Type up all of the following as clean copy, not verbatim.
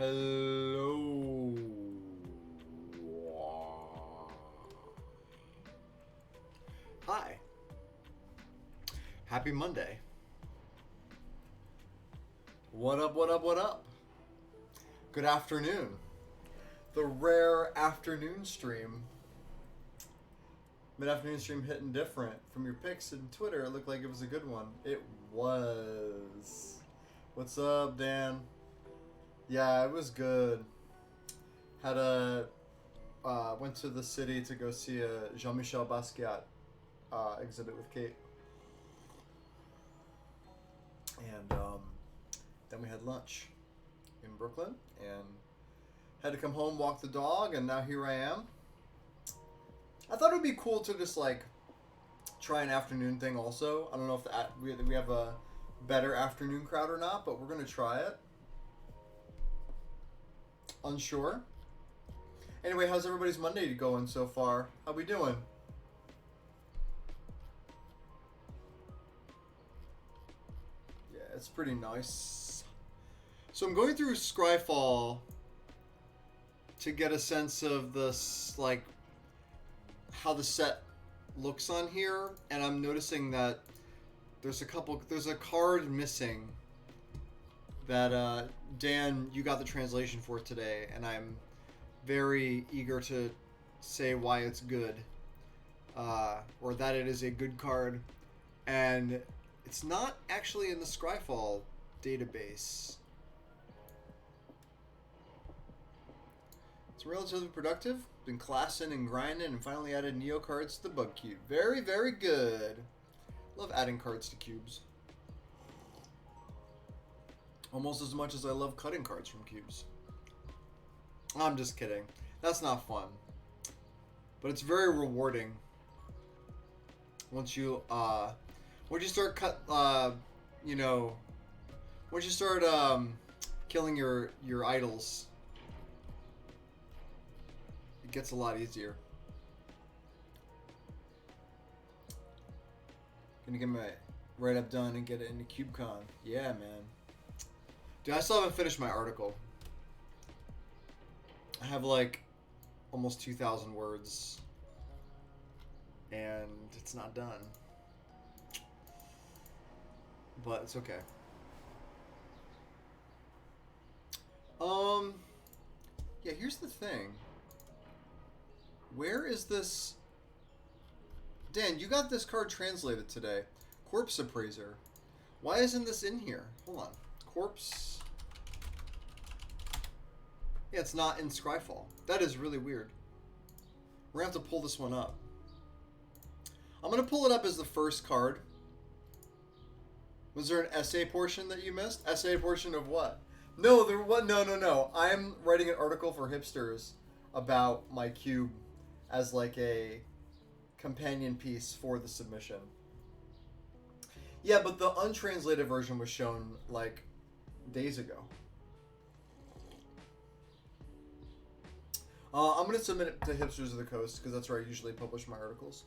Hello. Hi. Happy Monday. What up, what up, what up? Good afternoon. The rare afternoon stream. Mid-afternoon stream hitting different. From your pics and Twitter, it looked like it was a good one. It was. What's up, Dan? Yeah, it was good. Had a went to the city to go see a Jean-Michel Basquiat exhibit with Kate, and then we had lunch in Brooklyn, and had to come home, walk the dog, and now here I am. I thought it would be cool to just like try an afternoon thing also. I don't know if we have a better afternoon crowd or not, but we're gonna try it. Unsure. Anyway, how's everybody's Monday going so far? How we doing? Yeah, it's pretty nice. So I'm going through Scryfall to get a sense of this, like, how the set looks on here, and I'm noticing that there's a card missing that Dan, you got the translation for today, and I'm very eager to say why it's good, or that it is a good card, and it's not actually in the Scryfall database. It's relatively productive. Been classing and grinding, and finally added Neo cards to the bug cube. Very, very good. Love adding cards to cubes. Almost as much as I love cutting cards from cubes. I'm just kidding. That's not fun. But it's very rewarding. Once you start once you start killing your idols, it gets a lot easier. Gonna get my write-up done and get it into CUBECON. Yeah, man. Dude, I still haven't finished my article. I have like almost 2,000 words, and it's not done. But it's okay. Yeah, here's the thing. Where is this? Dan, you got this card translated today. Corpse Appraiser. Why isn't this in here? Hold on. Corpse. Yeah, it's not in Scryfall. That is really weird. We're going to have to pull this one up. I'm going to pull it up as the first card. Was there an essay portion that you missed? Essay portion of what? No, there was no. I'm writing an article for hipsters about my cube as like a companion piece for the submission. Yeah, but the untranslated version was shown like days ago. I'm going to submit it to Hipsters of the Coast because that's where I usually publish my articles.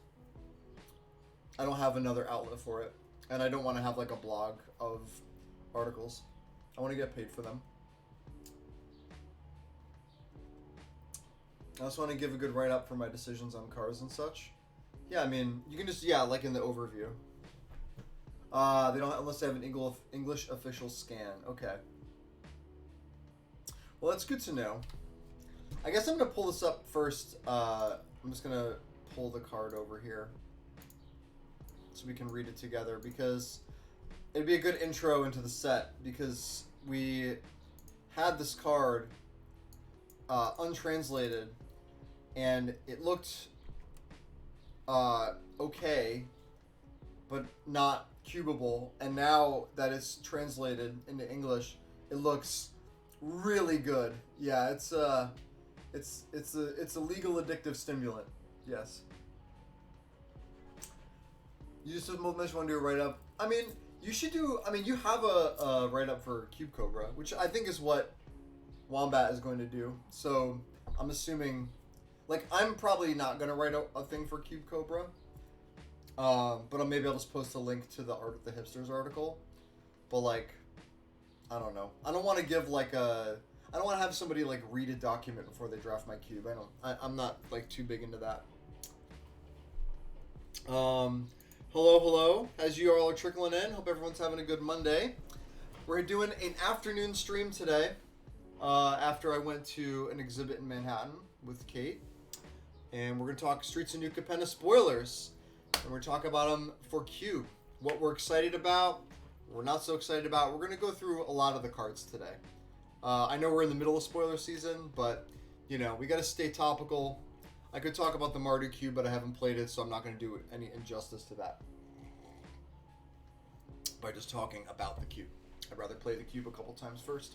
I don't have another outlet for it. And I don't want to have like a blog of articles. I want to get paid for them. I also want to give a good write-up for my decisions on cars and such. Yeah, I mean, you can just, like in the overview. They don't, unless they have an English official scan. Okay. Well, that's good to know. I guess I'm going to pull this up first. I'm just going to pull the card over here so we can read it together, because it'd be a good intro into the set, because we had this card untranslated, and it looked okay, but not cubable, and now that it's translated into English, it looks really good. Yeah, it's a legal addictive stimulant. Yes. You just mentioned want to do a write-up. I mean, you should do. I mean, you have a write-up for Cube Cobra, which I think is what Wombat is going to do. So I'm assuming, like, I'm probably not going to write a thing for Cube Cobra. But maybe I'll just post a link to the Art of the Hipsters article. But like, I don't know. I don't want to give like a. I don't want to have somebody like read a document before they draft my cube. I'm not like too big into that. Hello. As you all are trickling in, hope everyone's having a good Monday. We're doing an afternoon stream today. After I went to an exhibit in Manhattan with Kate, and we're gonna talk Streets of New Capenna spoilers, and we're talking about them for Cube. What we're excited about, what we're not so excited about. We're gonna go through a lot of the cards today. I know we're in the middle of spoiler season, but you know we got to stay topical. I could talk about the Mardu Cube, but I haven't played it, so I'm not going to do any injustice to that by just talking about the cube. I'd rather play the cube a couple times first.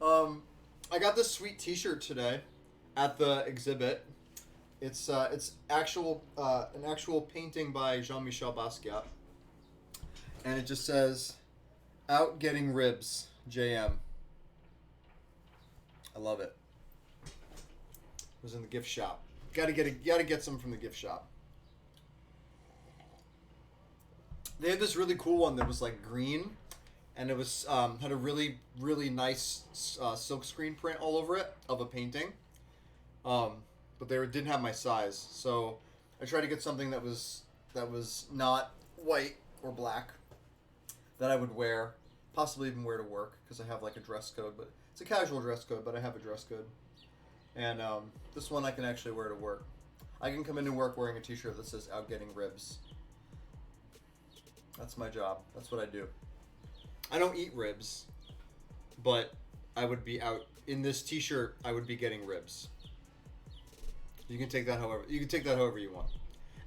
I got this sweet T-shirt today at the exhibit. It's an actual painting by Jean-Michel Basquiat, and it just says, "Out getting ribs, JM." I love it. It was in the gift shop. Gotta get some from the gift shop. They had this really cool one that was like green, and it was had a really nice silk screen print all over it of a painting. But they didn't have my size, so I tried to get something that was not white or black that I would wear, possibly even wear to work because I have like a dress code, but it's a casual dress code, but I have a dress code. And this one I can actually wear to work. I can come into work wearing a T-shirt that says "Out getting ribs." That's my job. That's what I do. I don't eat ribs, but I would be out in this T-shirt. I would be getting ribs. You can take that however you want.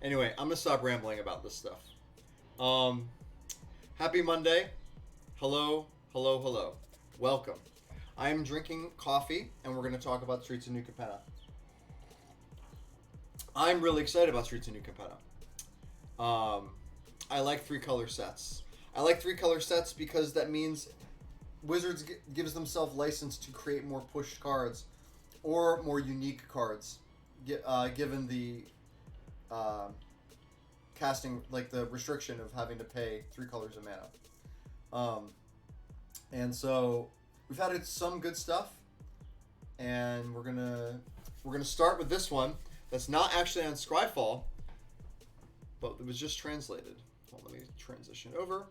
Anyway, I'm gonna stop rambling about this stuff. Happy Monday. Hello. Welcome. I am drinking coffee, and we're going to talk about Streets of New Capenna. I'm really excited about Streets of New Capenna. I like 3-color sets. I like 3-color sets because that means Wizards gives themselves license to create more pushed cards or more unique cards, given the casting, like the restriction of having to pay 3 colors of mana. And so we've had some good stuff, and we're gonna start with this one that's not actually on Scryfall, but it was just translated. Well, let me transition over.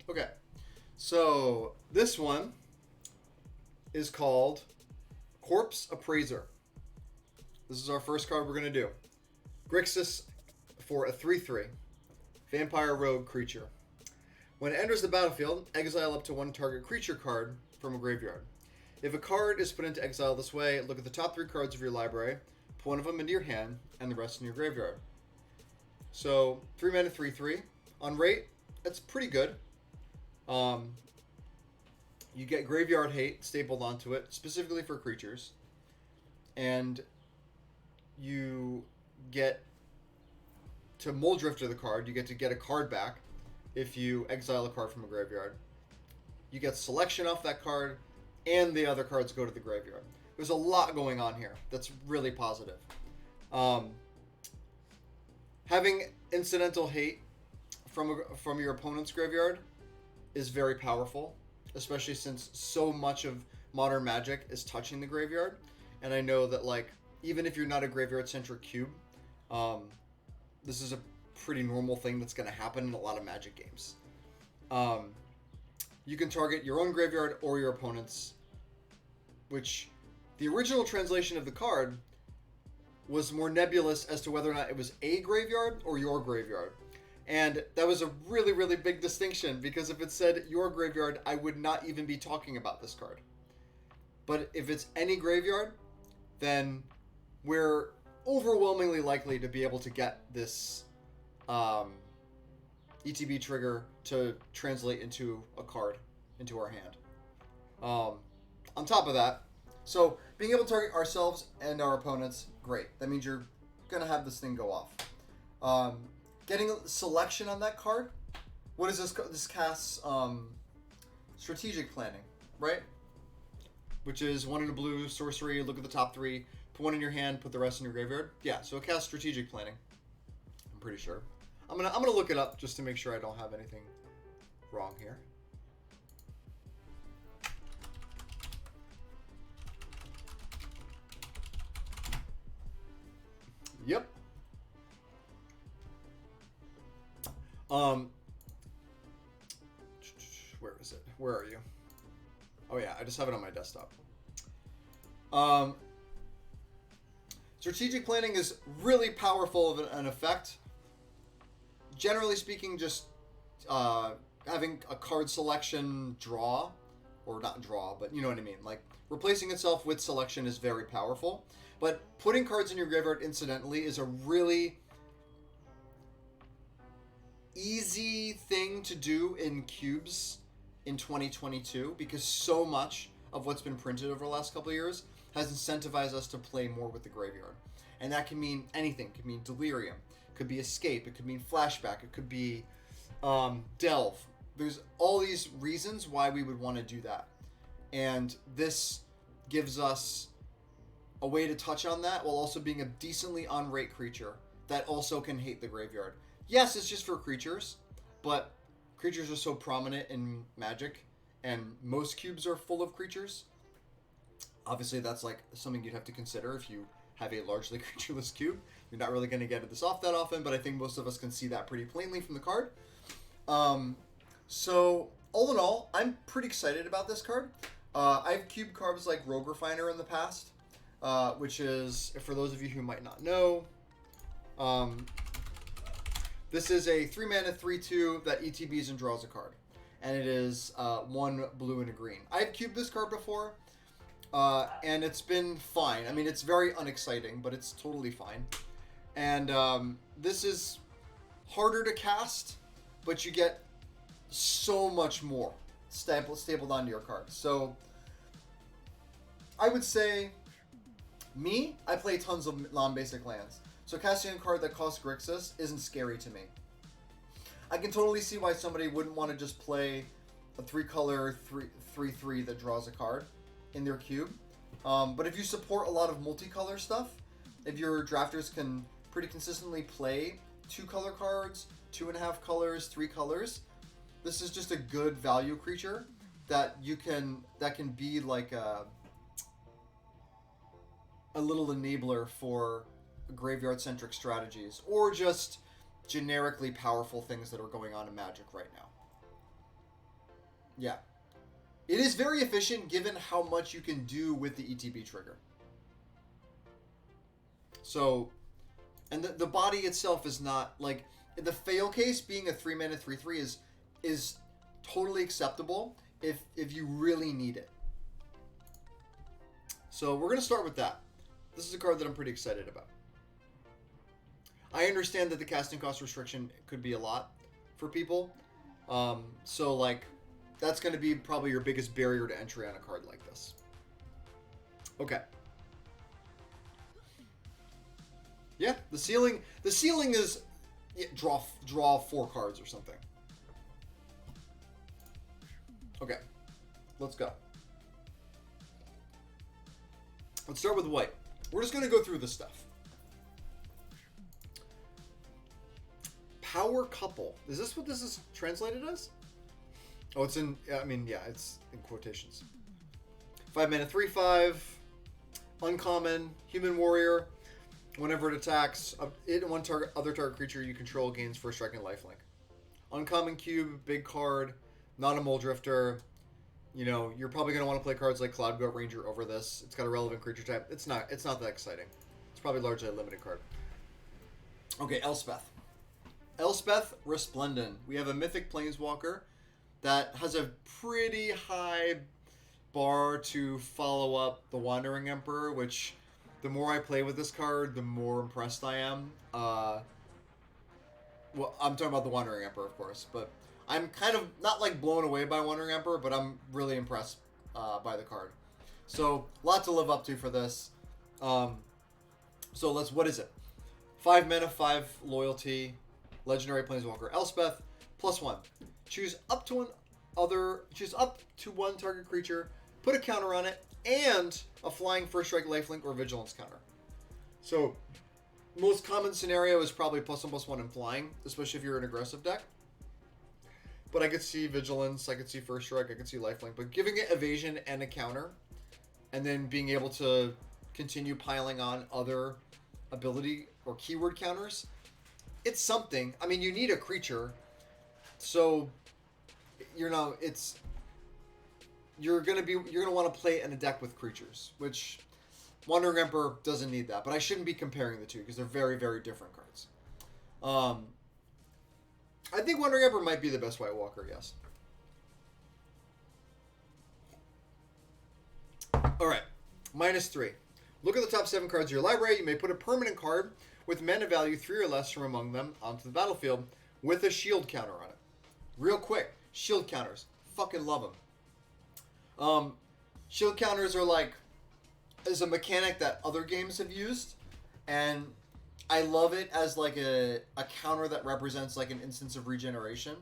Okay, so this one is called Corpse Appraiser. This is our first card we're gonna do. Grixis for a 3/3 vampire rogue creature. When it enters the battlefield, exile up to 1 target creature card from a graveyard. If a card is put into exile this way, look at the top 3 cards of your library, put one of them into your hand, and the rest in your graveyard. So 3 mana 3/3. On rate, that's pretty good. You get Graveyard Hate stapled onto it, specifically for creatures. And you get to Muldrifter the card, you get to get a card back if you exile a card from a graveyard. You get selection off that card, and the other cards go to the graveyard. There's a lot going on here that's really positive. Having incidental hate from your opponent's graveyard is very powerful, especially since so much of modern Magic is touching the graveyard. And I know that, like, even if you're not a graveyard-centric cube, this is a pretty normal thing that's going to happen in a lot of Magic games. You can target your own graveyard or your opponent's, which the original translation of the card was more nebulous as to whether or not it was a graveyard or your graveyard. And that was a really, really big distinction, because if it said your graveyard, I would not even be talking about this card. But if it's any graveyard, then we're overwhelmingly likely to be able to get this ETB trigger to translate into a card into our hand. On top of that, so being able to target ourselves and our opponents, great. That means you're going to have this thing go off. Getting selection on that card, what is this? This casts strategic planning, right? Which is 1 in a blue, sorcery, look at the top 3, put 1 in your hand, put the rest in your graveyard. Yeah, so it casts strategic planning. I'm pretty sure. I'm gonna look it up just to make sure I don't have anything wrong here. Yep. Where is it? Where are you? Oh yeah, I just have it on my desktop. Strategic planning is really powerful of an effect. Generally speaking, just having a card selection draw, or not draw, but you know what I mean. Like, replacing itself with selection is very powerful. But putting cards in your graveyard incidentally is a really easy thing to do in cubes in 2022, because so much of what's been printed over the last couple of years has incentivized us to play more with the graveyard. And that can mean anything. It could mean Delirium. It could be Escape. It could mean Flashback. It could be Delve. There's all these reasons why we would want to do that. And this gives us a way to touch on that while also being a decently on-rate creature that also can hate the graveyard. Yes, it's just for creatures, but creatures are so prominent in Magic, and most cubes are full of creatures. Obviously, that's like something you'd have to consider if you have a largely creatureless cube. You're not really going to get this off that often, but I think most of us can see that pretty plainly from the card. So, all in all, I'm pretty excited about this card. I've cubed cards like Rogue Refiner in the past, which is, for those of you who might not know, this is a 3-mana 3/2 that ETBs and draws a card. And it is 1 blue and a green. I've cubed this card before, and it's been fine. I mean, it's very unexciting, but it's totally fine. And this is harder to cast, but you get so much more stapled onto your card. So I would say, I play tons of non-basic lands. So casting a card that costs Grixis isn't scary to me. I can totally see why somebody wouldn't want to just play a 3-color 3/3 that draws a card in their cube. But if you support a lot of multicolor stuff, if your drafters can pretty consistently play 2-color cards, 2.5 colors, 3 colors, this is just a good value creature that can be like a little enabler for graveyard-centric strategies, or just generically powerful things that are going on in Magic right now. Yeah. It is very efficient given how much you can do with the ETB trigger. So, and the body itself is not, like, in the fail case, being a 3-mana 3/3 is totally acceptable if you really need it. So we're going to start with that. This is a card that I'm pretty excited about. I understand that the casting cost restriction could be a lot for people. So, like, that's going to be probably your biggest barrier to entry on a card like this. Okay. Yeah, the ceiling is draw 4 cards or something. Okay, let's go. Let's start with white. We're just going to go through this stuff. Power Couple. Is this what this is translated as? Oh, it's in, I mean, yeah, it's in quotations. 5-mana 3/5. Uncommon. Human Warrior. Whenever it attacks, it and one other target creature you control gains first strike and lifelink. Uncommon cube, big card, not a Mole Drifter. You know, you're probably going to want to play cards like Cloud Goat Ranger over this. It's got a relevant creature type. It's not that exciting. It's probably largely a limited card. Okay, Elspeth. Elspeth Resplendent. We have a Mythic Planeswalker that has a pretty high bar to follow up the Wandering Emperor, which the more I play with this card, the more impressed I am. Well, I'm talking about the Wandering Emperor, of course, but I'm kind of not like blown away by Wandering Emperor, but I'm really impressed by the card. So, a lot to live up to for this. So what is it? 5 mana, 5 loyalty, Legendary Planeswalker Elspeth, +1. Choose up to one target creature, put a counter on it, and a flying first strike, lifelink, or vigilance counter. So, most common scenario is probably +1/+1 in flying, especially if you're an aggressive deck. But I could see vigilance, I could see first strike, I could see lifelink. But giving it evasion and a counter, and then being able to continue piling on other ability or keyword counters. It's something. I mean, you need a creature, so you're gonna want to play in a deck with creatures, which Wandering Emperor doesn't need that. But I shouldn't be comparing the two because they're very, very different cards. I think Wandering Emperor might be the best White Walker. Yes. All right, -3. Look at the top 7 cards of your library. You may put a permanent card with mana value 3 or less from among them onto the battlefield with a shield counter on it. Real quick, shield counters. Fucking love them. Shield counters are is a mechanic that other games have used, and I love it as a counter that represents an instance of regeneration.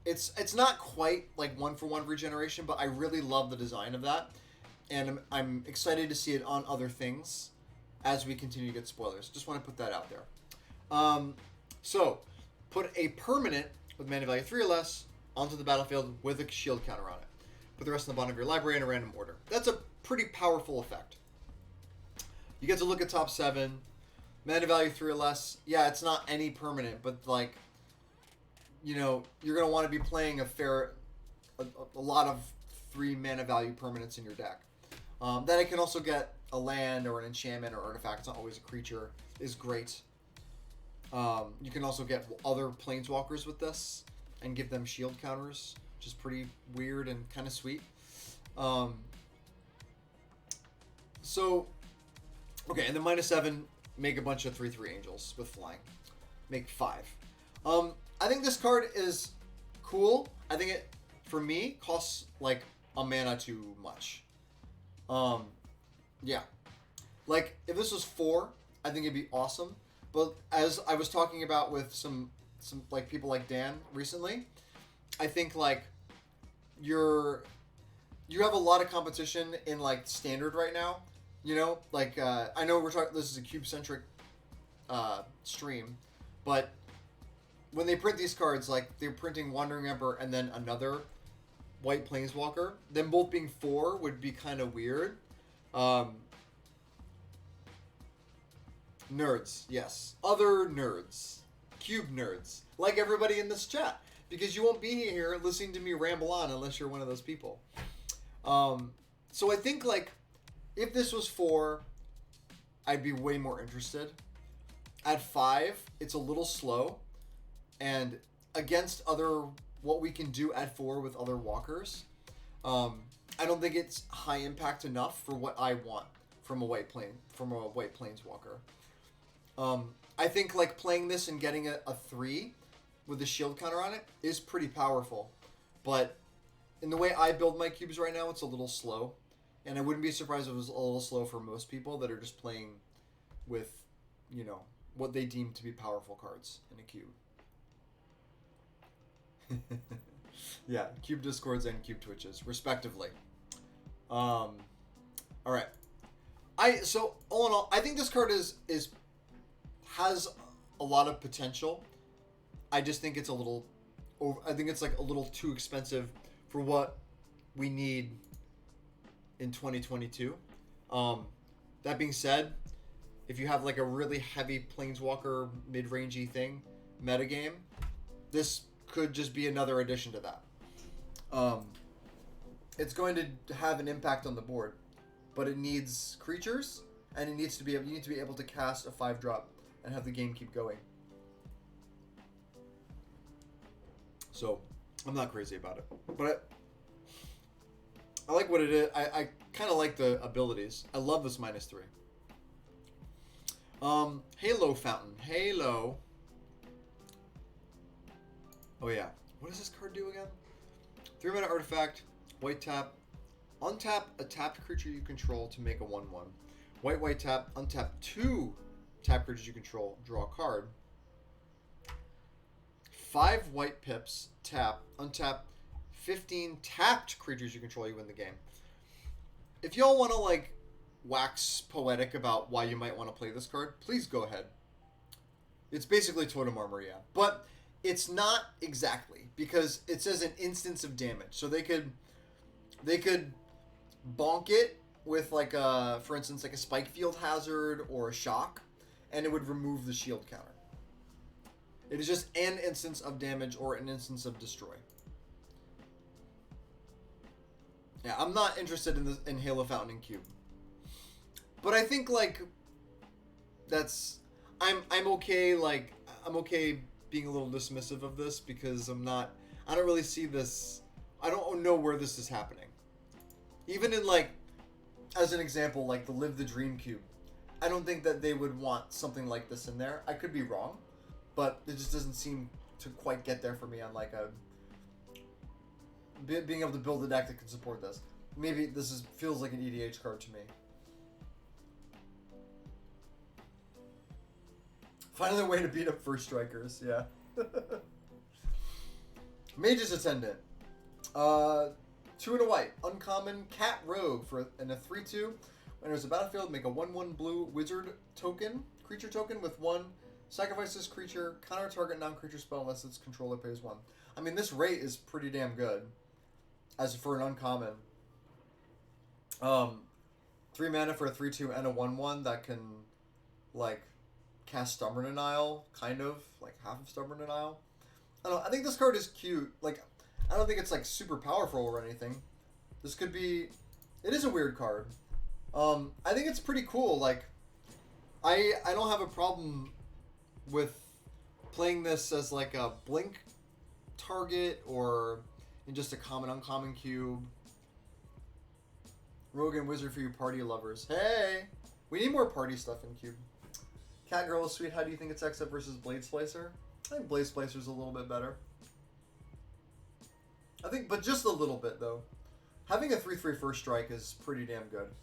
It's not quite 1-for-1 regeneration, but I really love the design of that, and I'm excited to see it on other things as we continue to get spoilers. Just want to put that out there. So put a permanent with mana value 3 or less onto the battlefield with a shield counter on it. Put the rest on the bottom of your library in a random order. That's a pretty powerful effect. You get to look at top 7. Mana value 3 or less. Yeah, it's not any permanent, but you're going to want to be playing a lot of 3 mana value permanents in your deck. Then it can also get a land or an enchantment or artifact. It's not always a creature. Is great. You can also get other planeswalkers with this and give them shield counters, which is pretty weird and kind of sweet. Okay, and then -7, make a bunch of 3/3 angels with flying. Make 5. I think this card is cool. I think it, for me, costs a mana too much. Yeah. If this was 4, I think it'd be awesome. But as I was talking about with some people like Dan recently, I think you have a lot of competition in standard right now. I know we're talking. This is a cube-centric stream, but when they print these cards, they're printing Wandering Emperor and then another White Planeswalker. Them both being 4 would be kind of weird. Nerds, yes. Other nerds. Cube nerds. Like everybody in this chat. Because you won't be here listening to me ramble on unless you're one of those people. So I think, if this was 4, I'd be way more interested. At 5, it's a little slow. And against what we can do at 4 with other walkers, I don't think it's high impact enough for what I want from a white planeswalker. I think playing this and getting a 3 with a shield counter on it is pretty powerful, but in the way I build my cubes right now, it's a little slow, and I wouldn't be surprised if it was a little slow for most people that are just playing with, what they deem to be powerful cards in a cube. Yeah, cube discords and cube twitches, respectively. All right. So all in all, I think this card has a lot of potential. I just think it's a little too expensive for what we need in 2022. That being said, if you have a really heavy planeswalker mid-rangey thing metagame, this could just be another addition to that. It's going to have an impact on the board, but it needs creatures, and you need to be able to cast a 5-drop and have the game keep going. So I'm not crazy about it, but I like what it is. I kind of like the abilities. I love this -3. Halo Fountain. Halo. Oh yeah. What does this card do again? 3-mana artifact. White tap. Untap a tapped creature you control to make a 1/1. White tap. Untap 2 tapped creatures you control. Draw a card. 5 white pips. Tap. Untap 15 tapped creatures you control. You win the game. If y'all want to wax poetic about why you might want to play this card, please go ahead. It's basically Totem Armor, yeah. But it's not exactly, because it says an instance of damage. So they could bonk it with like a, for instance, like a spike field hazard or a shock, and it would remove the shield counter. It is just an instance of damage or an instance of destroy. Yeah, I'm not interested in Halo Fountain and Cube. But I think like that's I'm okay, like I'm okay being a little dismissive of this because I don't really see this, I don't know where this is happening. Even in like, as an example, like the Live the Dream Cube, I don't think that they would want something like this in there. I could be wrong, but it just doesn't seem to quite get there for me on like a being able to build a deck that can support this. Maybe this feels like an EDH card to me. Find another way to beat up first strikers, yeah. Mage's Attendant. 2 and a white. Uncommon Cat Rogue and a 3/2. When there's a battlefield, make a 1/1 blue wizard token, creature token with 1. Sacrifice this creature, counter target non-creature spell unless its controller pays 1. I mean, this rate is pretty damn good. As for an uncommon. 3 mana for a 3/2 and a 1/1 that can, like, cast Stubborn Denial, kind of, like half of Stubborn Denial. I don't know, I think this card is cute. Like, I don't think it's, like, super powerful or anything. This could be... It is a weird card. I think it's pretty cool. Like, I don't have a problem with playing this as, like, a blink target or in just a common, uncommon cube. Rogue and Wizard for you party lovers. Hey! We need more party stuff in cube. Catgirl is sweet. How do you think it's XF versus Blade Splicer? I think Blade Splicer's a little bit better. I think, but just a little bit, though. Having a 3/3 first strike is pretty damn good.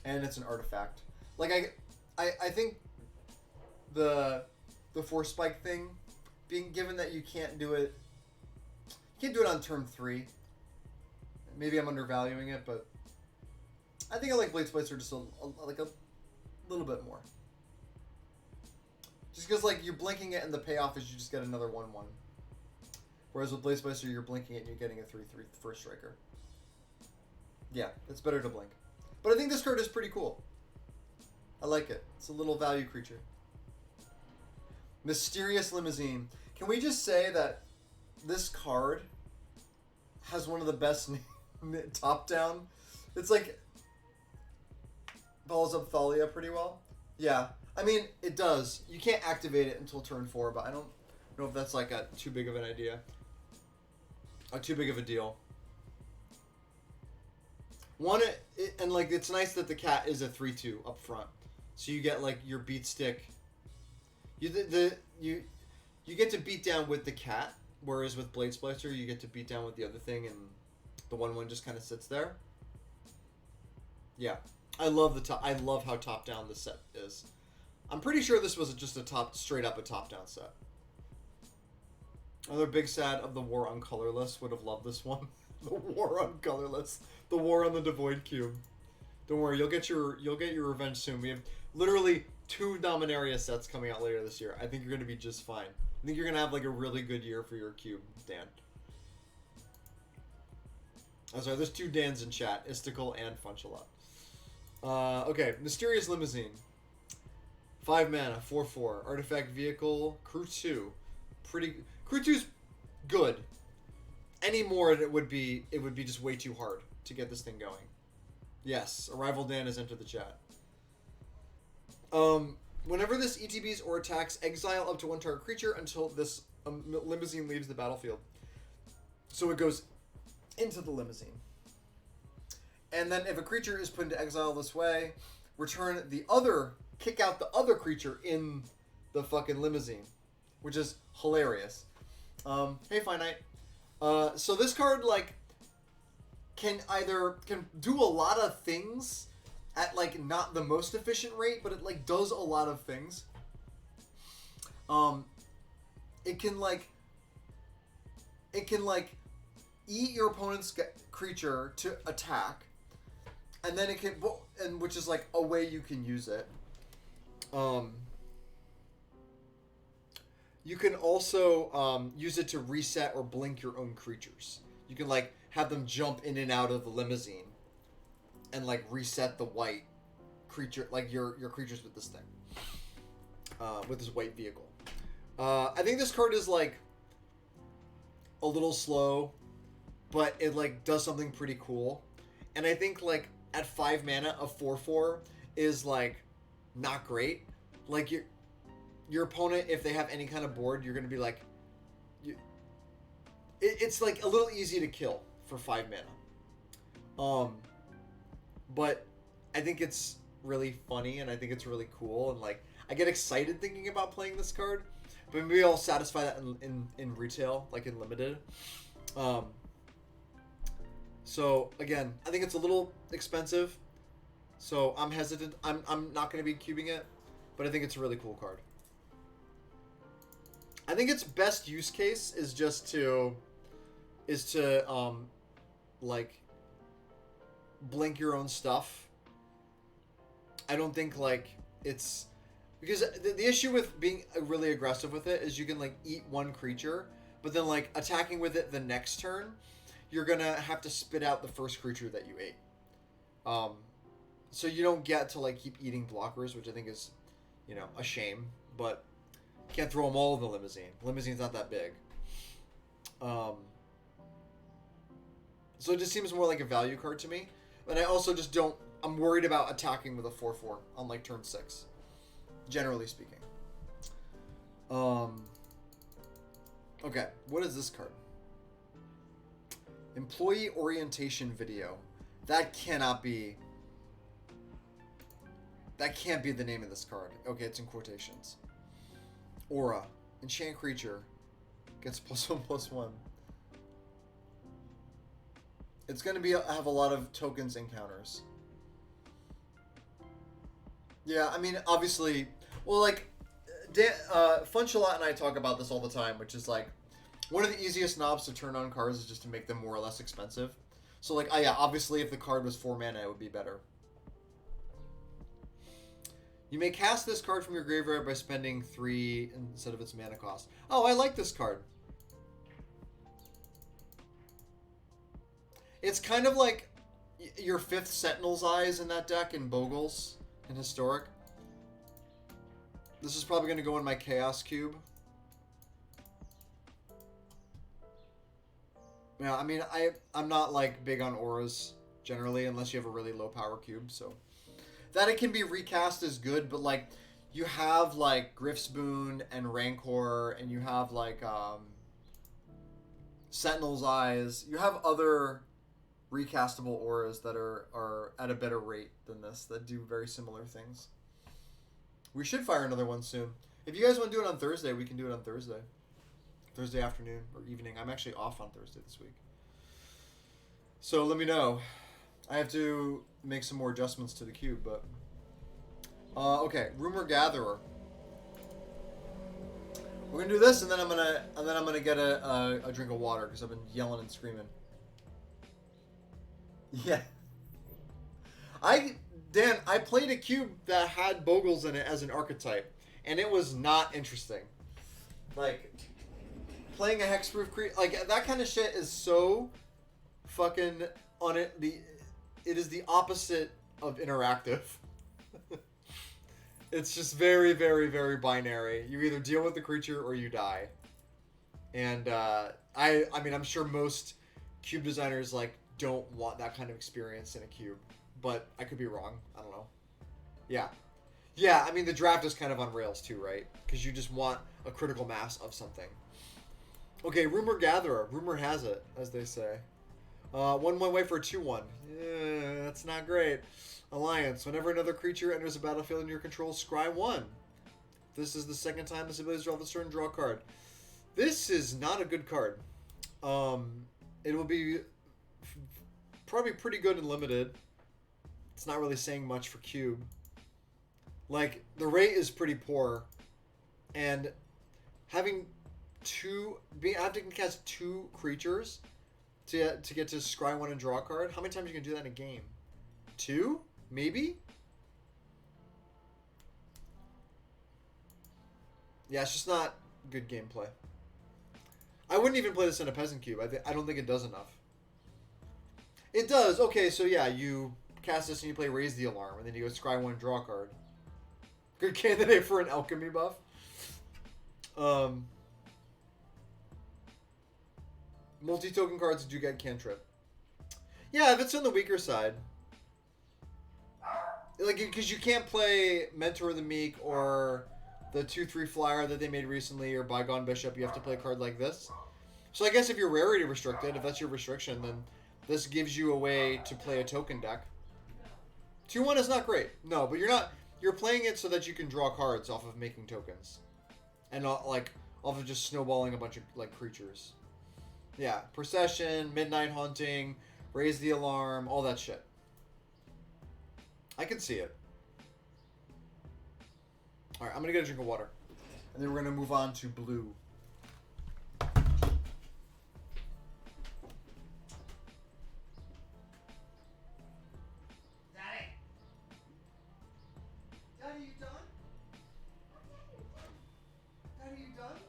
And it's an artifact. Like, I think the force spike thing, being given that you can't do it on turn 3. Maybe I'm undervaluing it, but I think I like Blade Splicer just a little bit more. Just because, like, you're blinking it and the payoff is you just get another 1/1. Whereas with Blade Splicer, you're blinking it and you're getting a 3/3 first striker. Yeah, it's better to blink. But I think this card is pretty cool. I like it. It's a little value creature. Mysterious Limousine. Can we just say that this card has one of the best top-down? It's like follows up Thalia pretty well. Yeah. I mean, it does. You can't activate it until turn 4, but I don't know if that's like too big of an idea. Too big of a deal. And like it's nice that the cat is a 3/2 up front, so you get like your beat stick. You get to beat down with the cat, whereas with Blade Splicer you get to beat down with the other thing, and the 1/1 just kind of sits there. Yeah, I love how top down this set is. I'm pretty sure this was just straight up a top down set. Another big sad of the War on Colorless would have loved this one. The War on Colorless. The War on the Devoid Cube. Don't worry, you'll get your revenge soon. We have literally 2 Dominaria sets coming out later this year. I think you're gonna be just fine. I think you're gonna have like a really good year for your cube, Dan. I'm sorry, there's 2 Dans in chat, Isticle and Funchalot. Okay, Mysterious Limousine. 5 mana, 4/4. Artifact Vehicle, Crew 2. Crew 2's good. Any more, it would be just way too hard to get this thing going. Yes, Arrival Dan has entered the chat. Whenever this ETBs or attacks, exile up to 1 target creature until this limousine leaves the battlefield. So it goes into the limousine. And then if a creature is put into exile this way, kick out the other creature in the fucking limousine, which is hilarious. Hey, Finite. So this card, like, can do a lot of things at, like, not the most efficient rate, but it, like, does a lot of things. It can eat your opponent's creature to attack, and then which is, like, a way you can use it. You can also use it to reset or blink your own creatures. You can, like, have them jump in and out of the limousine. and like reset the white creature, like your creatures with this thing, with this white vehicle. I think this card is like a little slow, but it like does something pretty cool. And I think like at 5 mana, a 4/4 is like not great. Like your opponent, if they have any kind of board, you're gonna be like, it's like a little easy to kill for 5 mana. But I think it's really funny, and I think it's really cool, and like I get excited thinking about playing this card. But maybe I'll satisfy that in retail, like in limited. So again, I think it's a little expensive, so I'm hesitant. I'm not going to be cubing it, but I think it's a really cool card. I think its best use case is just to like blink your own stuff. I don't think like it's because the issue with being really aggressive with it is you can like eat one creature, but then like attacking with it the next turn, you're gonna have to spit out the first creature that you ate. So you don't get to like keep eating blockers, which I think is, you know, a shame. But you can't throw them all in the limousine. The limousine's not that big. So it just seems more like a value card to me. And I also just don't. I'm worried about attacking with a 4/4 on like turn 6. Generally speaking. Okay, what is this card? Employee orientation video. That cannot be. That can't be the name of this card. Okay, it's in quotations. Aura. Enchant creature. Gets +1/+1. It's going to have a lot of tokens encounters. Yeah, I mean, obviously, well, like, Funchalot and I talk about this all the time, which is like, one of the easiest knobs to turn on cards is just to make them more or less expensive. So, like, yeah, obviously, if the card was 4 mana, it would be better. You may cast this card from your graveyard by spending 3 instead of its mana cost. Oh, I like this card. It's kind of like your 5th Sentinel's Eyes in that deck in Bogles in Historic. This is probably going to go in my Chaos Cube. Yeah, I mean, I'm not like big on auras generally unless you have a really low power cube, so that it can be recast is good, but like you have like Griff's Boon and Rancor, and you have like Sentinel's Eyes. You have other recastable auras that are at a better rate than this that do very similar things. We should fire another one soon. If you guys want to do it on Thursday, we can do it on Thursday. Thursday afternoon or evening. I'm actually off on Thursday this week. So let me know. I have to make some more adjustments to the cube, but okay, Rumor Gatherer. We're gonna do this, and then I'm gonna get a drink of water because I've been yelling and screaming. Yeah. Dan, I played a cube that had Bogles in it as an archetype, and it was not interesting. Like, playing a hexproof creature, like, that kind of shit is so fucking on it. It is the opposite of interactive. It's just very, very, very binary. You either deal with the creature or you die. And I mean, I'm sure most cube designers like don't want that kind of experience in a cube, but I could be wrong. I don't know. Yeah. I mean, the draft is kind of on rails too, right? Because you just want a critical mass of something. Okay, Rumor Gatherer. Rumor has it, as they say. 1/1 way for a 2/1. Yeah, that's not great. Alliance. Whenever another creature enters a battlefield in your control, scry 1. This is the second time this ability is draw this turn, draw a card. This is not a good card. It will be probably pretty good and limited. It's not really saying much for cube. Like, the rate is pretty poor, and having to cast 2 creatures to get to scry 1 and draw a card. How many times you can do that in a game? 2? Maybe? Yeah, it's just not good gameplay. I wouldn't even play this in a peasant cube. I don't think it does enough. It does. Okay, so yeah, you cast this and you play Raise the Alarm, and then you go scry 1, draw a card. Good candidate for an alchemy buff. Multi-token cards do get cantrip. Yeah, if it's on the weaker side. Like, because you can't play Mentor of the Meek or the 2/3 flyer that they made recently or Bygone Bishop. You have to play a card like this. So I guess if you're rarity restricted, if that's your restriction, then this gives you a way to play a token deck. 2/1 is not great. No, but you're playing it so that you can draw cards off of making tokens. And not, like, off of just snowballing a bunch of, like, creatures. Yeah, Procession, Midnight Haunting, Raise the Alarm, all that shit. I can see it. Alright, I'm gonna get a drink of water. And then we're gonna move on to blue. Daddy! Daddy, you done? Daddy, you done?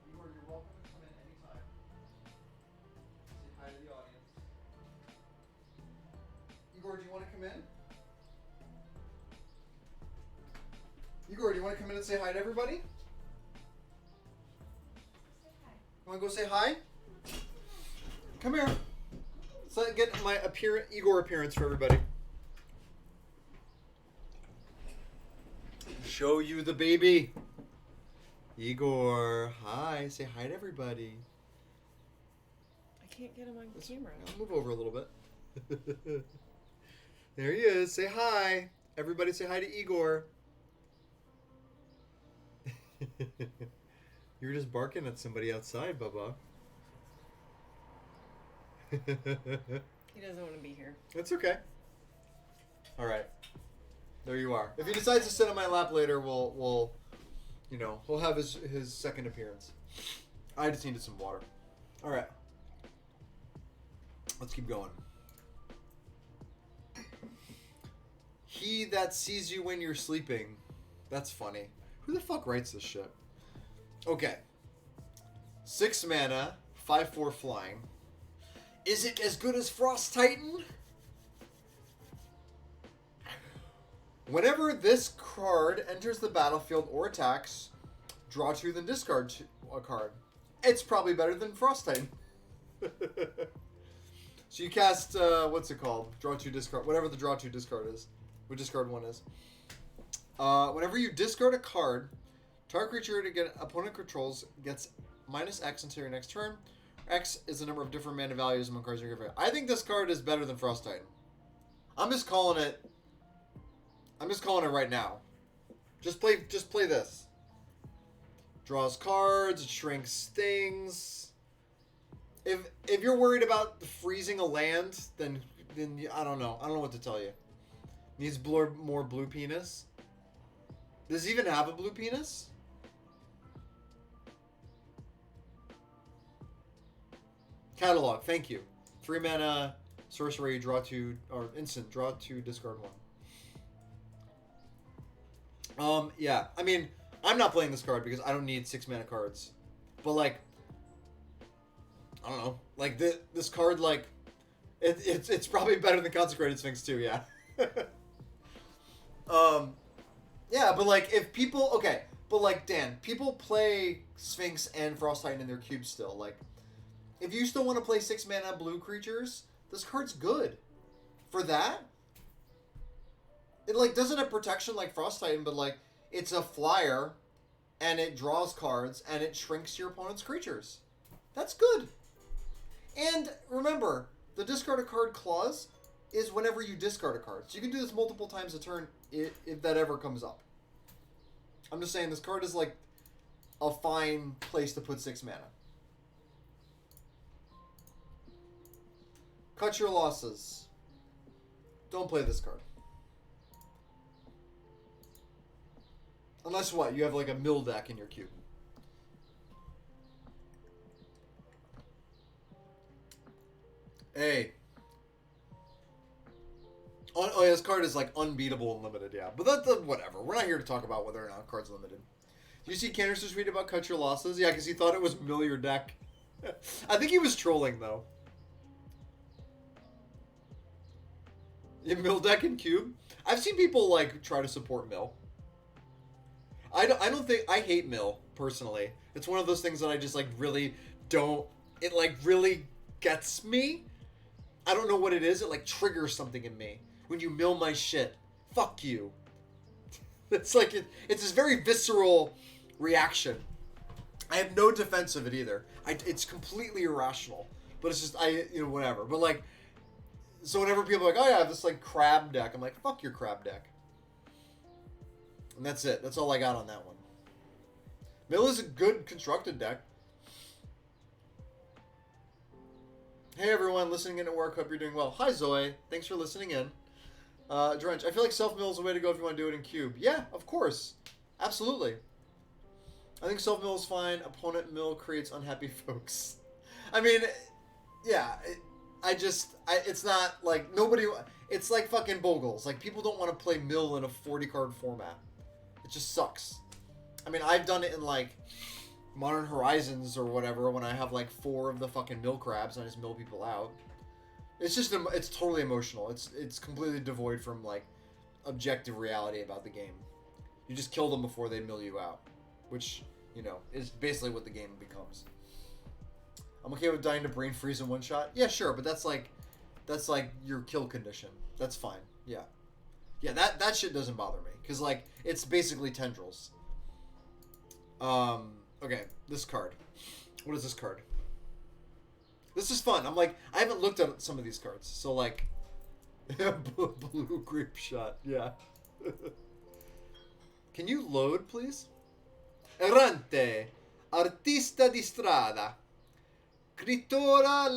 Igor, you're welcome to come in anytime. Say hi to the audience. Igor, do you want to come in? Igor, do you want to come in and say hi to everybody? You want to go say hi? Come here. Let's get my Igor appearance for everybody. Show you the baby. Igor, hi. Say hi to everybody. I can't get him on camera. I'll move over a little bit. There he is. Say hi. Everybody say hi to Igor. You're just barking at somebody outside, Bubba. He doesn't want to be here. That's okay. All right. There you are. If he decides to sit on my lap later, we'll have his second appearance. I just needed some water. All right. Let's keep going. He that sees you when you're sleeping. That's funny. Who the fuck writes this shit? Okay. 6 mana, 5/4 flying. Is it as good as Frost Titan? Whenever this card enters the battlefield or attacks, draw 2, then discard a card. It's probably better than Frost Titan. So you cast, what's it called? Draw 2, discard, whatever the draw 2 discard is. What discard 1 is. Whenever you discard a card, target creature to get opponent controls gets -X until your next turn. X is the number of different mana values among cards in your graveyard. I think this card is better than Frost Titan. I'm just calling it right now. Just play this. Draws cards, it shrinks things. If you're worried about freezing a land, then I don't know. I don't know what to tell you. Needs more blue penis. Does he even have a blue penis? Catalog, thank you. 3 mana, sorcery, draw 2, or instant, draw 2, discard 1. Yeah, I mean, I'm not playing this card because I don't need 6 mana cards. But, like, I don't know. Like, this card, like, it's probably better than Consecrated Sphinx too, yeah. Yeah, but, like, if people, okay, but, like, Dan, people play Sphinx and Frost Titan in their cubes still, like, if you still want to play 6 mana blue creatures, this card's good. For that, it, like, doesn't have protection like Frost Titan, but, like, it's a flyer, and it draws cards, and it shrinks your opponent's creatures. That's good. And remember, the discard a card clause is whenever you discard a card. So you can do this multiple times a turn if that ever comes up. I'm just saying this card is, like, a fine place to put 6 mana. Cut your losses. Don't play this card. Unless what? You have like a mill deck in your cube. Hey. Oh yeah, this card is like unbeatable and limited, yeah. But that's whatever. We're not here to talk about whether or not a card's limited. Do you see Cannister's tweet about cut your losses? Yeah, because he thought it was mill your deck. I think he was trolling though. In mill deck and cube, I've seen people like try to support mill. I don't think I hate mill personally. It's one of those things that I just like really don't. It like really gets me. I don't know what it is. It like triggers something in me when you mill my shit. Fuck you. It's like it's this very visceral reaction. I have no defense of it either. It's completely irrational. But it's just whatever. But like, so whenever people are like, oh yeah, I have this like crab deck, I'm like, fuck your crab deck. And that's it. That's all I got on that one. Mill is a good constructed deck. Hey everyone, listening in at work. Hope you're doing well. Hi Zoe. Thanks for listening in. Drench, I feel like self-mill is the way to go if you want to do it in cube. Yeah, of course. Absolutely. I think self-mill is fine. Opponent mill creates unhappy folks. I mean, yeah. It's not like nobody... It's like fucking Bogles. Like, people don't want to play mill in a 40-card format. It just sucks. I mean, I've done it in, like, Modern Horizons or whatever when I have, like, 4 of the fucking mill crabs and I just mill people out. It's just, it's totally emotional. It's completely devoid from, like, objective reality about the game. You just kill them before they mill you out. Which, is basically what the game becomes. I'm okay with dying to brain freeze in one shot. Yeah, sure, but that's like your kill condition. That's fine. Yeah. Yeah, that shit doesn't bother me. Because, like, it's basically tendrils. Okay, this card. What is this card? This is fun. I'm like, I haven't looked at some of these cards. So, like, blue grape shot. Yeah. Can you load, please? Errante. Artista di strada. Scrittura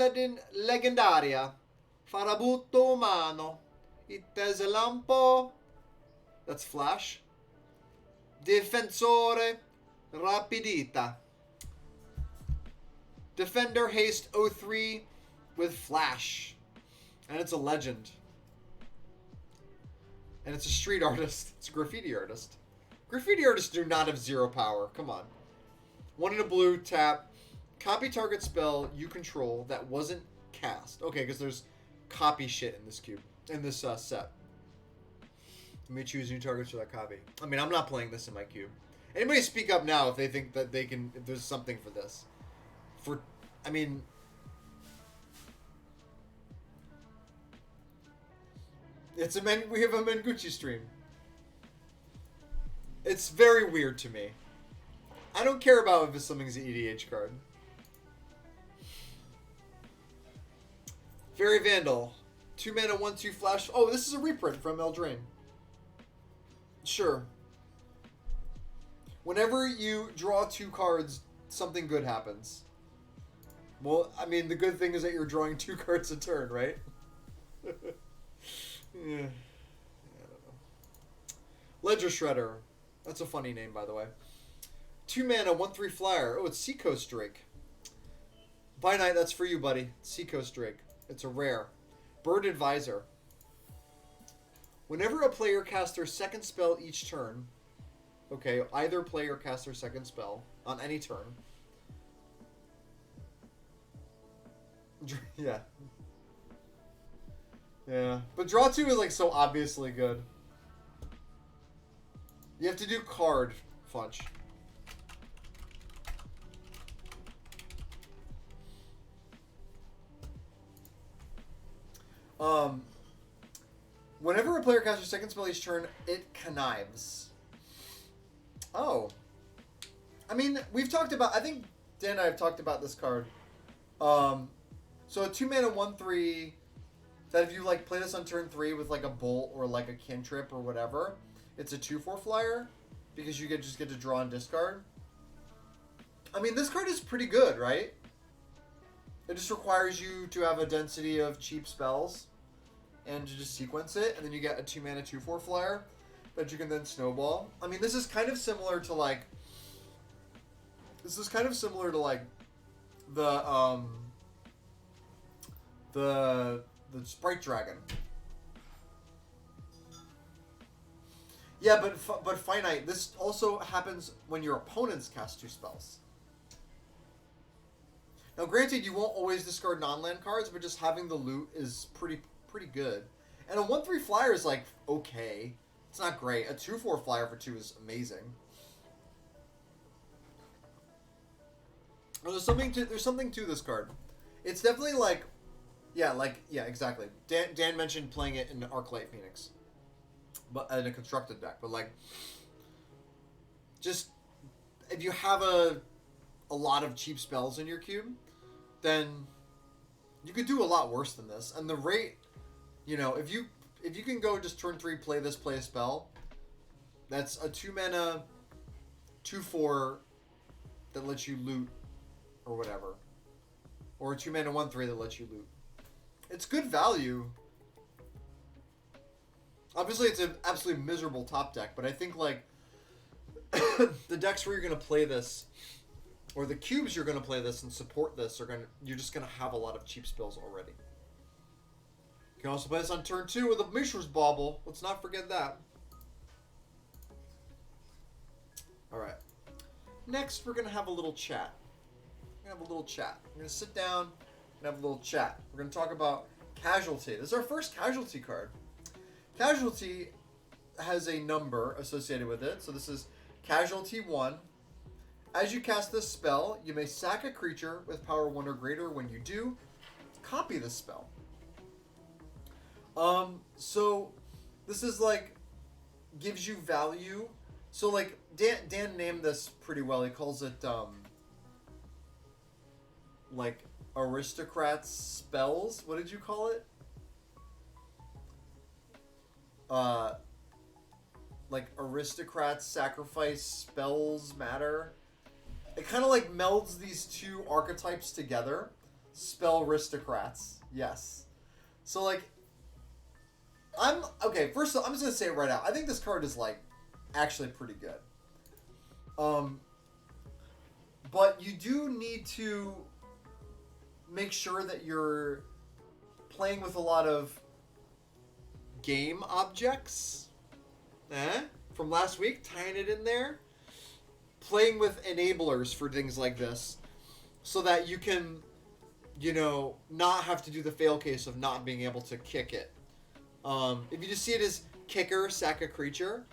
leggendaria. Farabutto umano. Ittese lampo. That's Flash. Difensore rapidita. Defender haste 03 with Flash. And it's a legend. And it's a street artist. It's a graffiti artist. Graffiti artists do not have 0 power. Come on. 1 in a blue, tap. Copy target spell you control that wasn't cast. Okay, because there's copy shit in this cube. In this set. You may choose new targets for that copy. I mean, I'm not playing this in my cube. Anybody speak up now if they think that they can... If there's something for this. I mean... We have a Menguchi stream. It's very weird to me. I don't care about if something's an EDH card. Fairy Vandal. 2 mana, 1/2 flash. Oh, this is a reprint from Eldraine. Sure. Whenever you draw 2 cards, something good happens. Well, I mean, the good thing is that you're drawing 2 cards a turn, right? Yeah. I don't know. Ledger Shredder. That's a funny name, by the way. 2 mana, 1/3 flyer. Oh, it's Seacoast Drake. By night, that's for you, buddy. Seacoast Drake. It's a rare. Bird Advisor. Whenever a player casts their second spell each turn, okay, either player casts their second spell on any turn. Yeah. Yeah. But draw 2 is like so obviously good. You have to do card fudge. Whenever a player casts their second spell each turn, it connives. Oh. I mean, we've talked about... I think Dan and I have talked about this card. So a 2 mana 1/3 that if you like play this on turn 3 with like a bolt or like a cantrip or whatever, it's a 2/4 flyer because you just get to draw and discard. I mean, this card is pretty good, right? It just requires you to have a density of cheap spells and to just sequence it, and then you get a 2 mana 2/4 flyer that you can then snowball. I mean, this is kind of similar to like the Sprite Dragon. Yeah, but finite. This also happens when your opponents cast 2 spells. Now, granted, you won't always discard non-land cards, but just having the loot is pretty good. And a 1/3 flyer is like okay. It's not great. A 2/4 flyer for 2 is amazing. There's something to this card. It's definitely like, yeah, exactly. Dan mentioned playing it in Arclight Phoenix, but in a constructed deck. But like, just if you have a lot of cheap spells in your cube, then you could do a lot worse than this. And the rate, you know, if you can go just turn 3, play this, play a spell, that's a 2 mana 2/4 that lets you loot or whatever, or a 2 mana 1/3 that lets you loot. It's good value. Obviously, it's an absolutely miserable top deck, but I think like the decks where you're gonna play this, or the cubes you're gonna play this and support this, you're just gonna have a lot of cheap spells already. You can also play this on turn 2 with a Mishra's Bauble. Let's not forget that. All right. Next, we're gonna have a little chat. We're gonna sit down and have a little chat. We're gonna talk about Casualty. This is our first Casualty card. Casualty has a number associated with it, so this is Casualty 1. As you cast this spell, you may sack a creature with power 1 or greater. When you do, copy the spell. So this is like gives you value. So like Dan named this pretty well. He calls it like aristocrats spells. What did you call it? Like aristocrats sacrifice spells matter. It kind of like melds these two archetypes together. Spell aristocrats. Yes. So like first of all, I'm just gonna say it right out. I think this card is like actually pretty good. But you do need to make sure that you're playing with a lot of game objects. From last week, tying it in there. Playing with enablers for things like this, so that you can, you know, not have to do the fail case of not being able to kick it. If you just see it as kicker, sack a creature,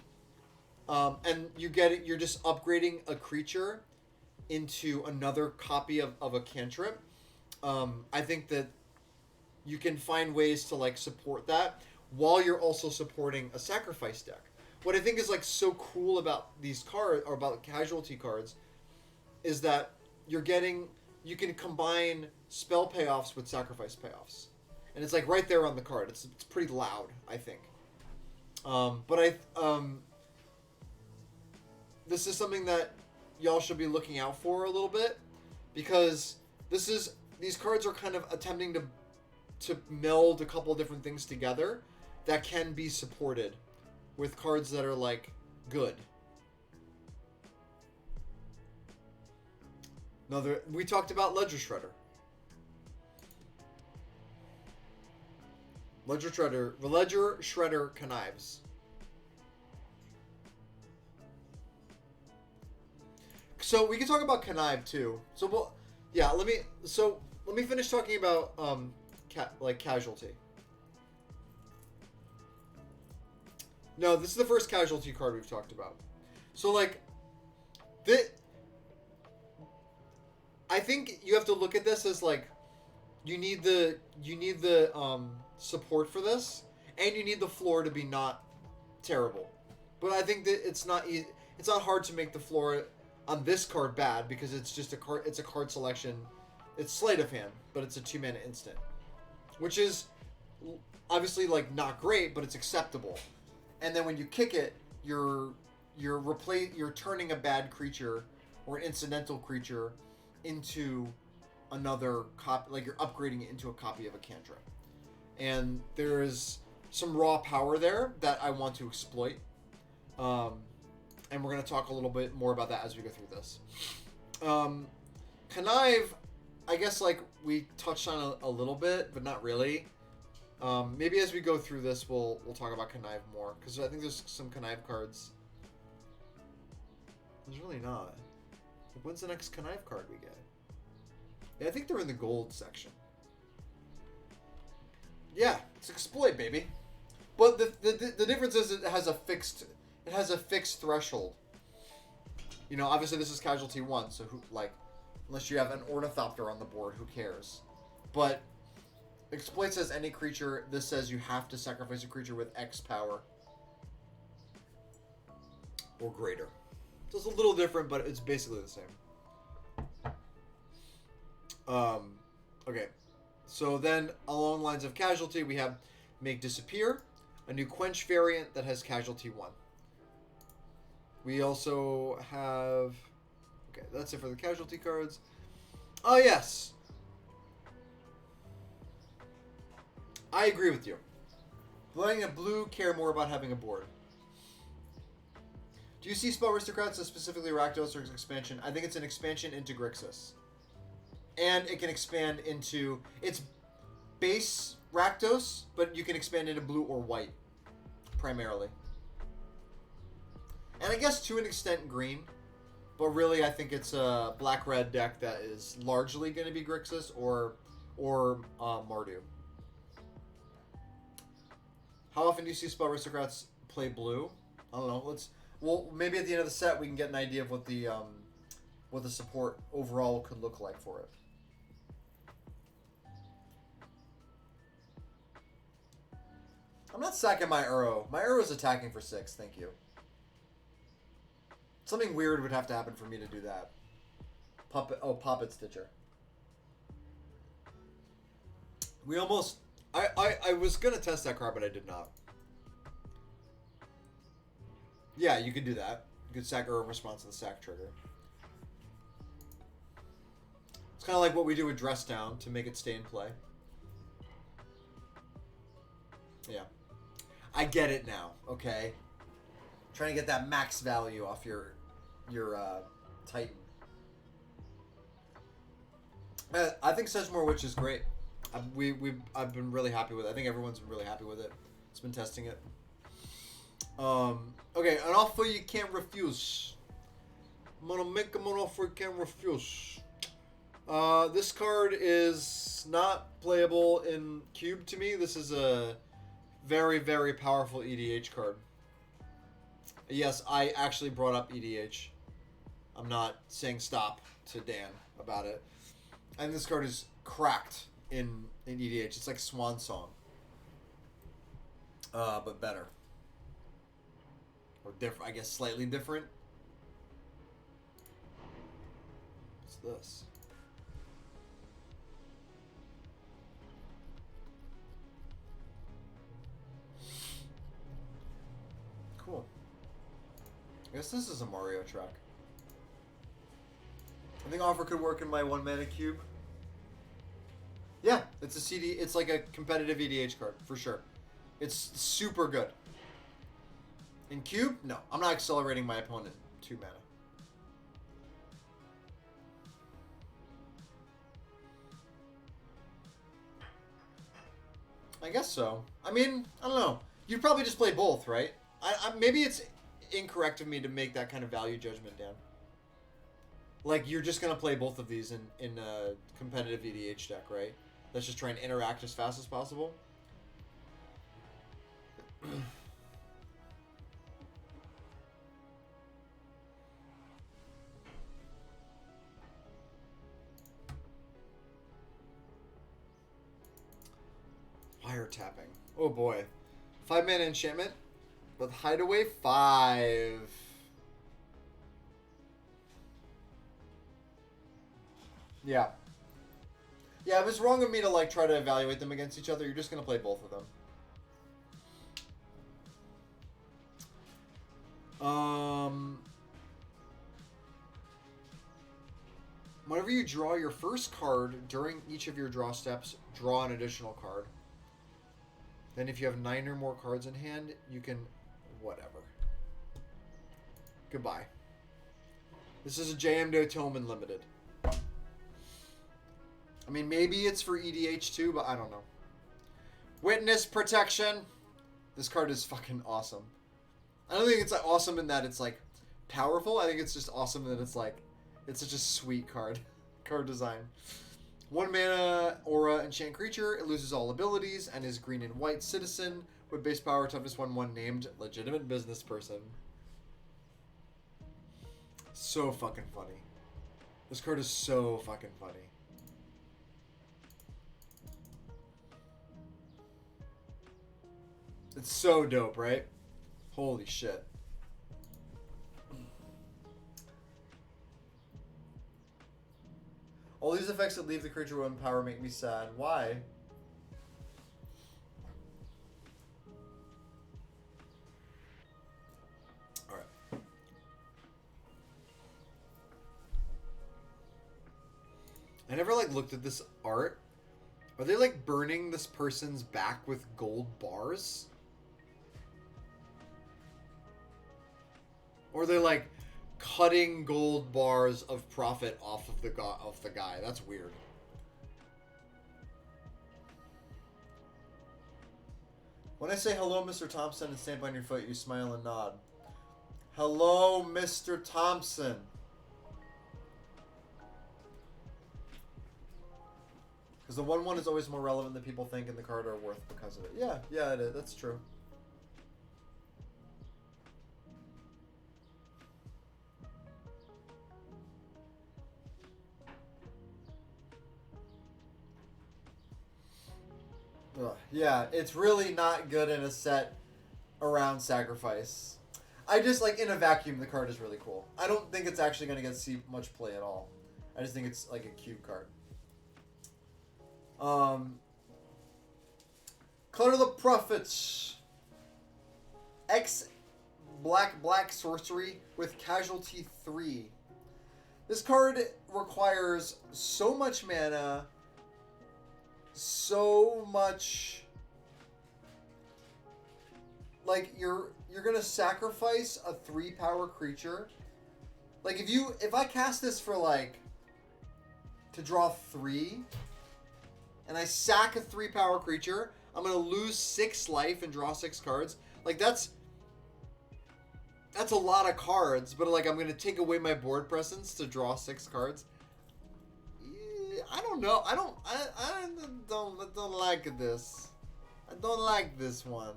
and you get it, you're just upgrading a creature into another copy of a cantrip. I think that you can find ways to like support that while you're also supporting a sacrifice deck. What I think is like so cool about these cards, or about Casualty cards, is that you can combine spell payoffs with sacrifice payoffs, and it's like right there on the card. It's pretty loud, I think. This is something that y'all should be looking out for a little bit, because these cards are kind of attempting to meld a couple of different things together that can be supported with cards that are like good. We talked about Ledger Shredder. Ledger Shredder connives. So we can talk about connive too. So let me finish talking about Casualty. No, this is the first Casualty card we've talked about. So like, I think you have to look at this as like, you need the support for this, and you need the floor to be not terrible. But I think that it's not hard to make the floor on this card bad, because it's just a card. It's a card selection. It's Sleight of Hand, but it's a 2-mana instant, which is obviously like not great, but it's acceptable. And then when you kick it, you're turning a bad creature or an incidental creature into another copy, like you're upgrading it into a copy of a cantrip. And there is some raw power there that I want to exploit. And we're going to talk a little bit more about that as we go through this. Connive, I guess like we touched on a little bit, but not really. Maybe as we go through this, we'll talk about connive more, because I think there's some connive cards. There's really not. When's the next connive card we get? Yeah, I think they're in the gold section. Yeah, it's exploit, baby. But the difference is it has a fixed threshold. You know, obviously this is casualty 1, so who, like, unless you have an ornithopter on the board, who cares? But exploit says any creature. This says you have to sacrifice a creature with X power or greater. So it's a little different, but it's basically the same. Okay. So then, along lines of casualty, we have Make Disappear, a new Quench variant that has casualty 1. We also have... Okay, that's it for the casualty cards. Oh, yes. I agree with you. Letting a blue care more about having a board. Do you see Spell Aristocrats as specifically Rakdos or expansion? I think it's an expansion into Grixis. And it can expand into... It's base Rakdos, but you can expand into blue or white, primarily. And I guess to an extent green. But really, I think it's a black-red deck that is largely going to be Grixis or Mardu. How often do you see Spell Aristocrats play blue? I don't know. Well, maybe at the end of the set we can get an idea of what the support overall could look like for it. I'm not sacking my Uro. My Uro is attacking for 6. Thank you. Something weird would have to happen for me to do that. Puppet Stitcher. We almost... I was going to test that card, but I did not. Yeah, you could do that. You could sack Uro in response to the sack trigger. It's kind of like what we do with Dress Down to make it stay in play. Yeah. I get it now, okay? Trying to get that max value off your Titan. I think Sedgemoor Witch is great. I've been really happy with it. I think everyone's been really happy with it. It's been testing it. Okay, an offer you can't refuse. I'm gonna make him an offer you can't refuse. This card is not playable in Cube to me. This is a very, very powerful EDH card. Yes, I actually brought up EDH. I'm not saying stop to Dan about it. And this card is cracked in EDH. It's like Swan Song. But better. Or different, I guess slightly different. What's this? Cool. I guess this is a Mario track. I think offer could work in my 1-mana cube. Yeah, it's a CD. It's like a competitive EDH card for sure. It's super good. In cube, no, I'm not accelerating my opponent 2 mana. I guess so. I mean, I don't know. You'd probably just play both, right? Maybe it's incorrect of me to make that kind of value judgment, Dan. Like, you're just going to play both of these in a competitive EDH deck, right? Let's just try and interact as fast as possible. Wiretapping. Oh boy. 5-mana enchantment with Hideaway 5. Yeah. Yeah, it was wrong of me to like try to evaluate them against each other. You're just going to play both of them. Whenever you draw your first card during each of your draw steps, draw an additional card. Then if you have 9 or more cards in hand, you can... whatever. Goodbye. This is a JM to Tillman Limited. I mean, maybe it's for EDH too, but I don't know. Witness Protection. This card is fucking awesome. I don't think it's like awesome in that it's like powerful. I think it's just awesome that it's like... it's such a sweet card. Card design. 1 mana aura enchant creature. It loses all abilities and is green and white citizen with base power toughness 1/1 named legitimate business person. So fucking funny. This card is so fucking funny. It's so dope, right? Holy shit. All these effects that leave the creature with 1 power make me sad. Why? Alright. I never like looked at this art. Are they like burning this person's back with gold bars? Or are they like cutting gold bars of profit off of the guy? That's weird. When I say hello, Mr. Thompson, and stamp on your foot, you smile and nod. Hello, Mr. Thompson. Because the 1/1 is always more relevant than people think, and the card are worth because of it. Yeah, yeah, it is. That's true. Yeah, it's really not good in a set around sacrifice. I just, like, in a vacuum, the card is really cool. I don't think it's actually going to see much play at all. I just think it's, like, a cube card. Color the Prophets. X black sorcery with casualty 3. This card requires so much mana, so much, like, you're gonna sacrifice a 3 power creature. Like, if I cast this for, like, to draw 3, and I sack a 3 power creature, I'm gonna lose 6 life and draw 6 cards. Like, that's a lot of cards, but, like, I'm gonna take away my board presence to draw 6 cards. I don't know. I don't like this. I don't like this one.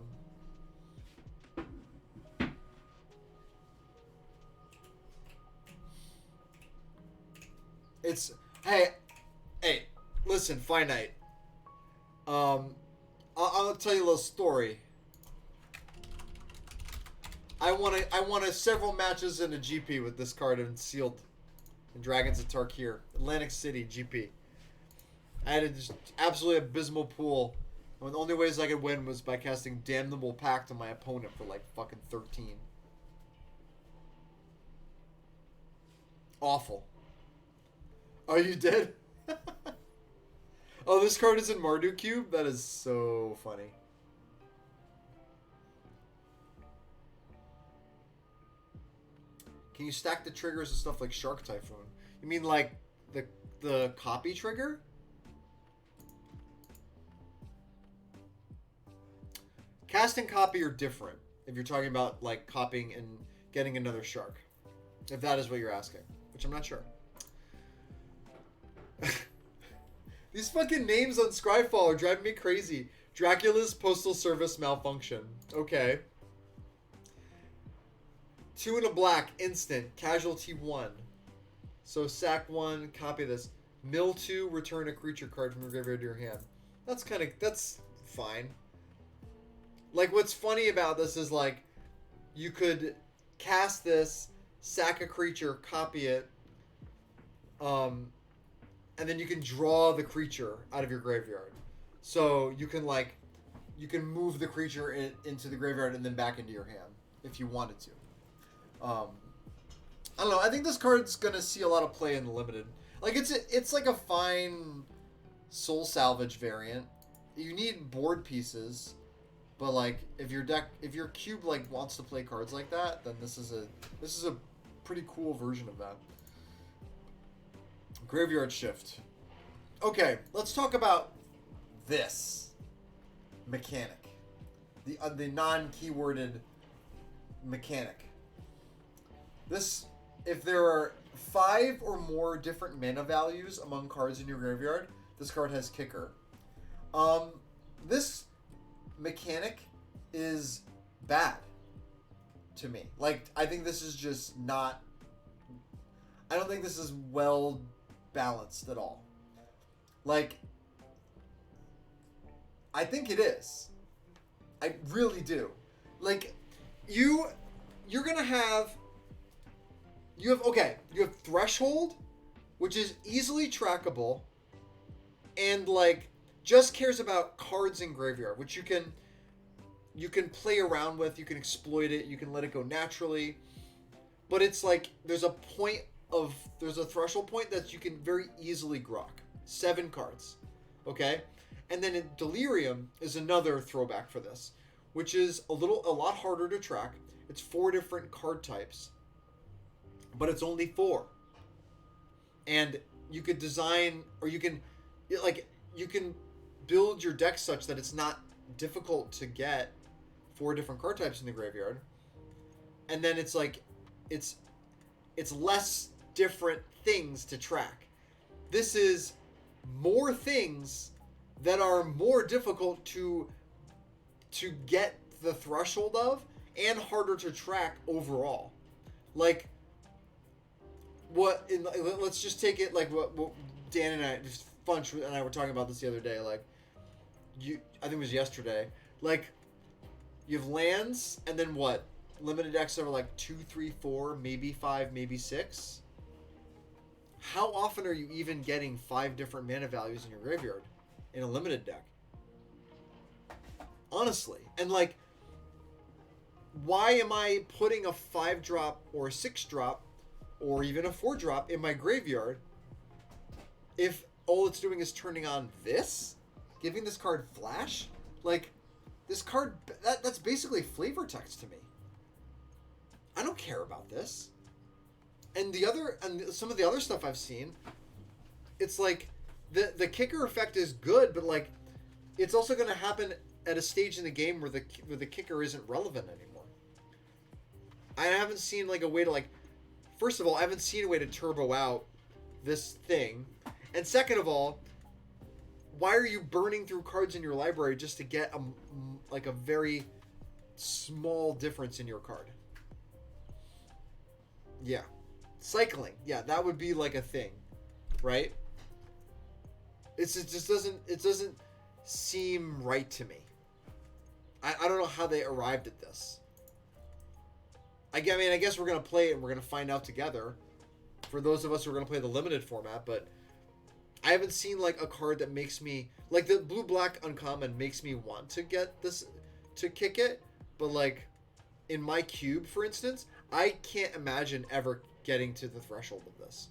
It's hey, listen, Finite. I'll tell you a little story. I won several matches in a GP with this card in sealed. In Dragons of Tarkir, Atlantic City GP. I had a just absolutely abysmal pool. And the only ways I could win was by casting Damnable Pact on my opponent for like fucking 13. Awful. Oh, you did? Oh, this card is in Mardu Cube? That is so funny. Can you stack the triggers and stuff like Shark Typhoon? You mean like the copy trigger? Cast and copy are different if you're talking about like copying and getting another shark. If that is what you're asking, which I'm not sure. These fucking names on Scryfall are driving me crazy. Dracula's Postal Service malfunction. Okay. 2 and a black, instant, casualty 1. So sack 1, copy this. Mill 2, return a creature card from your graveyard to your hand. That's fine. Like, what's funny about this is, like, you could cast this, sack a creature, copy it, and then you can draw the creature out of your graveyard. So you can, like, move the creature into the graveyard and then back into your hand if you wanted to. I don't know. I think this card's gonna see a lot of play in the limited. Like, it's like a fine soul salvage variant. You need board pieces, but like if your cube like wants to play cards like that, then this is a pretty cool version of that. Graveyard Shift. Okay, let's talk about this mechanic, the non-keyworded mechanic. This, if there are 5 or more different mana values among cards in your graveyard, This card has kicker. This mechanic is bad to me. Like, I think this is just not... I don't think this is well balanced at all. Like, I think it is. I really do. Like, you're gonna have... You have Threshold, which is easily trackable, and, like, just cares about cards in graveyard, which you can play around with, you can exploit it, you can let it go naturally. But it's like, there's a threshold point that you can very easily grok. 7 cards. Okay? And then Delirium is another throwback for this, which is a lot harder to track. It's 4 different card types, but it's only 4. And you could design, or you can build your deck such that it's not difficult to get 4 different card types in the graveyard. And then it's like, it's less different things to track. This is more things that are more difficult to get the threshold of, and harder to track overall. Like, let's just take it like what Dan and I, just Funch and I were talking about this the other day. Like, I think it was yesterday. Like, you have lands, and then what? Limited decks over like 2, 3, 4, maybe 5, maybe 6. How often are you even getting 5 different mana values in your graveyard in a limited deck? Honestly. And like, why am I putting a 5-drop or a 6-drop or even a 4-drop in my graveyard if all it's doing is turning on this? Giving this card flash? Like, this card, that's basically flavor text to me. I don't care about this. And some of the other stuff I've seen, it's like the kicker effect is good, but like, it's also going to happen at a stage in the game where the kicker isn't relevant anymore. I haven't seen like a way to, like, first of all, I haven't seen a way to turbo out this thing, and second of all, why are you burning through cards in your library just to get a very small difference in your card? Yeah. Cycling. Yeah, that would be like a thing, right? It just doesn't seem right to me. I don't know how they arrived at this. I guess we're going to play it and we're going to find out together. For those of us who are going to play the limited format, but I haven't seen like a card that makes me, like, the blue-black uncommon makes me want to get this, to kick it, but like in my cube, for instance, I can't imagine ever getting to the threshold of this.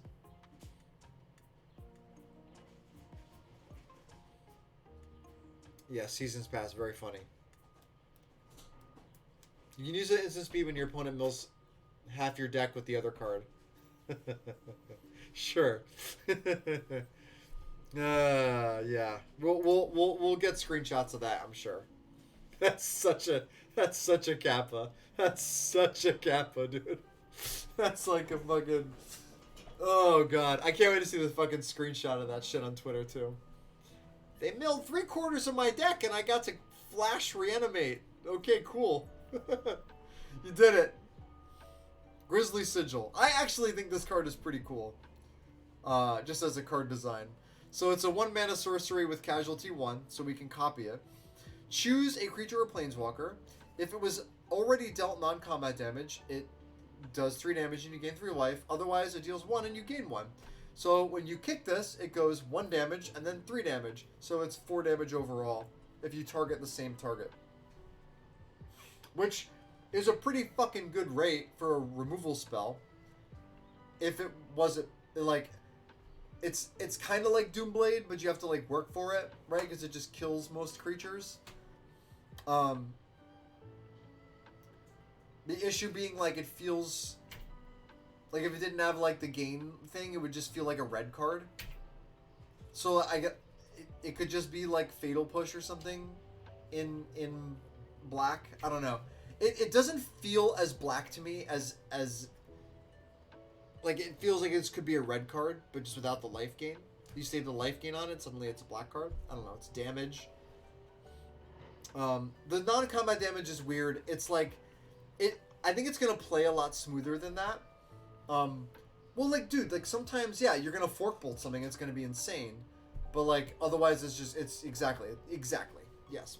Yeah, Seasons Pass, very funny. You can use it instant speed when your opponent mills half your deck with the other card. Sure. Yeah. We'll get screenshots of that, I'm sure. That's such a kappa. That's such a kappa, dude. That's like a fucking... Oh, God. I can't wait to see the fucking screenshot of that shit on Twitter, too. They milled 3/4 of my deck, and I got to flash reanimate. Okay, cool. You did it. Grizzly Sigil. I actually think this card is pretty cool. Just as a card design. So it's a 1-mana sorcery with casualty 1, so we can copy it. Choose a creature or planeswalker. If it was already dealt non-combat damage, it does 3 damage and you gain 3 life. Otherwise, it deals 1 and you gain 1. So when you kick this, it goes 1 damage and then 3 damage. So it's 4 damage overall if you target the same target. Which is a pretty fucking good rate for a removal spell. If it wasn't, like... It's kind of like Doomblade, but you have to, like, work for it, right? Because it just kills most creatures. The issue being, like, it feels... Like, if it didn't have, like, the gain thing, it would just feel like a red card. So, it could just be, like, Fatal Push or something in black. I don't know. It doesn't feel as black to me as... Like, it feels like this could be a red card, but just without the life gain. You save the life gain on it, suddenly it's a black card. I don't know, it's damage. The non-combat damage is weird. It's like, I think it's gonna play a lot smoother than that. Well, like, dude, like, sometimes, yeah, you're gonna fork bolt something, it's gonna be insane. But, like, otherwise, it's exactly, yes.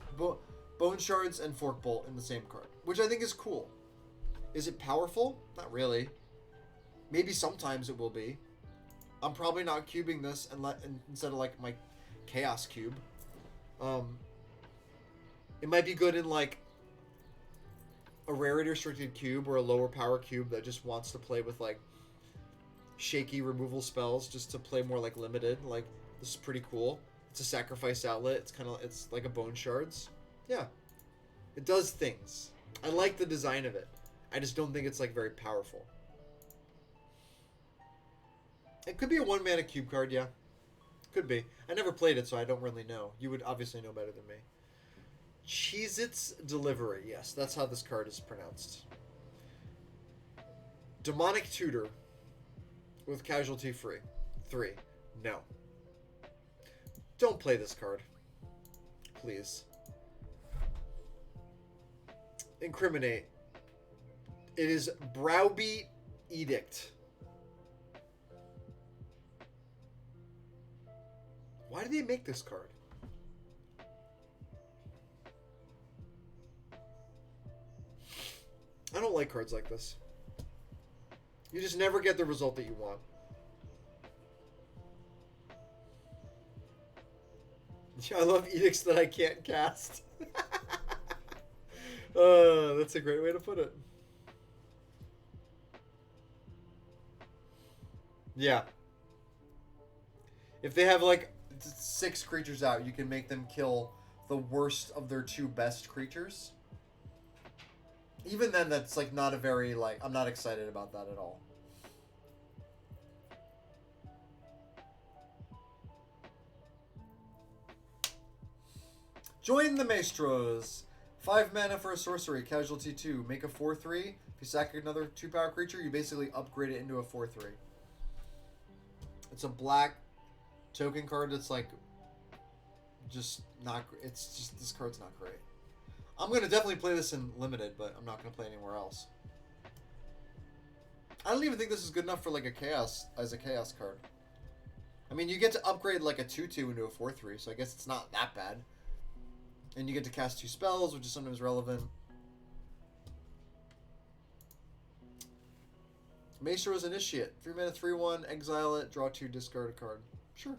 Bone Shards and Fork Bolt in the same card, which I think is cool. Is it powerful? Not really. Maybe sometimes it will be. I'm probably not cubing this instead of, like, my Chaos Cube. It might be good in, like, a rarity restricted cube or a lower power cube that just wants to play with, like, shaky removal spells just to play more, like, limited. Like, this is pretty cool. It's a sacrifice outlet. It's like a Bone Shards. Yeah. It does things. I like the design of it. I just don't think it's, like, very powerful. It could be a 1-mana cube card, yeah. Could be. I never played it, so I don't really know. You would obviously know better than me. Cheez-Its Delivery. Yes, that's how this card is pronounced. Demonic Tutor with casualty free. 3. No. Don't play this card. Please. Incriminate. It is Browbeat Edict. Why did they make this card? I don't like cards like this. You just never get the result that you want. I love edicts that I can't cast. That's a great way to put it. Yeah. If they have like 6 creatures out, you can make them kill the worst of their 2 best creatures. Even then, that's like not a very, like, I'm not excited about that at all. Join the Maestros. 5 mana for a sorcery, casualty 2. Make a 4/3. If you sack another 2-power creature, you basically upgrade it into a 4/3. It's a black token card that's like just not. It's just this card's not great. I'm gonna definitely play this in limited, but I'm not gonna play anywhere else. I don't even think this is good enough for like a chaos card. I mean, you get to upgrade like a 2/2 into a 4/3, so I guess it's not that bad. And you get to cast 2 spells, which is sometimes relevant. Maestro's Initiate. 3 mana, 3/1, exile it, draw 2, discard a card. Sure.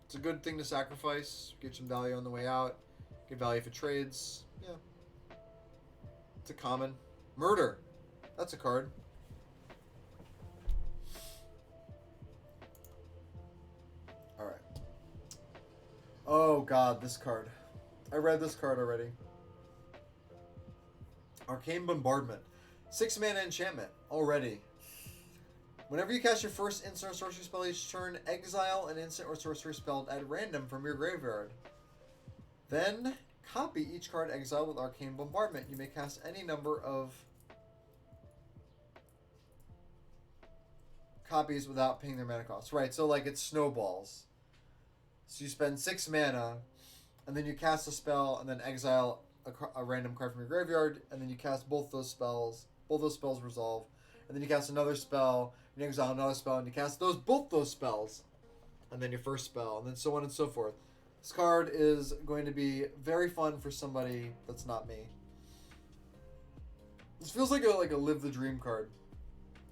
It's a good thing to sacrifice, get some value on the way out, get value for trades. Yeah. It's a common. Murder. That's a card. Alright. Oh god, this card. I read this card already. Arcane Bombardment. 6 mana enchantment. Already. Whenever you cast your first instant or sorcery spell each turn, exile an instant or sorcery spell at random from your graveyard. Then, copy each card exiled with Arcane Bombardment. You may cast any number of copies without paying their mana cost. Right, so like it snowballs. So you spend 6 mana, and then you cast a spell, and then exile a random card from your graveyard, and then you cast both those spells. Both those spells resolve. And then you cast another spell, and you exile another spell, and you cast both those spells. And then your first spell, and then so on and so forth. This card is going to be very fun for somebody that's not me. This feels like a Live the Dream card.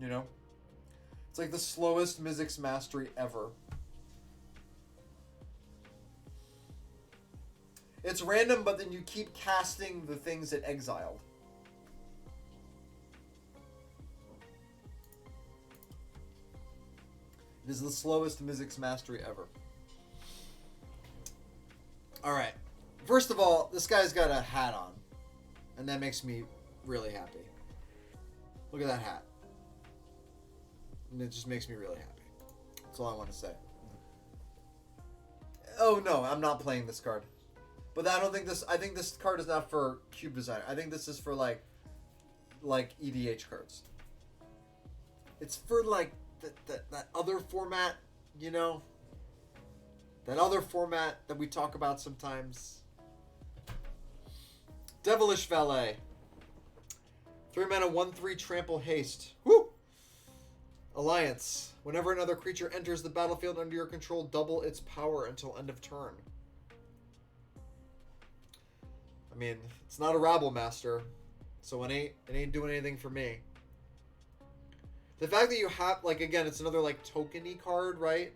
You know? It's like the slowest Mizzix Mastery ever. It's random, but then you keep casting the things it exiled. It is the slowest Mizzix Mastery ever. Alright. First of all, this guy's got a hat on. And that makes me really happy. Look at that hat. And it just makes me really happy. That's all I want to say. Oh no, I'm not playing this card. But I think this card is not for Cube Designer. I think this is for like EDH cards. It's for like that other format you know, that other format that we talk about sometimes. Devilish Valet. 3 mana, 1/3 trample haste. Woo! Alliance. Whenever another creature enters the battlefield under your control, double its power until end of turn. I mean, it's not a Rabble Master, so it ain't doing anything for me. The fact that you have, like, again, it's another, like, tokeny card, right?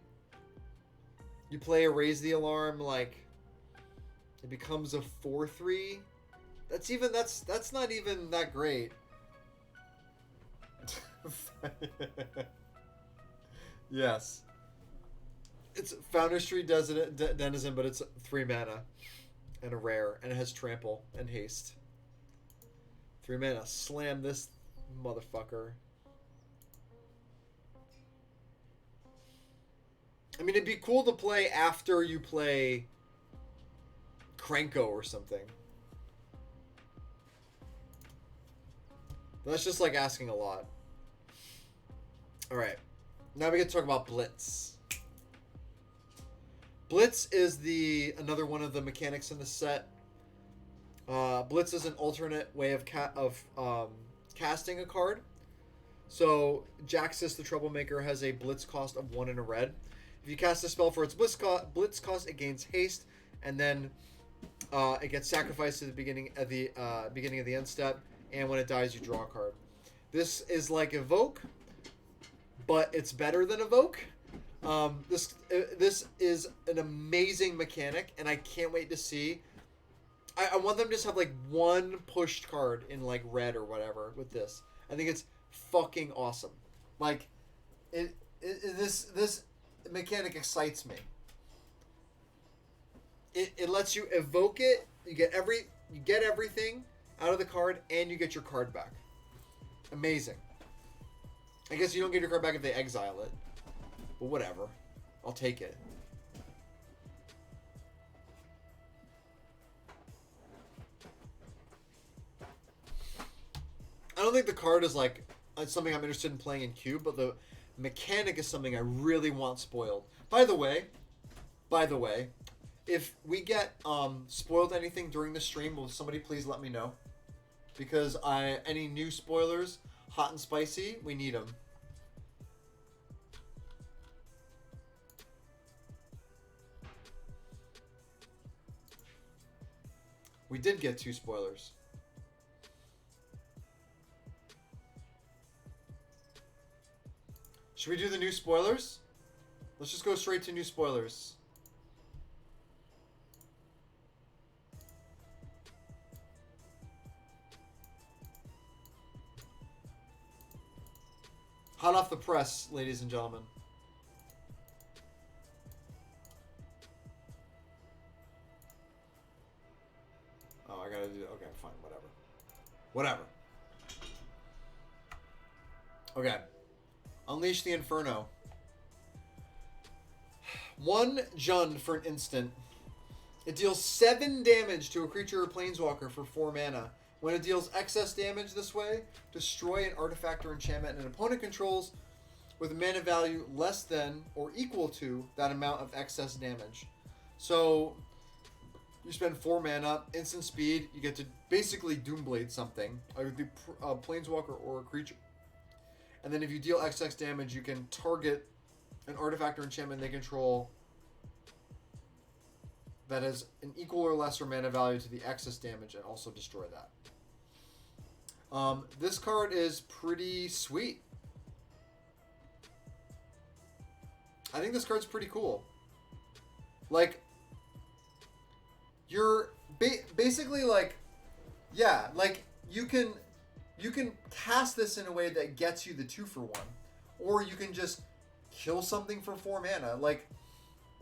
You play a Raise the Alarm, like, it becomes a 4/3. That's not even that great. Yes. It's Founder Street Denizen, but it's 3 mana and a rare, and it has trample and haste. 3 mana. Slam this motherfucker. I mean, it'd be cool to play after you play Krenko or something. That's just like asking a lot. Alright. Now we get to talk about Blitz. Blitz is another one of the mechanics in the set. Blitz is an alternate way of casting a card. So Jaxis the Troublemaker has a Blitz cost of 1 and a red. If you cast a spell for its Blitz cost, it gains haste, and then it gets sacrificed at the beginning of the end step. And when it dies, you draw a card. This is like Evoke, but it's better than Evoke. This is an amazing mechanic, and I can't wait to see. I want them to just have like one pushed card in like red or whatever with this. I think it's fucking awesome. Like, this mechanic excites me. It lets you evoke it. You get everything out of the card, and you get your card back. Amazing. I guess you don't get your card back if they exile it. But whatever. I'll take it. I don't think the card is like something I'm interested in playing in Cube, but the mechanic is something I really want spoiled. By the way, if we get spoiled anything during the stream, will somebody please let me know? Because any new spoilers, hot and spicy, we need them. We did get 2 spoilers. Should we do the new spoilers? Let's just go straight to new spoilers. Hot off the press, ladies and gentlemen. Oh, I gotta do... Okay, fine, whatever. Okay. Unleash the Inferno. 1 Jund for an instant. It deals 7 damage to a creature or planeswalker for 4 mana. When it deals excess damage this way, destroy an artifact or enchantment an opponent controls with a mana value less than or equal to that amount of excess damage. So you spend 4 mana, instant speed, you get to basically Doomblade something, either a planeswalker or a creature. And then if you deal excess damage, you can target an artifact or enchantment they control that has an equal or lesser mana value to the excess damage and also destroy that. This card is pretty sweet. I think this card's pretty cool. Like, you're basically like, yeah, like you can cast this in a way that gets you the 2-for-1, or you can just kill something for 4 mana. Like,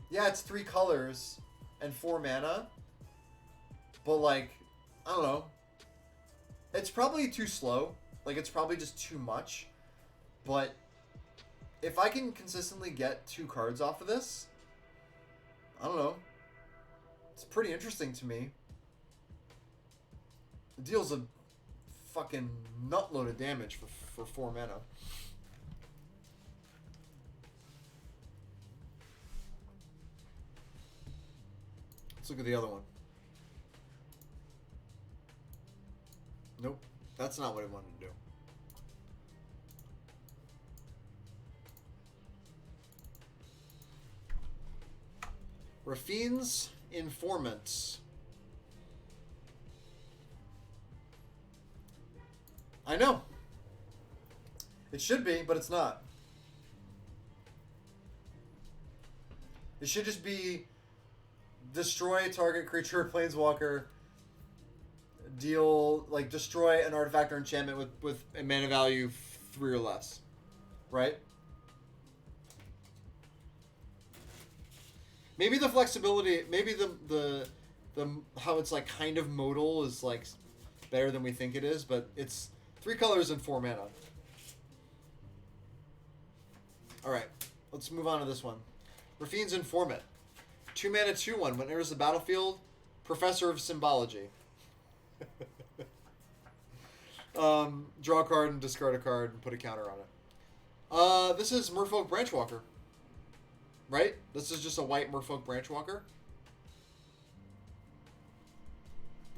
yeah, it's 3 colors and 4 mana, but like, I don't know. It's probably too slow. Like, it's probably just too much. But if I can consistently get 2 cards off of this, I don't know. It's pretty interesting to me. It deals a fucking nutload of damage for 4 mana. Let's look at the other one. Nope. That's not what I wanted to do. Rafine's Informants. I know. It should be, but it's not. It should just be destroy target creature, planeswalker, deal, like, destroy an artifact or enchantment with a mana value 3 or less. Right? Maybe the flexibility, maybe the how it's, like, kind of modal is, like, better than we think it is, but it's 3 colors and 4 mana. Alright, let's move on to this one. Rafine's Informant. 2 mana, 2/1. When it enters the battlefield, Professor of Symbology. Draw a card and discard a card and put a counter on it. This is Merfolk Branchwalker. Right? This is just a white Merfolk Branchwalker.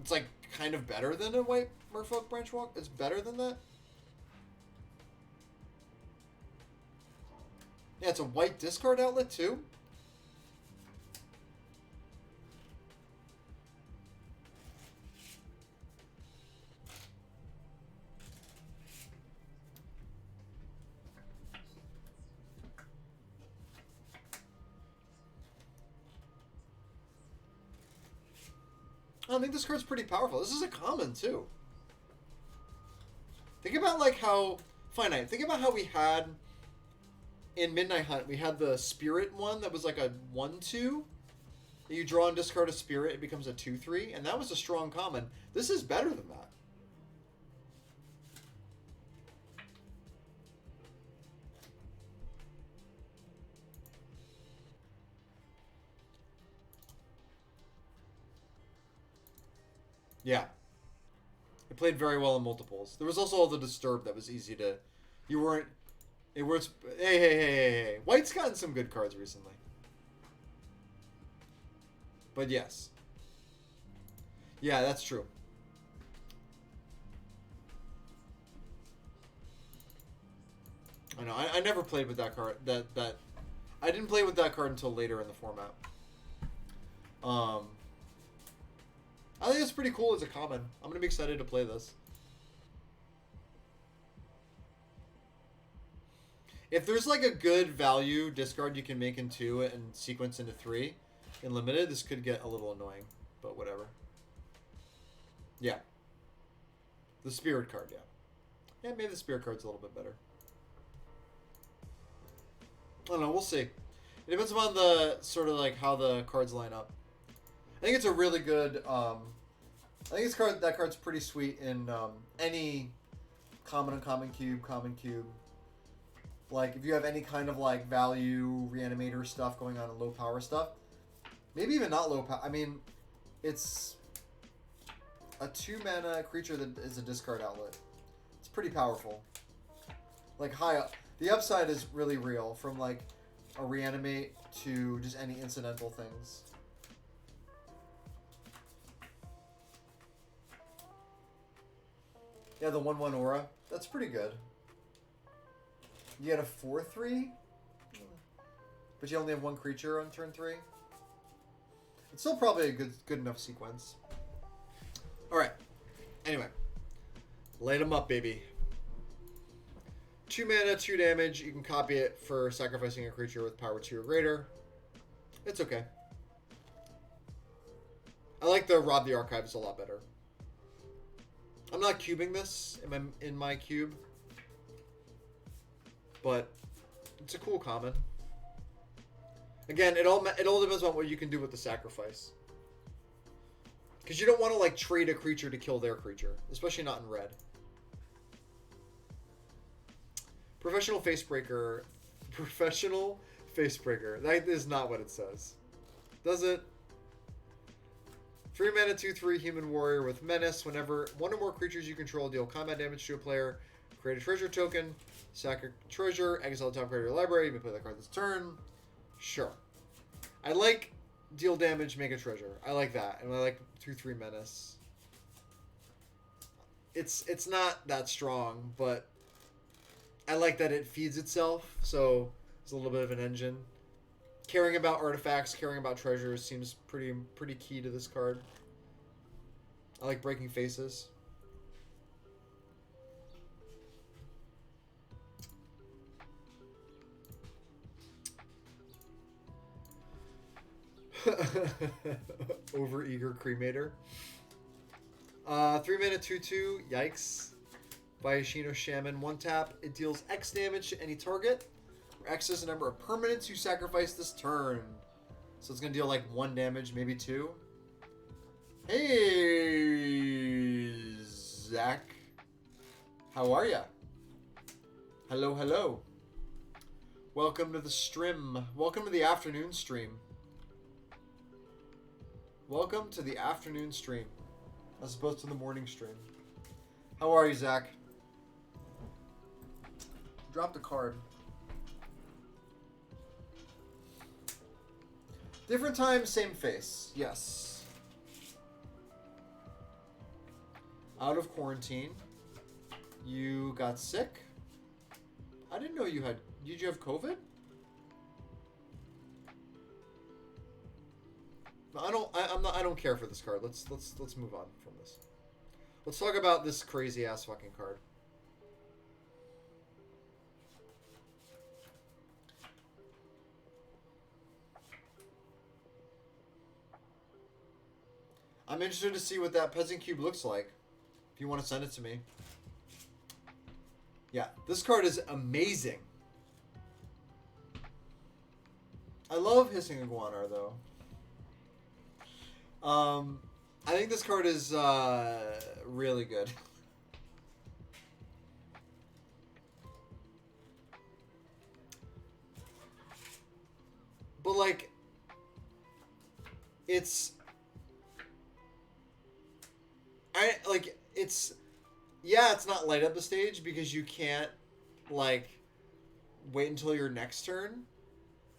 It's like kind of better than a white Merfolk Branchwalker. It's better than that. Yeah, it's a white discard outlet too. I think this card's pretty powerful. This is a common too. Think about like how finite. Think about how we had in Midnight Hunt. We had the Spirit one that was like a 1/2. You draw and discard a Spirit, it becomes a 2/3, and that was a strong common. This is better than that. Yeah. It played very well in multiples. There was also all the Disturb that was easy to... You weren't... It was... Hey. White's gotten some good cards recently. But yes. Yeah, that's true. I know. I never played with that card. I didn't play with that card until later in the format. I think it's pretty cool as a common. I'm gonna be excited to play this. If there's like a good value discard you can make in 2 and sequence into 3 in limited, this could get a little annoying, but whatever. Yeah. The Spirit card, yeah. Yeah, maybe the Spirit card's a little bit better. I don't know, we'll see. It depends upon the sort of like how the cards line up. I think it's a really good. I think that card's pretty sweet in any common and common cube. Like if you have any kind of like value reanimator stuff going on and low power stuff, maybe even not low power. I mean, it's a 2 mana creature that is a discard outlet. It's pretty powerful. Like high up, the upside is really real from like a reanimate to just any incidental things. Yeah, the 1/1 aura. That's pretty good. You get a 4/3, but you only have 1 creature on turn 3. It's still probably a good enough sequence. All right. Anyway, light them up, baby. 2 mana, 2 damage. You can copy it for sacrificing a creature with power 2 or greater. It's okay. I like the Rob the Archives a lot better. I'm not cubing this in my cube, but it's a cool common. Again, it all depends on what you can do with the sacrifice, because you don't want to like trade a creature to kill their creature, especially not in red. Professional Facebreaker. That is not what it says, does it? 3 mana, 2/3 human warrior with menace. Whenever 1 or more creatures you control deal combat damage to a player, create a treasure token, sack a treasure, exile the top card of your library. You may play that card this turn. Sure. I like deal damage, make a treasure. I like that, and I like 2/3 menace. It's not that strong, but I like that it feeds itself, so it's a little bit of an engine. Caring about artifacts, caring about treasures seems pretty key to this card. I like breaking faces. Overeager cremator. 3-mana 2/2. Yikes. Bayashino Shaman. 1 tap. It deals X damage to any target. Where X is the number of permanents you sacrifice this turn. So it's gonna deal like 1 damage, maybe 2. Hey, Zach. How are ya? Hello, hello. Welcome to the stream. Welcome to the afternoon stream. Welcome to the afternoon stream, as opposed to the morning stream. How are you, Zach? Dropped a card. Different time, same face. Yes. Out of quarantine. You got sick? I didn't know you had... Did you have COVID? No, I don't care for this card. Let's move on from this. Let's talk about this crazy ass fucking card. I'm interested to see what that peasant cube looks like. If you want to send it to me. Yeah, this card is amazing. I love Hissing Iguana though. I think this card is really good. But like, it's it's not light up the stage because you can't like wait until your next turn.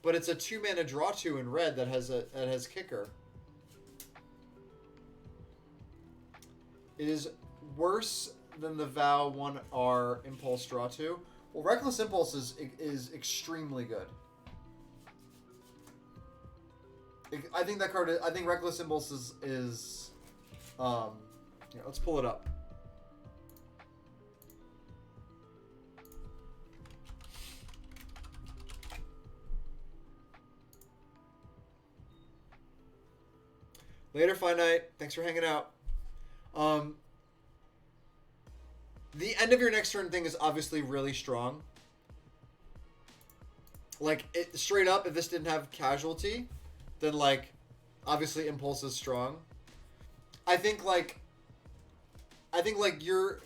But it's a 2-mana draw 2 in red that has kicker. It is worse than the Vow 1R Impulse draw 2. Well, Reckless Impulse is extremely good. I think that card. I think Reckless Impulse is yeah, let's pull it up. Later, Finite. Thanks for hanging out. The end of your next turn thing is obviously really strong. Like, it straight up, if this didn't have Casualty, then, like, obviously Impulse is strong. I think you're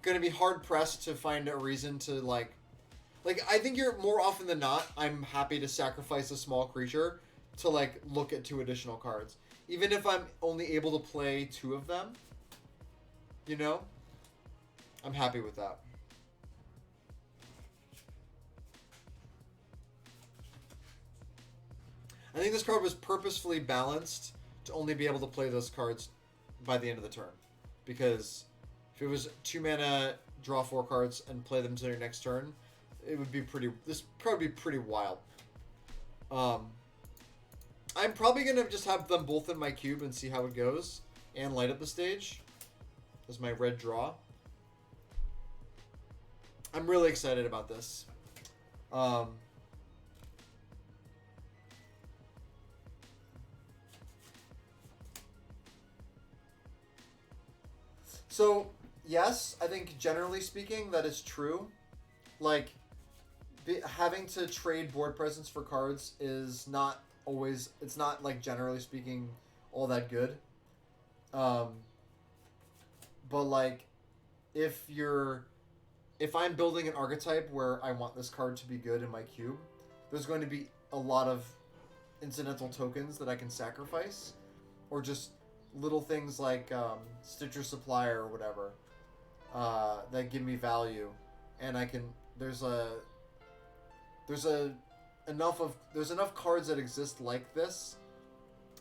gonna be hard-pressed to find a reason to, like, I think you're, more often than not, I'm happy to sacrifice a small creature to, like, look at 2 additional cards. Even if I'm only able to play 2 of them, you know? I'm happy with that. I think this card was purposefully balanced to only be able to play those cards by the end of the turn. Because if it was 2 mana, draw 4 cards, and play them to your next turn, it would be this card would be pretty wild. I'm probably going to just have them both in my cube and see how it goes. And light up the stage as my red draw. I'm really excited about this. So, yes, I think generally speaking that is true. Like, having to trade board presence for cards is not always, it's not, like, generally speaking all that good. But, like, if I'm building an archetype where I want this card to be good in my cube, there's going to be a lot of incidental tokens that I can sacrifice, or just little things like Stitcher Supplier or whatever that give me value, and I can there's a there's enough cards that exist like this,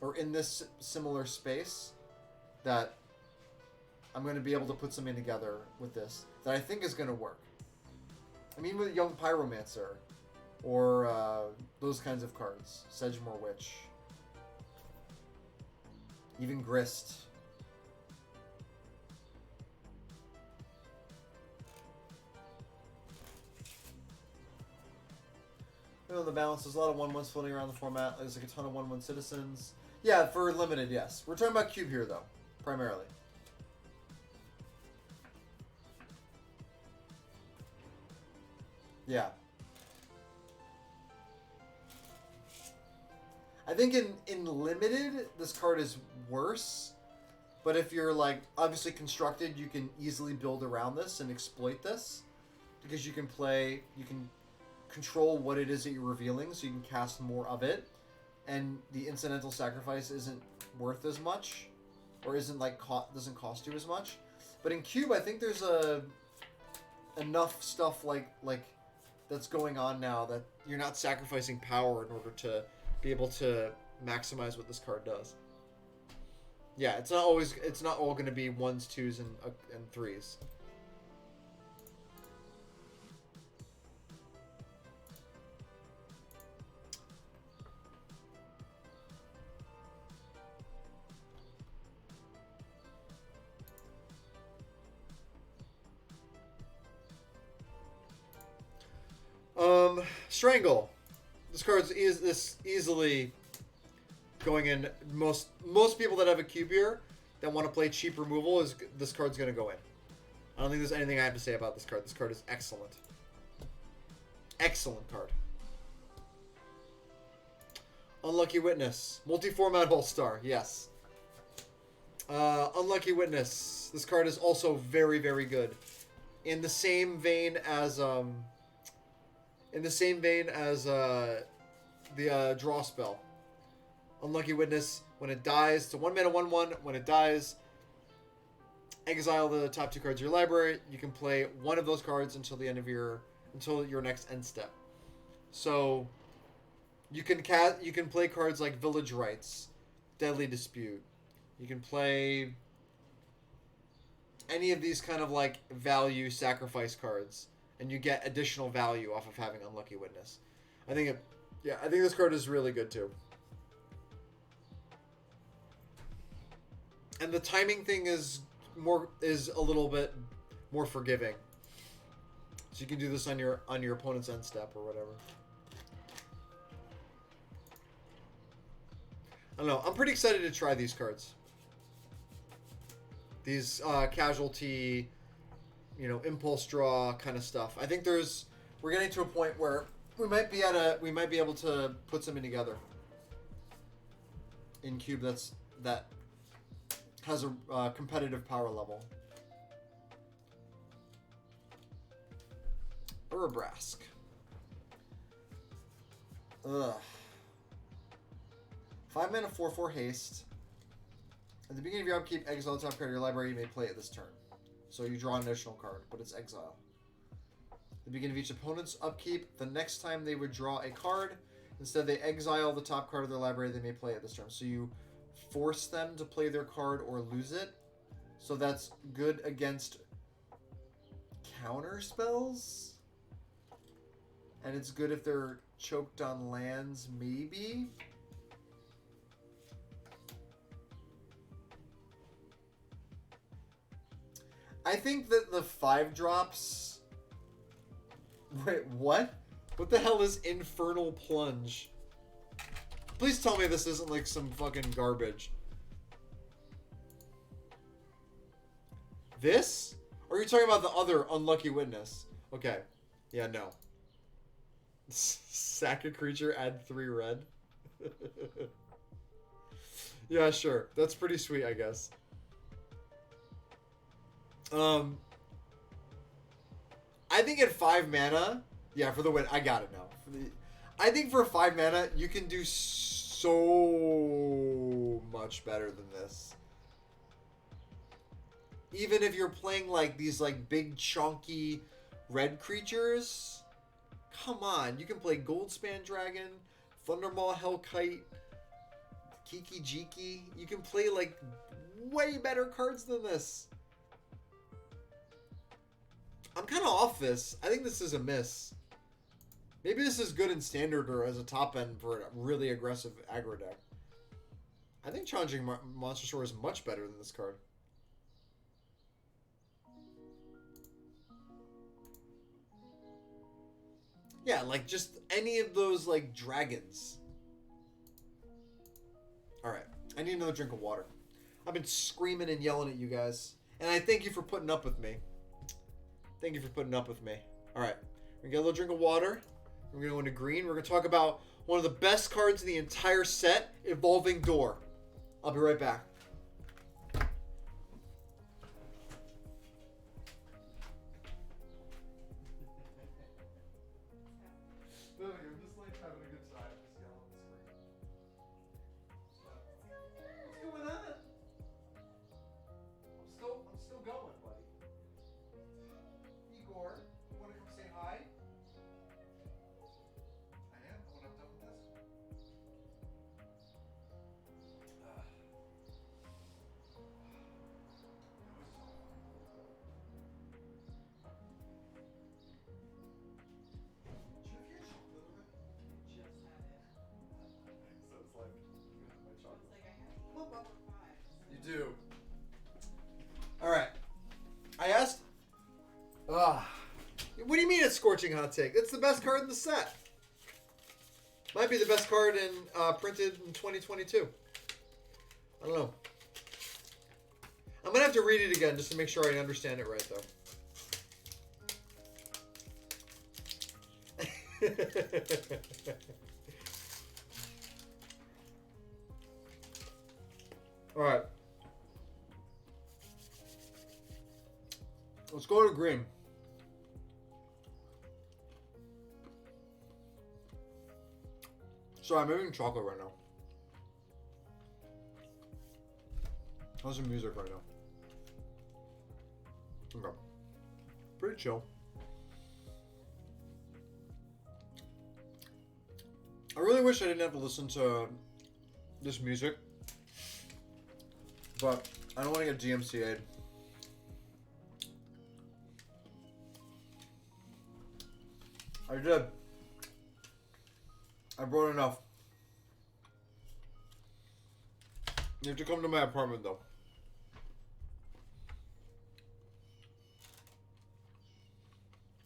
or in this similar space, that I'm going to be able to put something together with this that I think is going to work. I mean, with Young Pyromancer, or those kinds of cards, Sedgemoor Witch, even Grist. The balance, there's a lot of 1/1s floating around the format. There's like a ton of 1/1 citizens. Yeah, for limited, yes. We're talking about Cube here, though, primarily. Yeah. I think in limited, this card is worse. But if you're, like, obviously constructed, you can easily build around this and exploit this. Because you can control what it is that you're revealing, so you can cast more of it, and the incidental sacrifice isn't worth as much, or isn't like doesn't cost you as much. But in Cube, I think there's enough stuff like that's going on now that you're not sacrificing power in order to be able to maximize what this card does. Yeah, it's not all going to be 1s, 2s, and 3s. Strangle. This card's easily going in. Most people that have a cube here that want to play cheap removal, this card's going to go in. I don't think there's anything I have to say about this card. This card is excellent. Excellent card. Unlucky Witness. Multi-format All-Star. Yes. Unlucky Witness. This card is also very, very good. In the same vein as the draw spell. Unlucky Witness, when it dies, it's a 1-mana 1/1. When it dies, exile the top 2 cards of your library. You can play one of those cards until your next end step. So you can play cards like Village Rites, Deadly Dispute. You can play any of these kind of like value sacrifice cards, and you get additional value off of having Unlucky Witness. I think this card is really good too. And the timing thing is a little bit more forgiving. So you can do this on your opponent's end step or whatever. I don't know. I'm pretty excited to try these cards. These casualty, impulse draw kind of stuff. I think we're getting to a point where we might be able to put something together in Cube that has a competitive power level. Urabrask. Ugh. 5-mana 4/4 haste. At the beginning of your upkeep, exile the top card of your library. You may play it this turn. So you draw an additional card, but it's exile. At the beginning of each opponent's upkeep, the next time they would draw a card, instead they exile the top card of their library. They may play it this turn. So you force them to play their card or lose it. So that's good against counter spells. And it's good if they're choked on lands, maybe. I think that the 5-drops... Wait, what? What the hell is Infernal Plunge? Please tell me this isn't like some fucking garbage. This? Or are you talking about the other Unlucky Witness? Okay. Yeah, no. Sack a creature, add 3 red. Yeah, sure. That's pretty sweet, I guess. I think at 5 mana, yeah, for the win, I got it now. I think for 5 mana, you can do so much better than this. Even if you're playing like these like big chunky red creatures, Come on, you can play Goldspan Dragon, Thundermaw Hellkite, Kiki Jiki. You can play like way better cards than this. I'm kind of off this. I think this is a miss. Maybe this is good in standard or as a top end for a really aggressive aggro deck. I think Challenging Monster Store is much better than this card. Yeah, like just any of those like dragons. Alright, I need another drink of water. I've been screaming and yelling at you guys. And I thank you for putting up with me. Thank you for putting up with me. Alright, we're gonna get a little drink of water. We're gonna go into green. We're gonna talk about one of the best cards in the entire set, Evolving Door. I'll be right back. I'm just like having a good time, just yelling at the screen. What's going on? I'm still going, buddy. Igor, you wanna come say hi? I am, when I'm done with this. Did you have your chocolate already? Just had it. So it's like, you have my chocolate. It's like I have to Come on, Bob. 4 or 5. You do. Alright. I asked. What do you mean it's Scorching Hot Take? It's the best card in the set. Might be the best card in printed in 2022. I don't know. I'm gonna have to read it again just to make sure I understand it right, though. All right. Let's go to green. Sorry, I'm having chocolate right now. How's the music right now? Okay. Pretty chill. I really wish I didn't have to listen to this music. But I don't want to get GMCA'd. I did. I brought enough. You have to come to my apartment, though.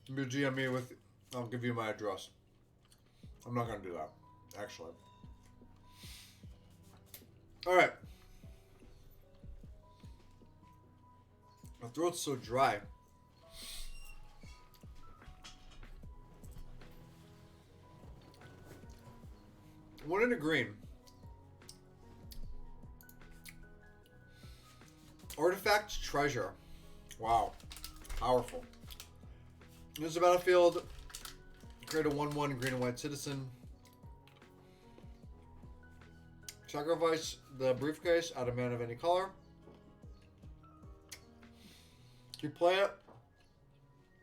You GM me with... I'll give you my address. I'm not going to do that, actually. Alright. My throat's so dry. One in a green. Artifact Treasure. Wow. Powerful. This is a battlefield. Create a 1/1 green and white citizen. Sacrifice the briefcase, add a mana of any color. You play it.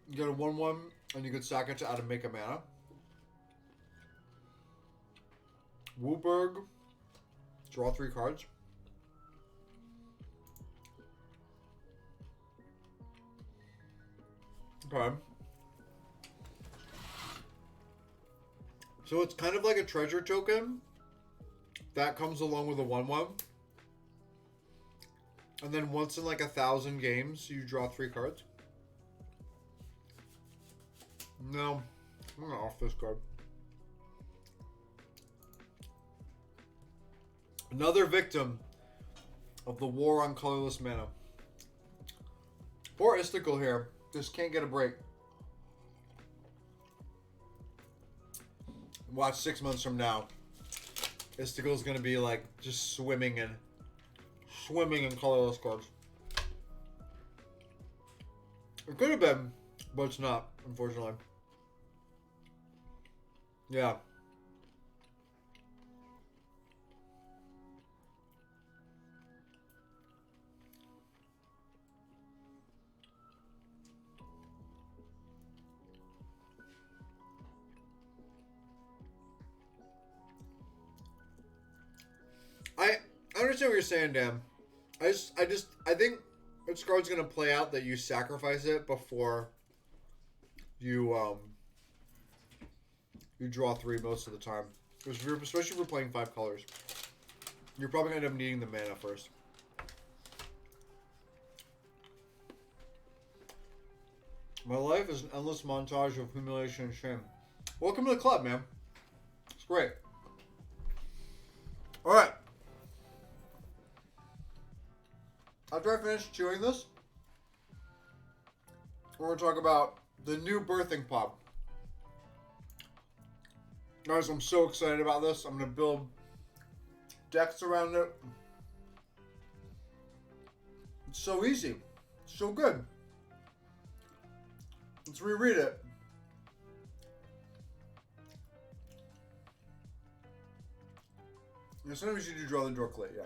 You get a 1/1, and you could sack it to add a make a mana. Wooburg. Draw 3 cards. Okay. So it's kind of like a treasure token that comes along with a 1/1. And then once in like 1,000 games, you draw 3 cards. No, I'm gonna off this card. Another victim of the war on colorless mana. Poor Istical here. Just can't get a break. Watch 6 months from now. Isticle's gonna be like just swimming in colorless cards. It could have been, but it's not, unfortunately. Yeah. understand what you're saying, Dan. I think this card's gonna play out that you sacrifice it before you you draw 3 most of the time. Especially if you're playing 5 colors. You're probably gonna end up needing the mana first. My life is an endless montage of humiliation and shame. Welcome to the club, man. It's great. Alright. After I finish chewing this, we're going to talk about the new birthing pod. Guys, I'm so excited about this. I'm going to build decks around it. It's so easy. It's so good. Let's reread it. Yeah, sometimes you do draw the door clay, yeah.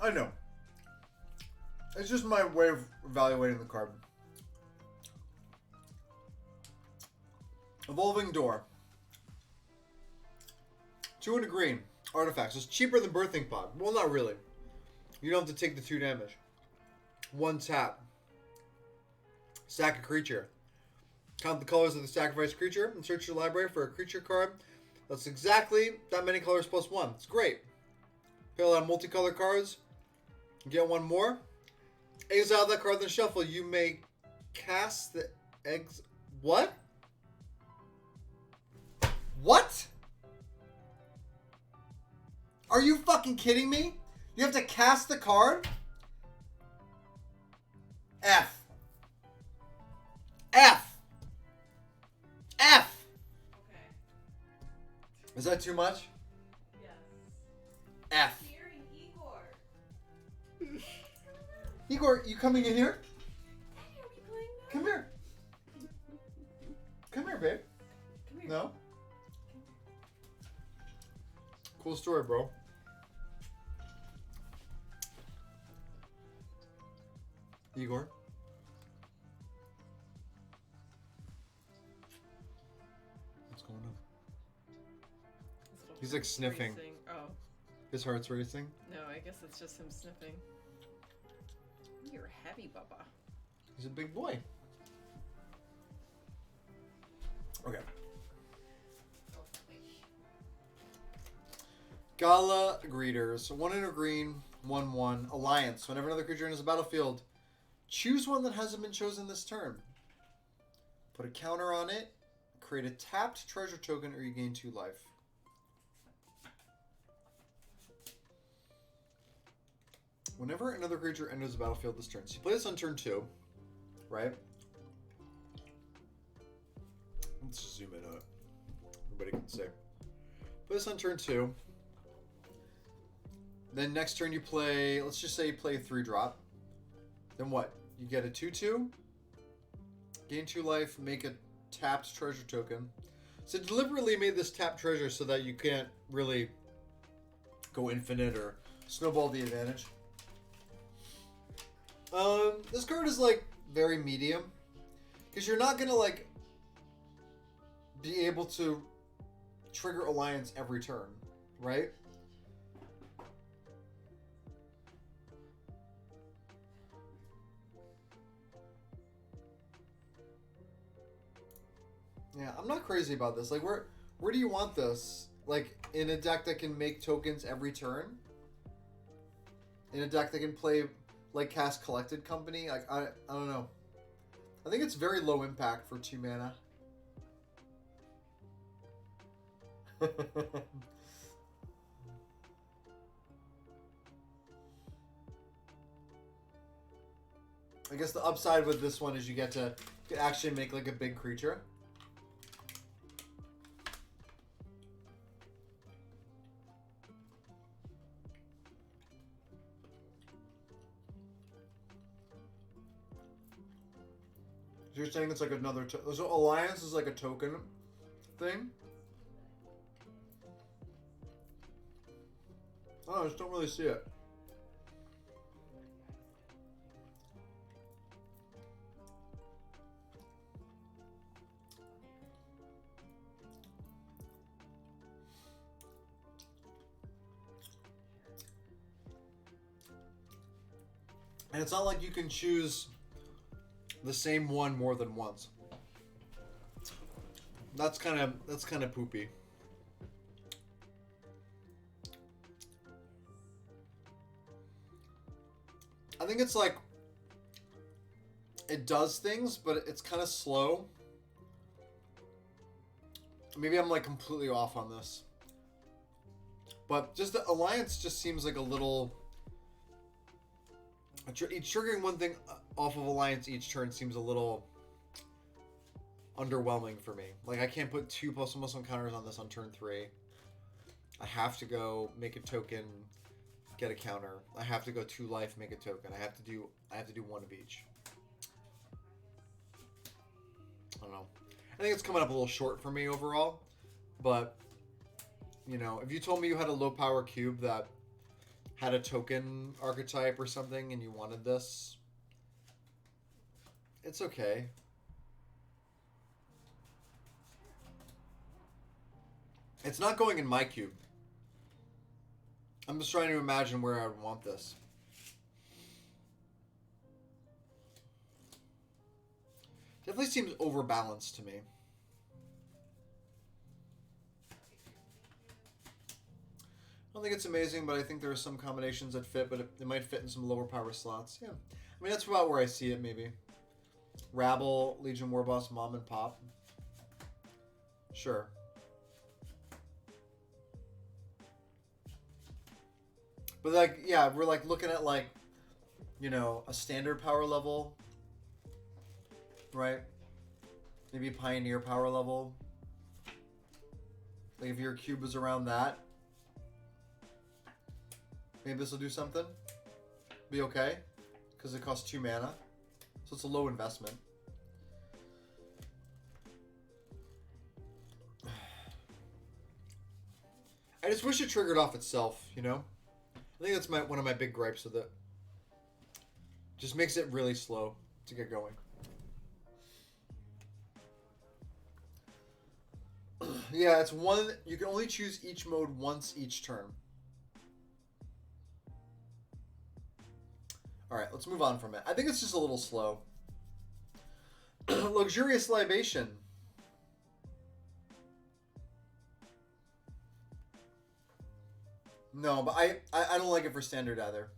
I know. It's just my way of evaluating the card. Evolving Door. 2 and a green. Artifacts. It's cheaper than Birthing Pod. Well, not really. You don't have to take the 2 damage. 1 tap. Sack a creature. Count the colors of the sacrificed creature and search your library for a creature card. That's exactly that many colors plus 1. It's great. Play a lot of multicolored cards. Get 1 more. Exile that card, then shuffle. You may cast the eggs. What? What? Are you fucking kidding me? You have to cast the card? F. F. F. Okay. Is that too much? Yes. F. Hearing Igor. Igor, you coming in here? Daddy, are we playing now? Come here. Come here, babe. Come here. No? Cool story, bro. Igor? What's going on? He's like sniffing. Racing. Oh. His heart's racing? No, I guess it's just him sniffing. You're heavy, Bubba. He's a big boy. Okay. Gala Greeters. 1 in a green, 1/1. Alliance. Whenever another creature enters the battlefield, choose one that hasn't been chosen this turn. Put a counter on it. Create a tapped treasure token or you gain 2 life. Whenever another creature enters the battlefield this turn. So you play this on turn 2, right? Let's zoom in on it. Everybody can see. Play this on turn 2. Then next turn you play, let's just say you play a 3-drop. Then what? You get a 2/2. Gain 2 life, make a tapped treasure token. So deliberately made this tapped treasure so that you can't really go infinite or snowball the advantage. This card is like very medium because you're not gonna like be able to trigger Alliance every turn, right? Yeah, I'm not crazy about this. Like, where do you want this? Like, in a deck that can make tokens every turn? In a deck that can play, like, cast Collected Company? Like, I don't know. I think it's very low impact for 2 mana. I guess the upside with this one is you get to actually make, like, a big creature. You're saying it's like another... So Alliance is like a token thing? Oh, I just don't really see it. And it's not like you can choose the same one more than once. That's kind of poopy. I think it's like it does things, but it's kind of slow. Maybe I'm like completely off on this. But just the Alliance just seems like a little... Triggering one thing off of Alliance each turn seems a little underwhelming for me. Like, I can't put 2+1/+1 counters on this on turn 3. I have to go make a token, get a counter. I have to go 2 life, make a token. I have to do one of each. I don't know. I think it's coming up a little short for me overall, but you know, if you told me you had a low power cube that had a token archetype or something and you wanted this, it's okay. It's not going in my cube. I'm just trying to imagine where I would want this. Definitely seems overbalanced to me. I don't think it's amazing, but I think there are some combinations that fit, but it might fit in some lower power slots. Yeah. I mean, that's about where I see it, maybe. Rabble, Legion Warboss, Mom and Pop. Sure. But, like, yeah, we're, like, looking at, like, you know, a standard power level. Right? Maybe Pioneer power level. Like, if your cube is around that. Maybe this will do something. Be okay. Because it costs 2 mana. So it's a low investment. I just wish it triggered off itself, you know? I think that's one of my big gripes with it. Just makes it really slow to get going. Yeah, it's one... You can only choose each mode once each turn. Alright, let's move on from it. I think it's just a little slow. Luxurious Libation. No, but I don't like it for standard either.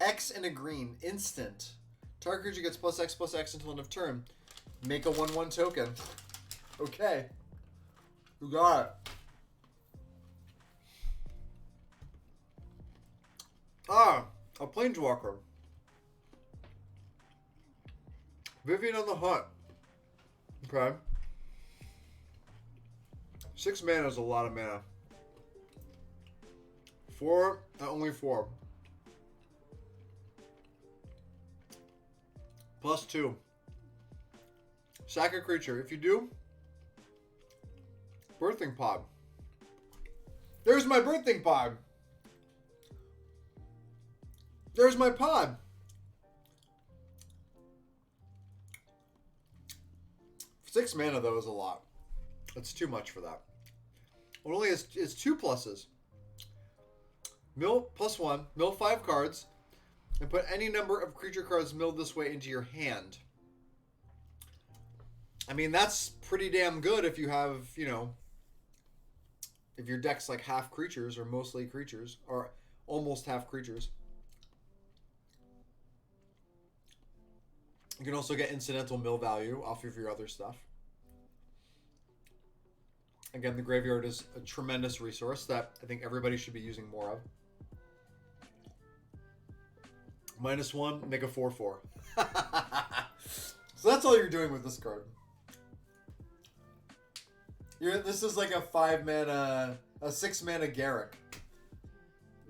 X and a green. Instant. Target creature gets +X/+X until end of turn. Make a 1/1 token. Okay. You got it. Ah, a Planeswalker. Vivian on the Hunt. Okay. 6 mana is a lot of mana. 4, only 4. +2. Sack a creature. If you do, Birthing Pod. There's my Birthing Pod. There's my pod. Six mana though is a lot. That's too much for that. It only has it's 2 pluses. Mill +1. Mill 5 cards, and put any number of creature cards milled this way into your hand. I mean, that's pretty damn good if you have, you know, if your deck's like half creatures or mostly creatures or almost half creatures. You can also get incidental mill value off of your other stuff. Again, the graveyard is a tremendous resource that I think everybody should be using more of. -1, make a 4/4. So that's all you're doing with this card. This is like a 5 mana, a 6 mana Garruk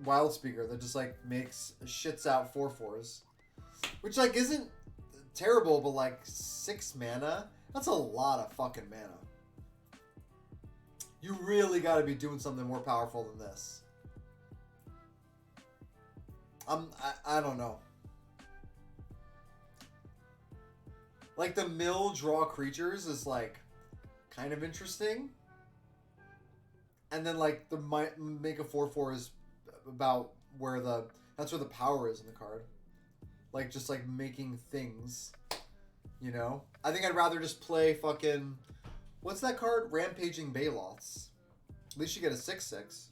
Wild Speaker that just like shits out 4/4s, which like isn't terrible, but like 6 mana, that's a lot of fucking mana. You really got to be doing something more powerful than this. I don't know. Like the mill draw creatures is like kind of interesting, and then like the make a 4/4 is about where that's where the power is in the card. Like, just, like, making things, you know? I think I'd rather just play fucking... What's that card? Rampaging Baloths. At least you get a 6/6.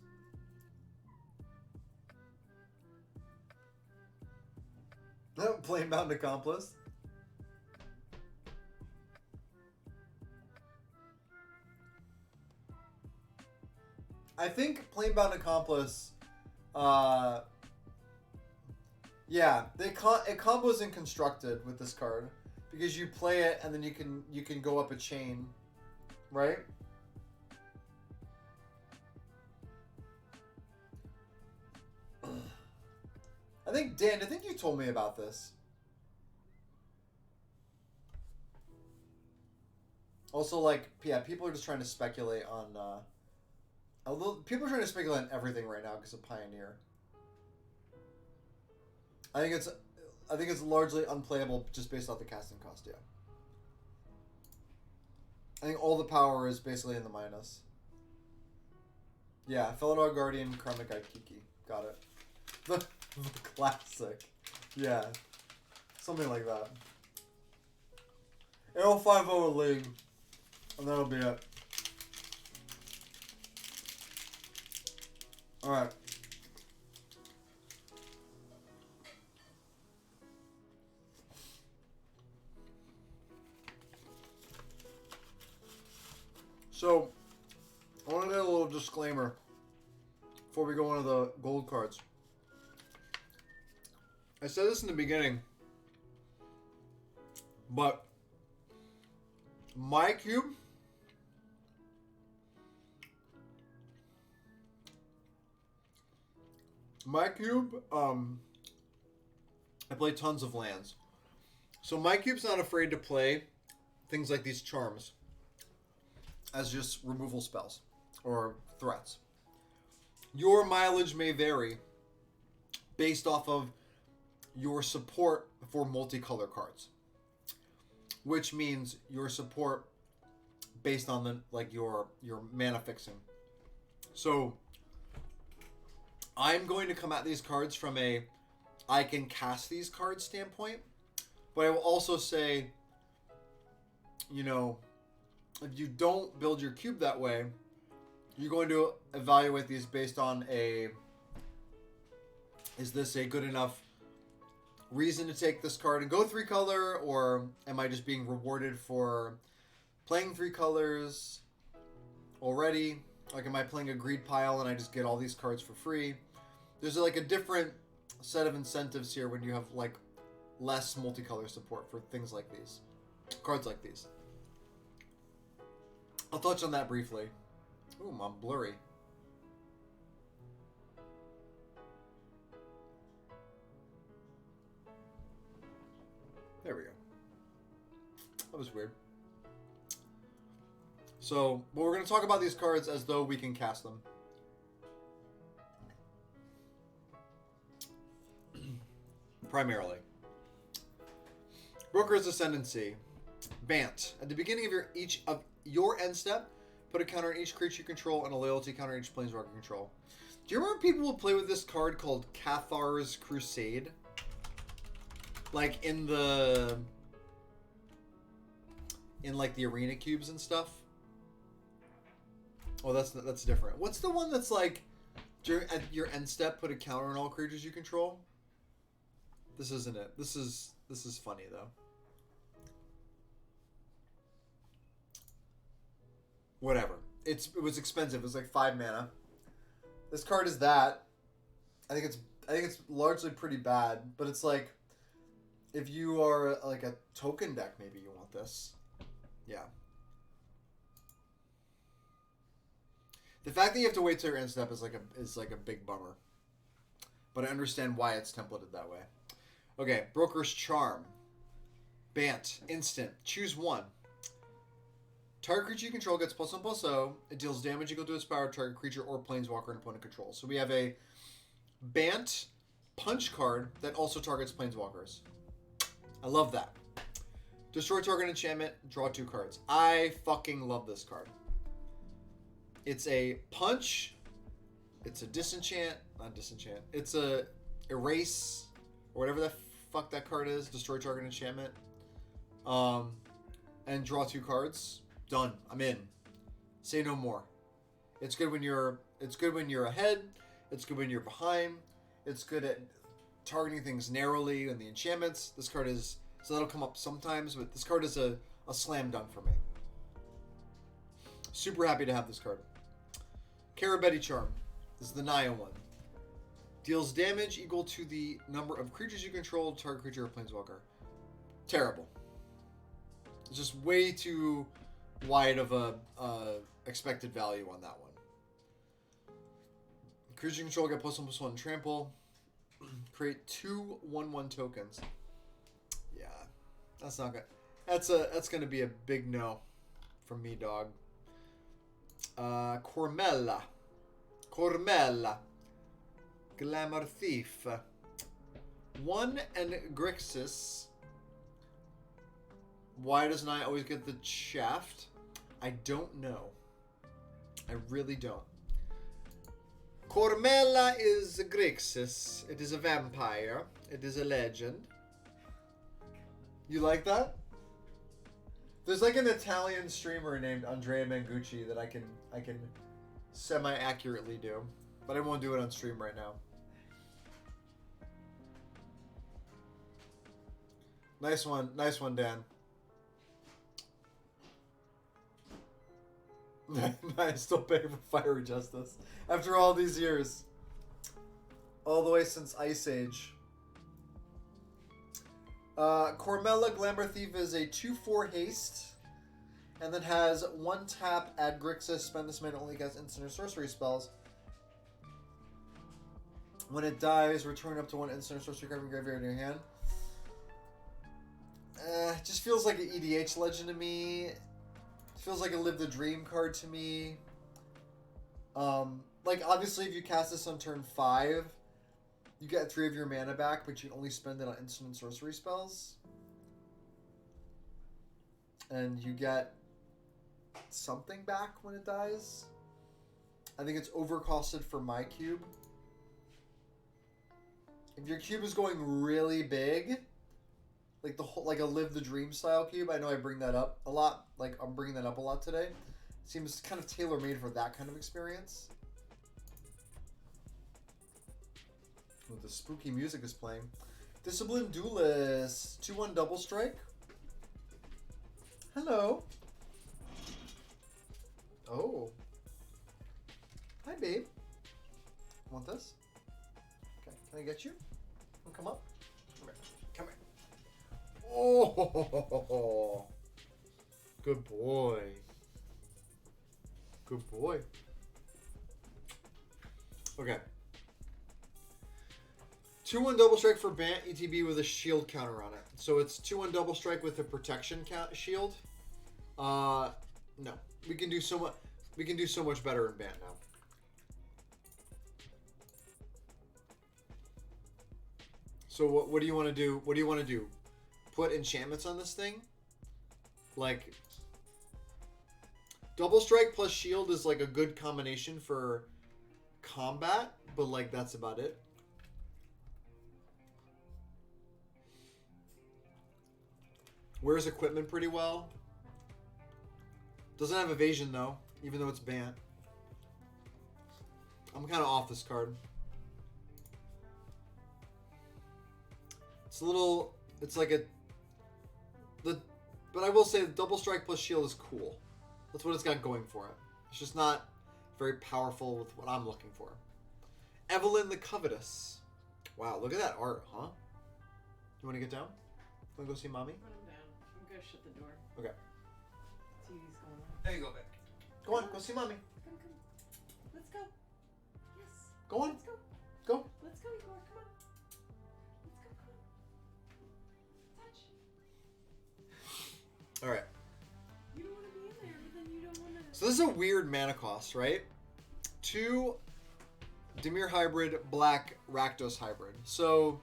Plainbound Accomplice. I think Plainbound Accomplice... yeah, it combos in Constructed with this card because you play it and then you can go up a chain, right? I think Dan, I think you told me about this. Also, like, yeah, people are just trying to speculate on. People are trying to speculate on everything right now because of Pioneer. I think it's largely unplayable just based off the casting cost. Yeah. I think all the power is basically in the minus. Yeah, Felidar Guardian, Karmic Eye Kiki. Got it. The classic. Yeah. Something like that. L50 League. And that'll be it. Alright. So, I want to get a little disclaimer before we go into the gold cards. I said this in the beginning, but my cube I play tons of lands. So my cube's not afraid to play things like these charms as just removal spells or threats. Your mileage may vary based off of your support for multicolor cards, which means your support based on the your mana fixing. So I'm going to come at these cards from a I can cast these cards standpoint, but I will also say, you know, if you don't build your cube that way, you're going to evaluate these based on is this a good enough reason to take this card and go 3-color, or am I just being rewarded for playing 3 colors already? Like, am I playing a greed pile and I just get all these cards for free? There's like a different set of incentives here when you have like less multicolor support for things like these, cards like these. I'll touch on that briefly. Ooh, I'm blurry. There we go. That was weird. So, but we're going to talk about these cards as though we can cast them. Primarily. Broker's Ascendancy. Bant. At the beginning of your end step, put a counter on each creature you control and a loyalty counter on each planeswalker you control. Do you remember people would play with this card called Cathar's Crusade? Like in like the arena cubes and stuff? Oh, that's different. What's the one that's like at your end step, put a counter on all creatures you control? This isn't it. This is funny though. Whatever. It was expensive. It was like 5 mana. This card is that. I think it's largely pretty bad, but it's like if you are like a token deck, maybe you want this. Yeah. The fact that you have to wait till your end step is like a big bummer. But I understand why it's templated that way. Okay, Broker's Charm. Bant. Instant. Choose one. Target creature you control gets +1/+0. It deals damage equal to its power to target creature or planeswalker and opponent controls. So we have a Bant punch card that also targets planeswalkers. I love that. Destroy target enchantment, draw 2 cards. I fucking love this card. It's a punch, it's a disenchant, not disenchant. It's a erase or whatever the fuck that card is. Destroy target enchantment. And draw 2 cards. Done. I'm in. Say no more. It's good when you're ahead. It's good when you're behind. It's good at targeting things narrowly and the enchantments. This card is, so that'll come up sometimes, but this card is a slam dunk for me. Super happy to have this card. Carabetti Charm. This is the Naya one. Deals damage equal to the number of creatures you control, target creature or planeswalker. Terrible. It's just way too wide of a expected value on that one. Creature you control get +1/+1 trample. Create 2 1/1 tokens. Yeah, that's not good. That's gonna be a big no from me, dog. Cormella. Glamour Thief. 1 and Grixis. Why doesn't I always get the shaft? I don't know. I really don't. Cormella is Grixis. It is a vampire. It is a legend. You like that? There's like an Italian streamer named Andrea Mangucci that I can semi-accurately do, but I won't do it on stream right now. Nice one, Dan. I still pay for Fiery Justice after all these years, all the way since Ice Age. Cormella Glamour Thief is a 2/4 haste, and then has 1 tap, add Grixis, spend this mana, only cast instant or sorcery spells. When it dies, return up to 1 instant or sorcery card from graveyard in your hand. It just feels like an EDH legend to me. It feels like a Live the Dream card to me. Like, obviously, if you cast this on turn 5, you get 3 of your mana back, but you only spend it on instant and sorcery spells. And you get something back when it dies. I think it's overcosted for my cube. If your cube is going really big, like a Live the Dream style cube, I know I bring that up a lot. Like, I'm bringing that up a lot today. It seems kind of tailor-made for that kind of experience. Ooh, the spooky music is playing. Disciplined Duelist. 2/1 double strike. Hello. Oh. Hi, babe. Want this? Okay. Can I get you? Come up. Come here. Come here. Oh. Good boy. Good boy. Okay. 2/1 double strike for Bant ETB with a shield counter on it. So it's 2/1 double strike with a protection shield. No, we can do so much. We can do so much better in Bant now. So what do you want to do? What do you want to do? Put enchantments on this thing? Like, double strike plus shield is like a good combination for combat, but like that's about it. Wears equipment pretty well. Doesn't have evasion though, even though it's Bant. I'm kind of off this card. It's a little, it's like but I will say the double strike plus shield is cool. That's what it's got going for it. It's just not very powerful with what I'm looking for. Evelyn the Covetous. Wow, look at that art, huh? You want to get down? Want to go see mommy? I'm gonna shut the door. Okay. TV's going on. There you go, babe. Go on, go see mommy. Come. Let's go. Yes. Go on. Let's go. Go. Let's go, Igor. Come on. Let's go. Come on. Touch. All right. You don't want to be in there, but then you don't want to. So this is a weird mana cost, right? 2 Dimir hybrid, black Rakdos hybrid. So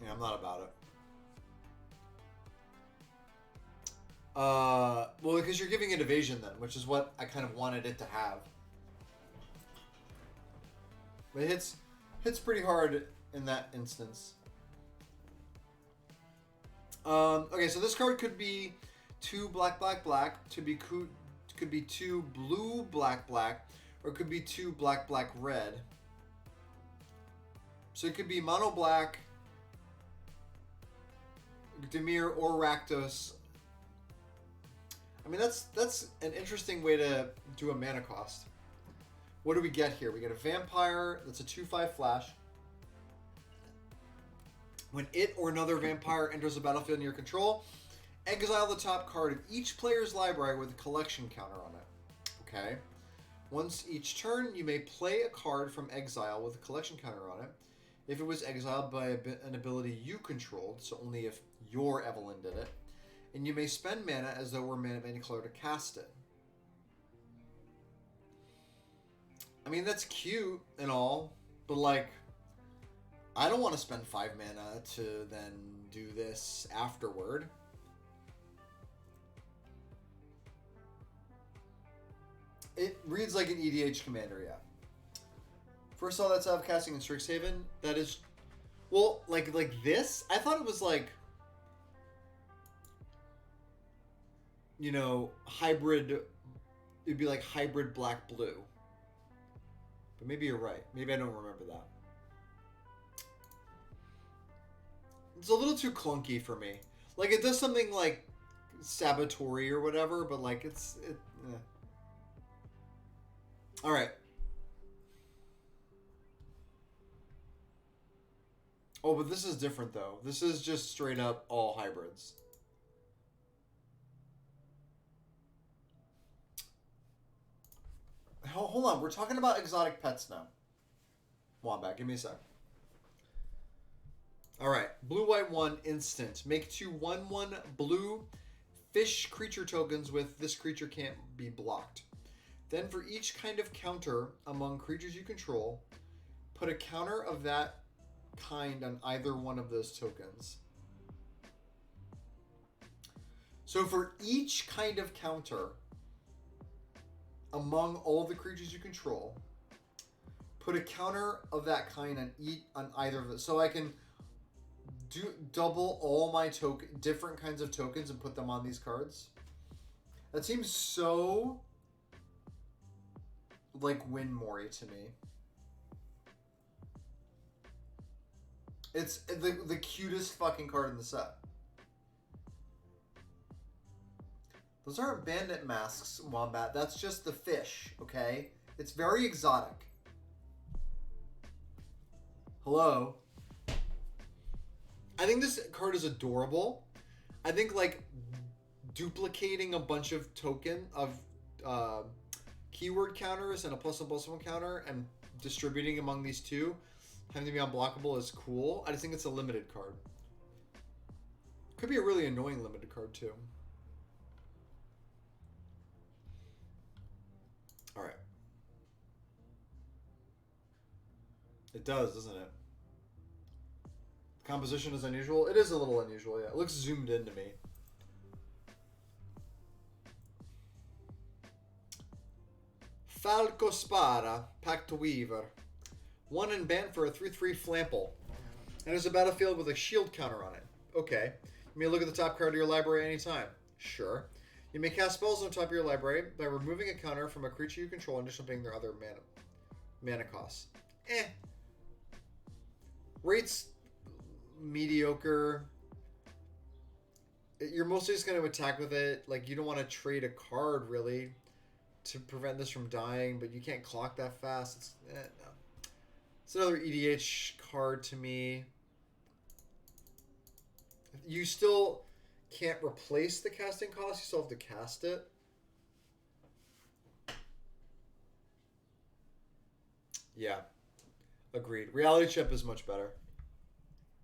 yeah, I'm not about it. Well, because you're giving it evasion then, which is what I kind of wanted it to have. But it hits pretty hard in that instance. Okay, so this card could be 2 black, black, black. Could be 2 blue, black, black, or it could be 2 black, black, red. So it could be mono black, Dimir, or Rakdos. I mean, that's an interesting way to do a mana cost. What do we get here? We get a vampire that's a 2/5 flash. When it or another vampire enters the battlefield in your control, exile the top card of each player's library with a collection counter on it. Okay. Once each turn, you may play a card from exile with a collection counter on it. If it was exiled by an ability you controlled, so only if your Evelyn did it, and you may spend mana as though it were mana of any color to cast it. I mean, that's cute and all, but like, I don't want to spend 5 mana to then do this afterward. It reads like an EDH commander, yeah. First of all, that's out of casting in Strixhaven. That is, well, like this. I thought it was like, you know, hybrid. It'd be like hybrid black blue. But maybe you're right. Maybe I don't remember that. It's a little too clunky for me. Like, it does something like Sabotori or whatever, but like eh. All right. Oh, but this is different though. This is just straight up all hybrids. Hold on, we're talking about exotic pets now. Wombat, give me a sec. Alright, blue, white, 1, instant. Make 2 1/1 blue fish creature tokens with this creature can't be blocked. Then for each kind of counter among creatures you control, put a counter of that kind on either one of those tokens. So for each kind of counter among all the creatures you control, put a counter of that kind on either of those. So I can double all my different kinds of tokens and put them on these cards. That seems so like Win-Mori to me. It's the cutest fucking card in the set. Those aren't bandit masks, Wombat. That's just the fish, okay? It's very exotic. Hello? I think this card is adorable. I think, like, duplicating a bunch of keyword counters and a +1/+1 counter and distributing among these two, having to be unblockable, is cool. I just think it's a limited card. Could be a really annoying limited card, too. Alright. It does, doesn't it? The composition is unusual. It is a little unusual, yeah. It looks zoomed in to me. Falco Spada, Pact Weaver. 1 in ban for a 3/3 Flample. And there's a battlefield with a shield counter on it. Okay. You may look at the top card of your library anytime. Sure. You may cast spells on the top of your library by removing a counter from a creature you control and disabling their other mana costs. Rate's mediocre. You're mostly just going to attack with it. Like, you don't want to trade a card, really, to prevent this from dying, but you can't clock that fast. No. It's another EDH card to me. You still can't replace the casting cost. You still have to cast it. Yeah. Agreed. Reality Chip is much better.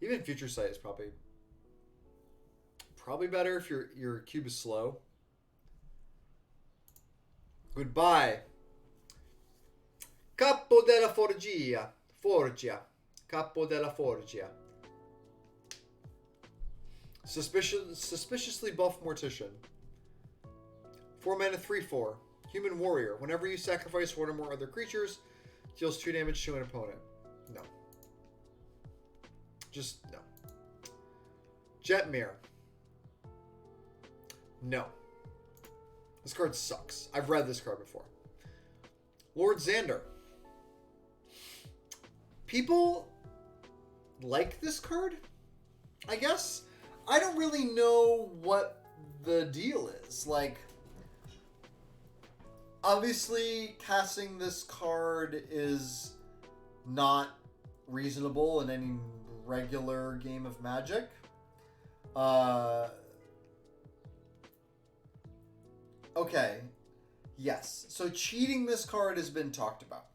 Even Future Sight is probably better if your cube is slow. Goodbye. Capo della Forgia. Capo della Forgia. Suspiciously buff Mortician. 4 mana, 3/4. Human Warrior. Whenever you sacrifice one or more other creatures, deals 2 damage to an opponent. No. Just no. Jetmir. No. This card sucks. I've read this card before. Lord Xander. People like this card, I guess. I don't really know what the deal is. Like, obviously, casting this card is not reasonable in any regular game of Magic. Okay. Yes. So cheating this card has been talked about.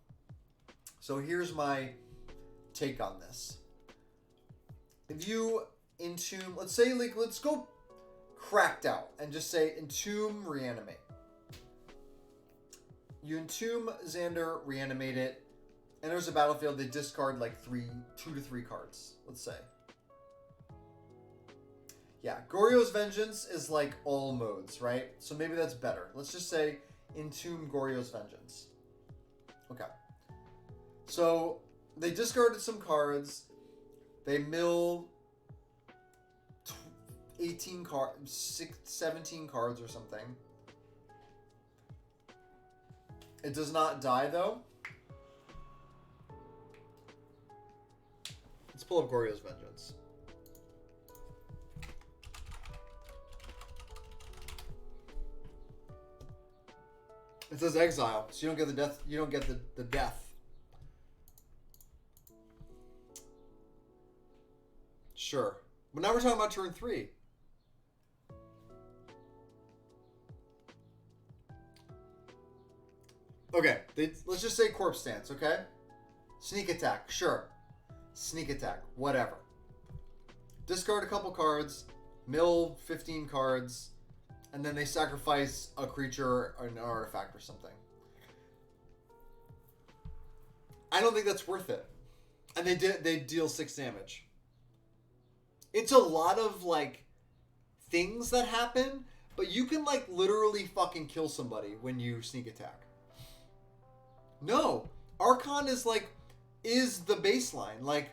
So here's my take on this. If you entomb, let's say, like, let's go cracked out and just say entomb, reanimate. You entomb Xander, reanimate it, and there's a battlefield. They discard like 2 to 3 cards, let's say. Yeah, Goryo's Vengeance is like all modes, right? So maybe that's better. Let's just say entomb Goryo's Vengeance. Okay. So they discarded some cards. They mill 18 cards, 17 cards or something. It does not die though. Let's pull up Goryo's Vengeance. It says exile, so you don't get the death. You don't get the death. Sure, but now we're talking about turn 3. Okay, let's just say corpse stance. Okay, sneak attack. Sure, sneak attack. Whatever. Discard a couple cards, mill 15 cards. And then they sacrifice a creature or an artifact or something. I don't think that's worth it. And they deal 6 damage. It's a lot of like things that happen, but you can like literally fucking kill somebody when you sneak attack. No, Archon is the baseline. Like,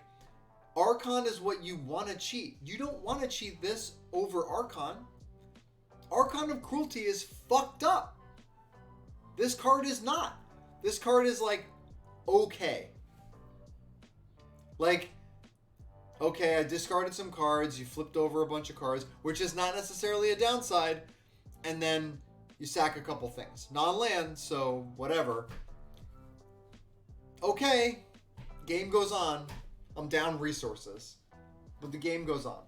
Archon is what you want to cheat. You don't want to cheat this over Archon. Archon of Cruelty is fucked up. This card is not. This card is like, okay. Like, okay, I discarded some cards, you flipped over a bunch of cards, which is not necessarily a downside, and then you sack a couple things. Non-land, so whatever. Okay, game goes on. I'm down resources, but the game goes on.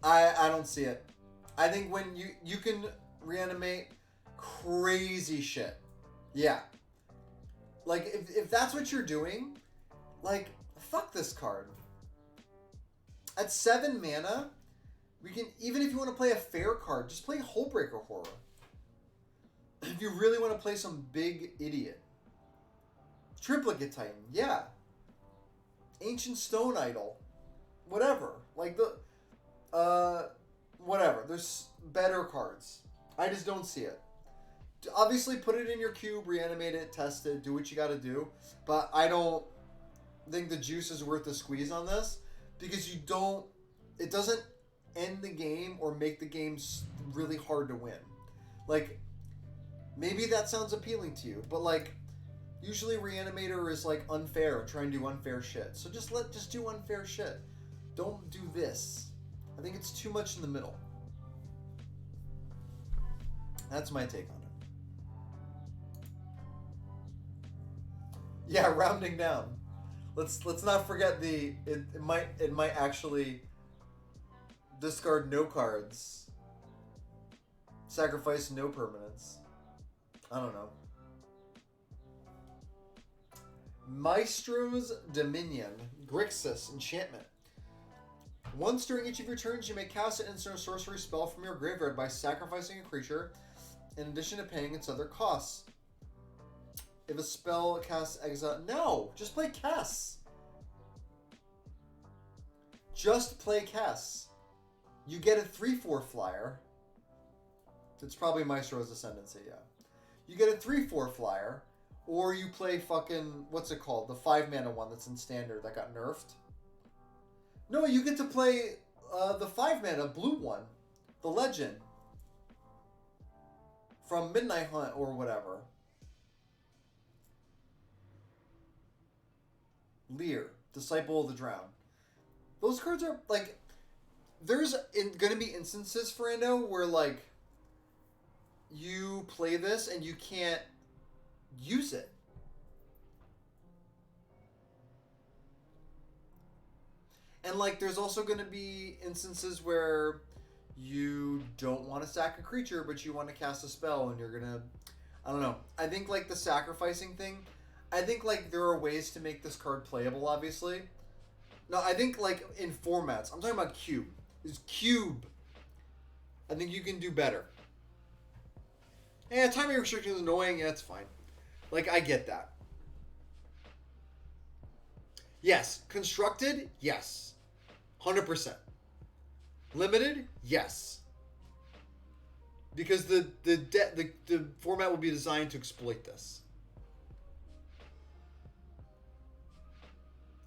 I don't see it. I think when you can reanimate crazy shit. Yeah. Like, if that's what you're doing, like, fuck this card. At 7 mana, we can, even if you want to play a fair card, just play Hullbreaker Horror. If you really want to play some big idiot. Triplicate Titan, yeah. Ancient Stone Idol. Whatever. Like, whatever. There's better cards. I just don't see it. Obviously, put it in your cube, reanimate it, test it, do what you got to do. But I don't think the juice is worth the squeeze on this, because it doesn't end the game or make the game really hard to win. Like, maybe that sounds appealing to you, but like, usually Reanimator is like unfair, trying to do unfair shit. So just do unfair shit. Don't do this. I think it's too much in the middle. That's my take on it. Yeah, rounding down. Let's not forget it might actually discard no cards. Sacrifice no permanents. I don't know. Maestro's Dominion. Grixis enchantment. Once during each of your turns, you may cast an instant or sorcery spell from your graveyard by sacrificing a creature, in addition to paying its other costs. If a spell casts exile... No! Just play Cass! Just play Cass. You get a 3/4 flyer. It's probably Maestro's Ascendancy, yeah. You get a 3/4 flyer, or you play fucking, what's it called? The 5-mana one that's in Standard that got nerfed. No, you get to play the 5-mana blue one. The Legend. From Midnight Hunt or whatever. Lear, Disciple of the Drowned. Those cards are, like... There's going to be instances, Fernando, where, like... You play this and you can't use it. And, like, there's also going to be instances where you don't want to sack a creature, but you want to cast a spell, and you're going to... I don't know. I think, like, the sacrificing thing... I think, like, there are ways to make this card playable, obviously. No, I think, like, in formats. I'm talking about Cube. It's Cube. I think you can do better. Yeah, timing restriction is annoying. Yeah, it's fine. Like, I get that. Yes. Constructed? Yes. 100%. Limited? Yes. Because the format will be designed to exploit this.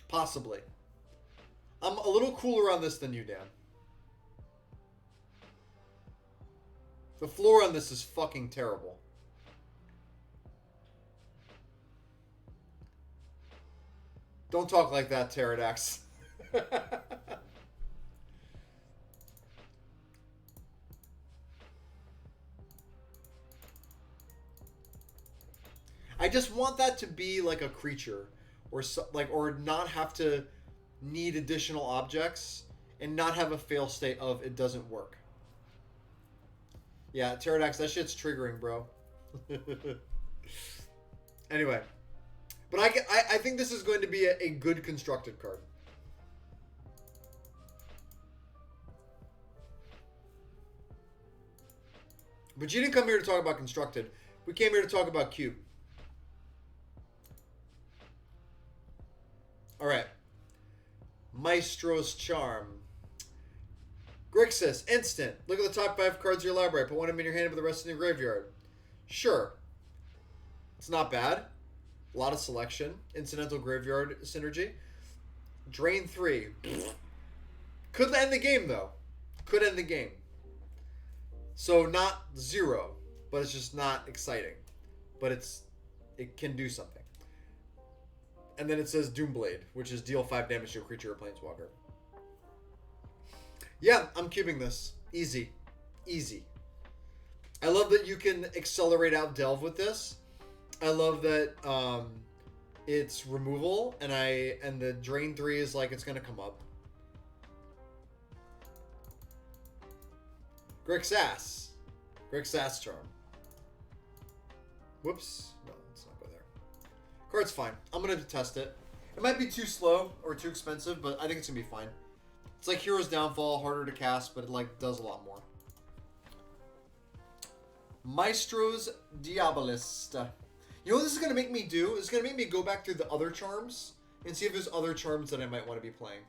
Possibly. I'm a little cooler on this than you, Dan. The floor on this is fucking terrible. Don't talk like that, Pterodax. I just want that to be like a creature, or or not have to need additional objects and not have a fail state of it doesn't work. Yeah, Pterodax, that shit's triggering, bro. Anyway, but I think this is going to be a good constructed card. But you didn't come here to talk about constructed. We came here to talk about Cube. All right. Maestro's Charm. Grixis, instant. Look at the top 5 cards of your library. Put one of them in your hand and put the rest in your graveyard. Sure. It's not bad. A lot of selection. Incidental graveyard synergy. Drain 3. Could end the game, though. Could end the game. So not 0, but it's just not exciting. But it can do something. And then it says Doomblade, which is deal 5 damage to a creature or planeswalker. Yeah, I'm cubing this. Easy. Easy. I love that you can accelerate out Delve with this. I love that it's removal, and the Drain 3 is like it's going to come up. Grixis. Grixis Charm. Whoops. No, let's not go there. Card's fine. I'm going to test it. It might be too slow or too expensive, but I think it's going to be fine. It's like Hero's Downfall, harder to cast, but it like does a lot more. Maestro's Diabolist. You know what this is going to make me do? It's going to make me go back through the other charms and see if there's other charms that I might want to be playing.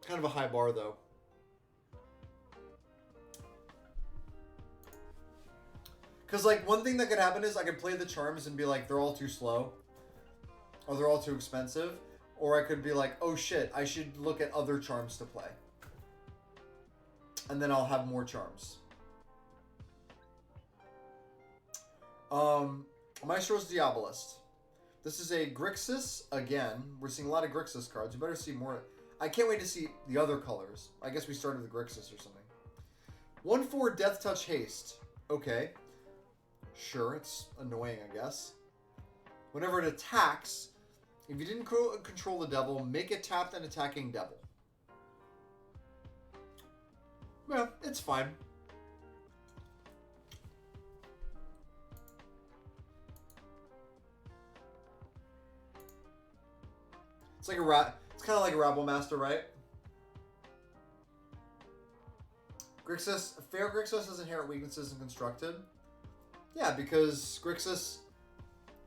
Kind of a high bar, though. Because, like, one thing that could happen is I could play the charms and be like, they're all too slow. Or they're all too expensive. Or I could be like, oh shit, I should look at other charms to play. And then I'll have more charms. Maestro's Diabolist. This is a Grixis again. We're seeing a lot of Grixis cards. You better see more. I can't wait to see the other colors. I guess we started with Grixis or something. 1/4 Death Touch Haste. Okay. Sure, it's annoying, I guess. Whenever it attacks, if you didn't control the devil, make it tapped and attacking devil. Well, it's fine. It's like it's kind of like a Rabble Master, right? Grixis, Fair Grixis has inherent weaknesses in constructed. Yeah, because Grixis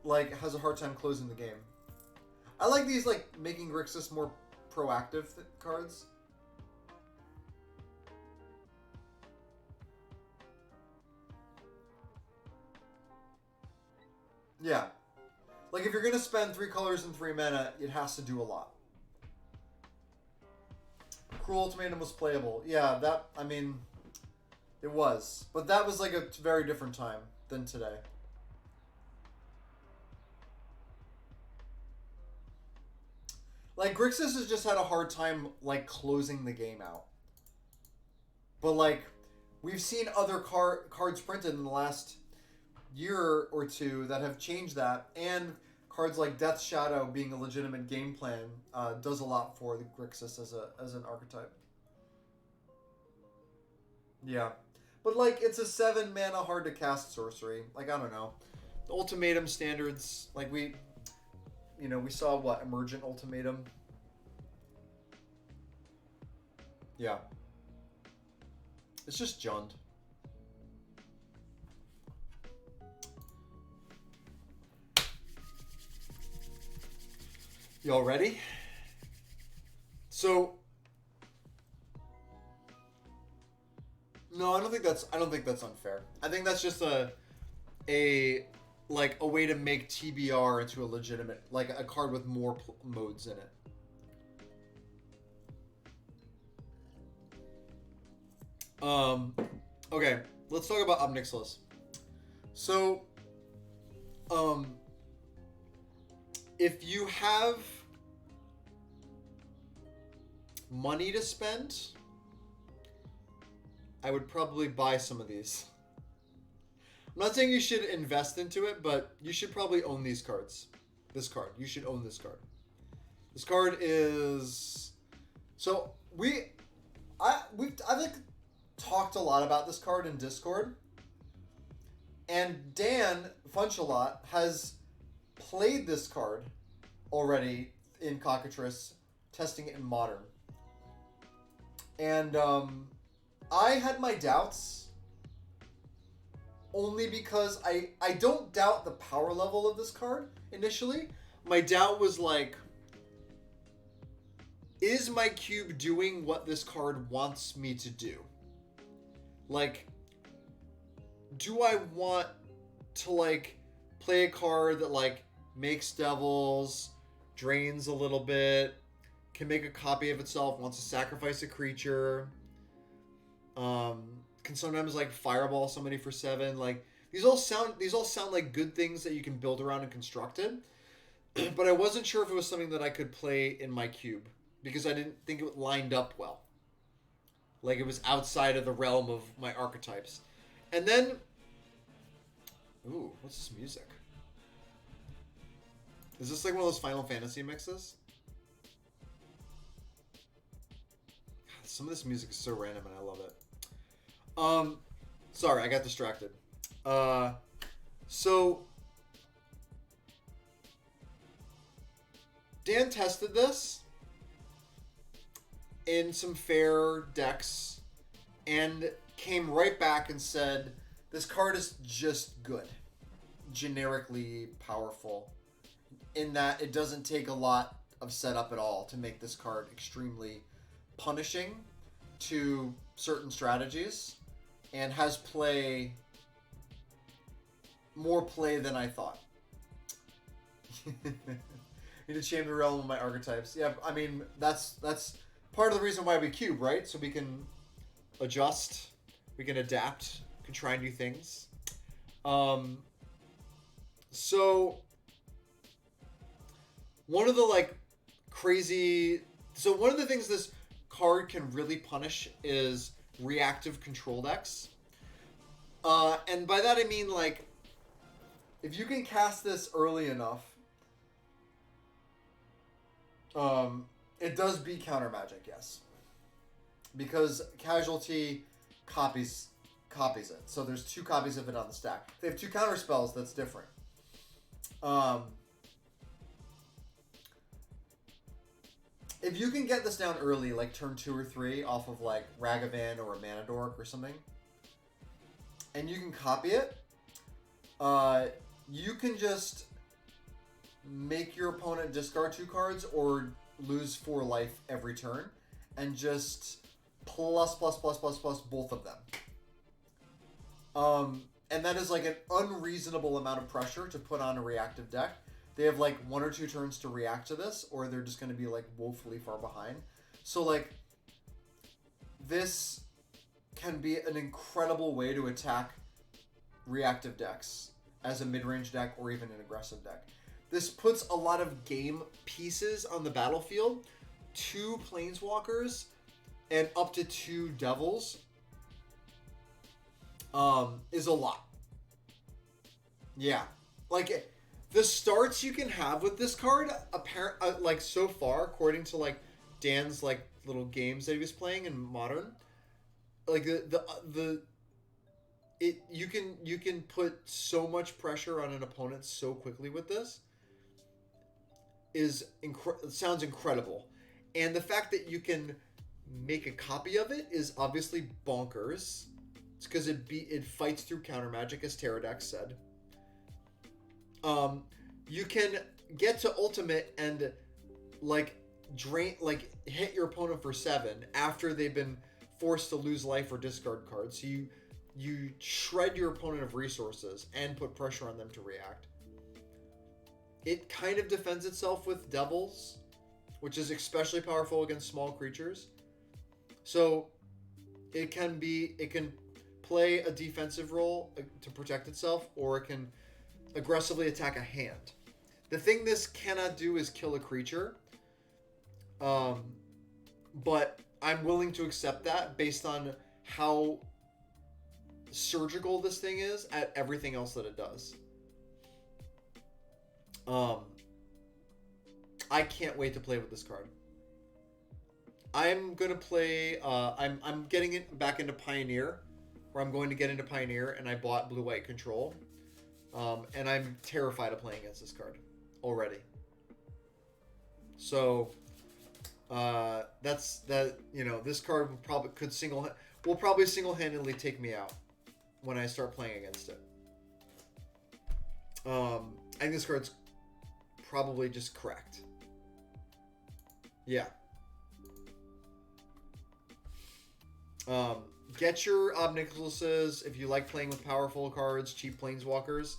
like has a hard time closing the game. I like these like making Grixis more proactive cards. Yeah. Like, if you're going to spend 3 colors and 3 mana, it has to do a lot. Cruel Ultimatum was playable. Yeah, that, I mean, it was. But that was like a very different time than today. Like, Grixis has just had a hard time, like, closing the game out. But, like, we've seen other cards printed in the last year or two that have changed that. And cards like Death Shadow being a legitimate game plan does a lot for the Grixis as an archetype. Yeah. But, like, it's a 7 mana hard to cast sorcery. Like, I don't know. The Ultimatum standards, like, we saw what? Emergent Ultimatum. Yeah. It's just Jund. Y'all ready? So, no, I don't think that's unfair. I think that's just a way to make TBR into a legitimate, like, a card with more modes in it. Okay, let's talk about Obnixilis. So, if you have money to spend, I would probably buy some of these. I'm not saying you should invest into it, but you should probably own these cards. This card. You should own this card. This card is... So, I've like talked a lot about this card in Discord. And Dan Funchalot has played this card already in Cockatrice, testing it in Modern. And I had my doubts, only because I don't doubt the power level of this card initially. My doubt was like, is my cube doing what this card wants me to do? Like, do I want to, like, play a card that, like, makes devils, drains a little bit, can make a copy of itself, wants to sacrifice a creature, can sometimes, like, fireball somebody for 7. Like, these all sound like good things that you can build around and construct it. But I wasn't sure if it was something that I could play in my cube, because I didn't think it lined up well. Like, it was outside of the realm of my archetypes. And then... Ooh, what's this music? Is this like one of those Final Fantasy mixes? Some of this music is so random and I love it. Sorry, I got distracted. So... Dan tested this in some fair decks and came right back and said, this card is just good. Generically powerful. In that it doesn't take a lot of setup at all to make this card extremely punishing to certain strategies, and has more play than I thought. You need to change the realm of my archetypes. Yeah, I mean, that's part of the reason why we cube, right? So we can adjust, we can adapt, we can try new things. So one of the one of the things this card can really punish is reactive control decks. And by that I mean, like, if you can cast this early enough, it does beat counter magic, yes. Because Casualty copies it. So there's 2 copies of it on the stack. If they have 2 counter spells, that's different. If you can get this down early, like turn 2 or 3, off of like Ragavan or a Mana Dork or something, and you can copy it, you can just make your opponent discard 2 cards or lose 4 life every turn, and just plus both of them. And that is like an unreasonable amount of pressure to put on a reactive deck. They have like 1 or 2 turns to react to this, or they're just going to be like woefully far behind. So like this can be an incredible way to attack reactive decks as a mid-range deck or even an aggressive deck. This puts a lot of game pieces on the battlefield. 2 planeswalkers and up to 2 devils is a lot. Yeah. Like, the starts you can have with this card, like, so far, according to, like, Dan's, like, little games that he was playing in Modern, like, you can put so much pressure on an opponent so quickly with this sounds incredible. And the fact that you can make a copy of it is obviously bonkers. It's because it fights through counter magic, as Pterodax said. You can get to ultimate and like hit your opponent for 7 after they've been forced to lose life or discard cards. So you shred your opponent of resources and put pressure on them to react. It kind of defends itself with devils, which is especially powerful against small creatures. So it can play a defensive role to protect itself, or it can aggressively attack a hand. The thing this cannot do is kill a creature. But I'm willing to accept that based on how surgical this thing is at everything else that it does. I can't wait to play with this card. I'm gonna play. I'm getting it back into Pioneer, where I'm going to get into Pioneer, and I bought Blue-White Control, and I'm terrified of playing against this card already. So, that's that. You know, this card will probably single-handedly take me out when I start playing against it. I think this card's probably just correct. Yeah. Get your Obnixiluses if you like playing with powerful cards, cheap planeswalkers.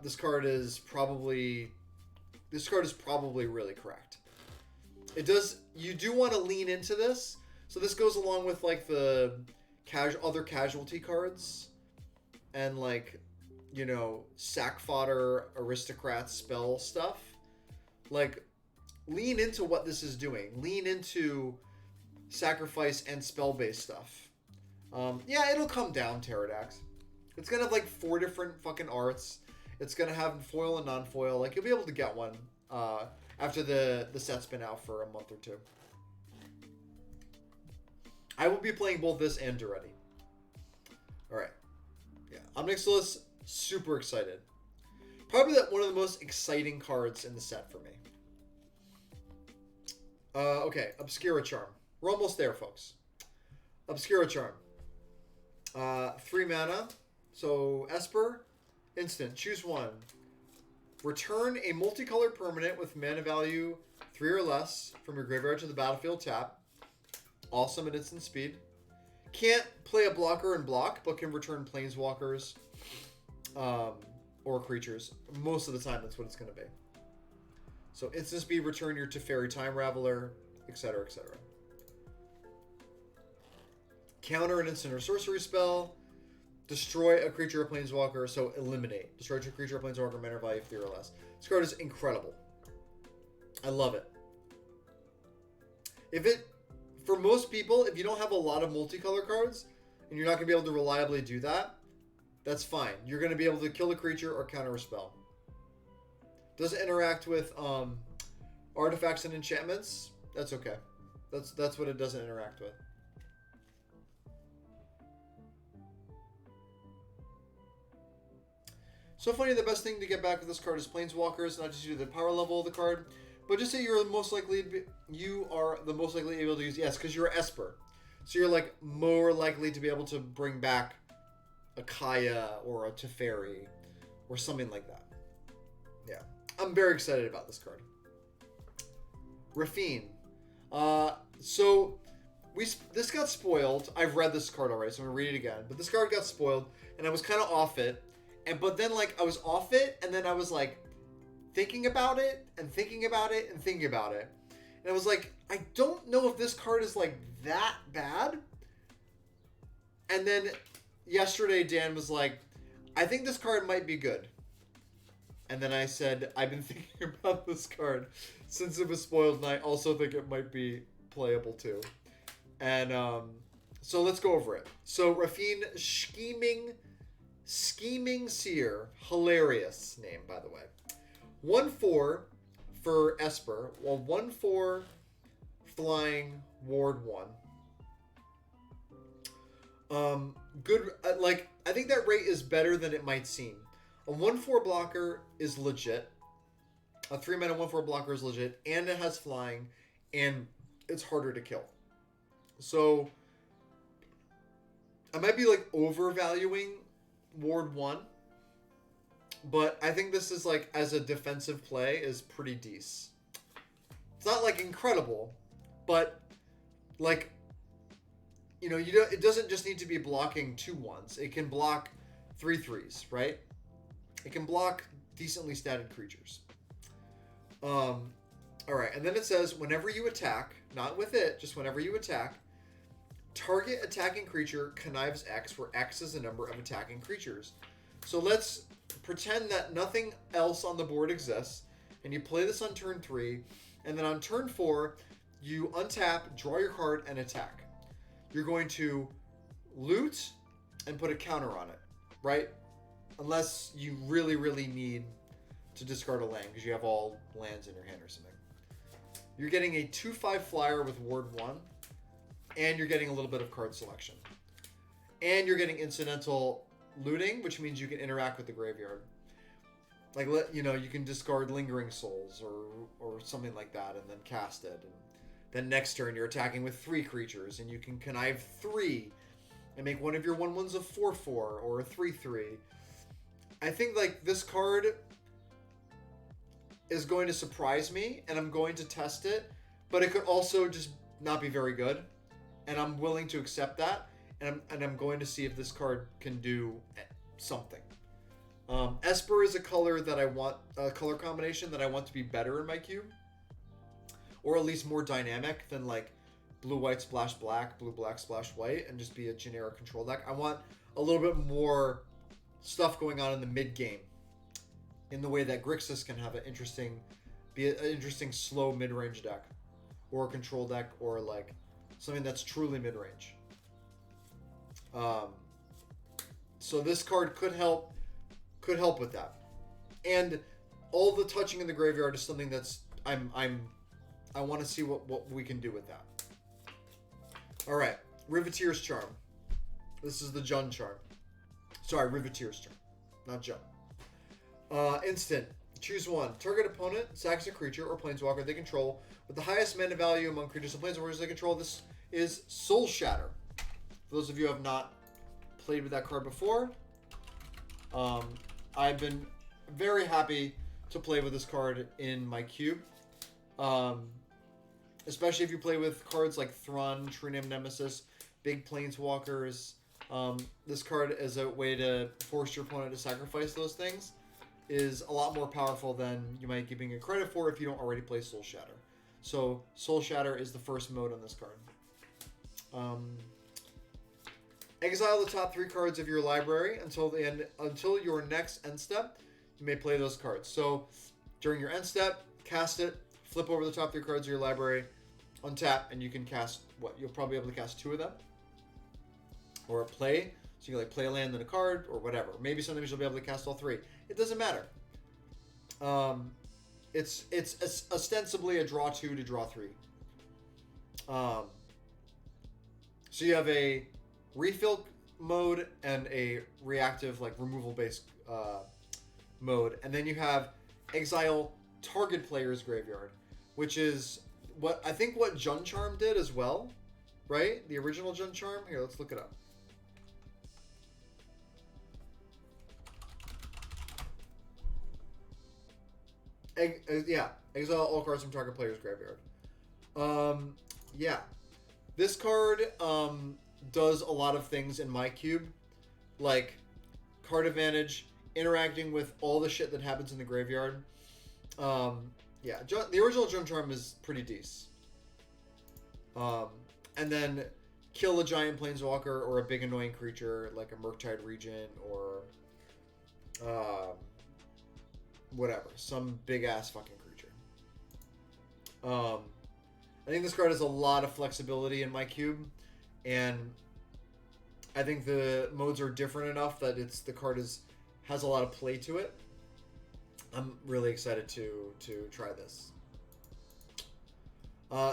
This card is probably really correct. It does. You do want to lean into this. So this goes along with like the other casualty cards, and like, you know, sack fodder, aristocrat spell stuff. Like, lean into what this is doing. Lean into sacrifice and spell-based stuff. Yeah, it'll come down, Pterodax. It's gonna have like 4 different fucking arts. It's gonna have foil and non-foil. Like, you'll be able to get one after the set's been out for a month or 2. I will be playing both this and Duretti. Alright. Yeah. Omnixilus, super excited. Probably one of the most exciting cards in the set for me. Okay, Obscura Charm. We're almost there, folks. Obscura Charm. 3 mana. So, Esper, instant. Choose one. Return a multicolored permanent with mana value 3 or less from your graveyard to the battlefield tap. Awesome at instant speed. Can't play a blocker and block, but can return planeswalkers or creatures. Most of the time, that's what it's going to be. So, instant speed, return your Teferi Time Raveler, etc., etc. Counter an instant or sorcery spell. Destroy a creature or planeswalker, so eliminate. Destroy a creature or planeswalker, mana value 3 or less. This card is incredible. I love it. For most people, if you don't have a lot of multicolor cards, and you're not going to be able to reliably do that, that's fine. You're going to be able to kill a creature or counter a spell. Doesn't interact with artifacts and enchantments. That's okay. That's what it doesn't interact with. So funny, the best thing to get back with this card is planeswalkers, not just due to the power level of the card, but just that you are the most likely able to use. Yes, because you're Esper, so you're like more likely to be able to bring back a Kaya or a Teferi or something like that. Yeah, I'm very excited about this card. Rafine. So this got spoiled. I've read this card already, so I'm gonna read it again. But this card got spoiled, and I was kind of off it. But then like I was off it, and then I was like thinking about it and thinking about it and thinking about it, and I was like, I don't know if this card is like that bad. And then yesterday, Dan was like, I think this card might be good. And then I said, I've been thinking about this card since it was spoiled, and I also think it might be playable too. And so let's go over it. So Rafine Scheming Seer, hilarious name by the way. 1/4 for Esper, well 1/4 flying ward 1. Good. Like I think that rate is better than it might seem. A 1/4 blocker is legit. A 3-mana 1/4 blocker is legit, and it has flying, and it's harder to kill. So I might be like overvaluing Ward 1, but I think this is like as a defensive play is pretty decent. It's not like incredible, but like it doesn't just need to be blocking 2/1s. It can block 3/3s, right? It can block decently statted creatures. All right, and then it says whenever you attack, not with it, just whenever you attack, target attacking creature connives X, where X is the number of attacking creatures. So let's pretend that nothing else on the board exists, and you play this on turn 3, and then on turn 4, you untap, draw your card, and attack. You're going to loot and put a counter on it, right? Unless you really, really need to discard a land because you have all lands in your hand or something. You're getting a 2/5 flyer with Ward 1, and you're getting a little bit of card selection. And you're getting incidental looting, which means you can interact with the graveyard. Like, you can discard Lingering Souls or something like that and then cast it. And then next turn you're attacking with 3 creatures, and you can connive 3 and make one of your 1/1s a 4/4 or a 3/3. I think like this card is going to surprise me, and I'm going to test it, but it could also just not be very good, and I'm willing to accept that, and I'm going to see if this card can do something. Esper is a color that I want, a color combination that I want to be better in my cube, or at least more dynamic than like blue white splash black, blue black splash white, and just be a generic control deck. I want a little bit more stuff going on in the mid game, in the way that Grixis can have an interesting slow mid range deck, or a control deck, or like something that's truly mid range. So this card could help with that, and all the touching in the graveyard is something that's I want to see what we can do with that. All right, Riveteer's Charm. This is the Jun charm. Sorry, Riveteer's Charm, not Jun. Instant. Choose one. Target opponent sacks a creature or planeswalker they control with the highest mana value among creatures and planeswalkers they control. This is Soul Shatter. For those of you who have not played with that card before, I've been very happy to play with this card in my cube. Especially if you play with cards like Thrun, True Name Nemesis, big planeswalkers. This card is a way to force your opponent to sacrifice those things. Is a lot more powerful than you might be giving it credit for if you don't already play Soul Shatter. So Soul Shatter is the first mode on this card. Exile the top 3 cards of your library until your next end step. You may play those cards. So during your end step, cast it, flip over the top 3 cards of your library, untap, and you can cast you'll probably be able to cast 2 of them. Or play. So you can like play a land and a card or whatever. Maybe sometimes you'll be able to cast all 3. It doesn't matter. It's ostensibly a draw 2 to draw 3. So you have a refill mode and a reactive like removal based mode, and then you have exile target player's graveyard, which is what Jun Charm did as well, right? The original Jun Charm. Here, let's look it up. Exile all cards from target player's graveyard. Yeah. This card does a lot of things in my cube, like card advantage, interacting with all the shit that happens in the graveyard. Yeah, the original Junk Charm is pretty decent. And then kill a giant planeswalker or a big annoying creature like a Murktide Regent or whatever, some big ass fucking creature. I think this card has a lot of flexibility in my cube, and I think the modes are different enough that the card has a lot of play to it. I'm really excited to try this.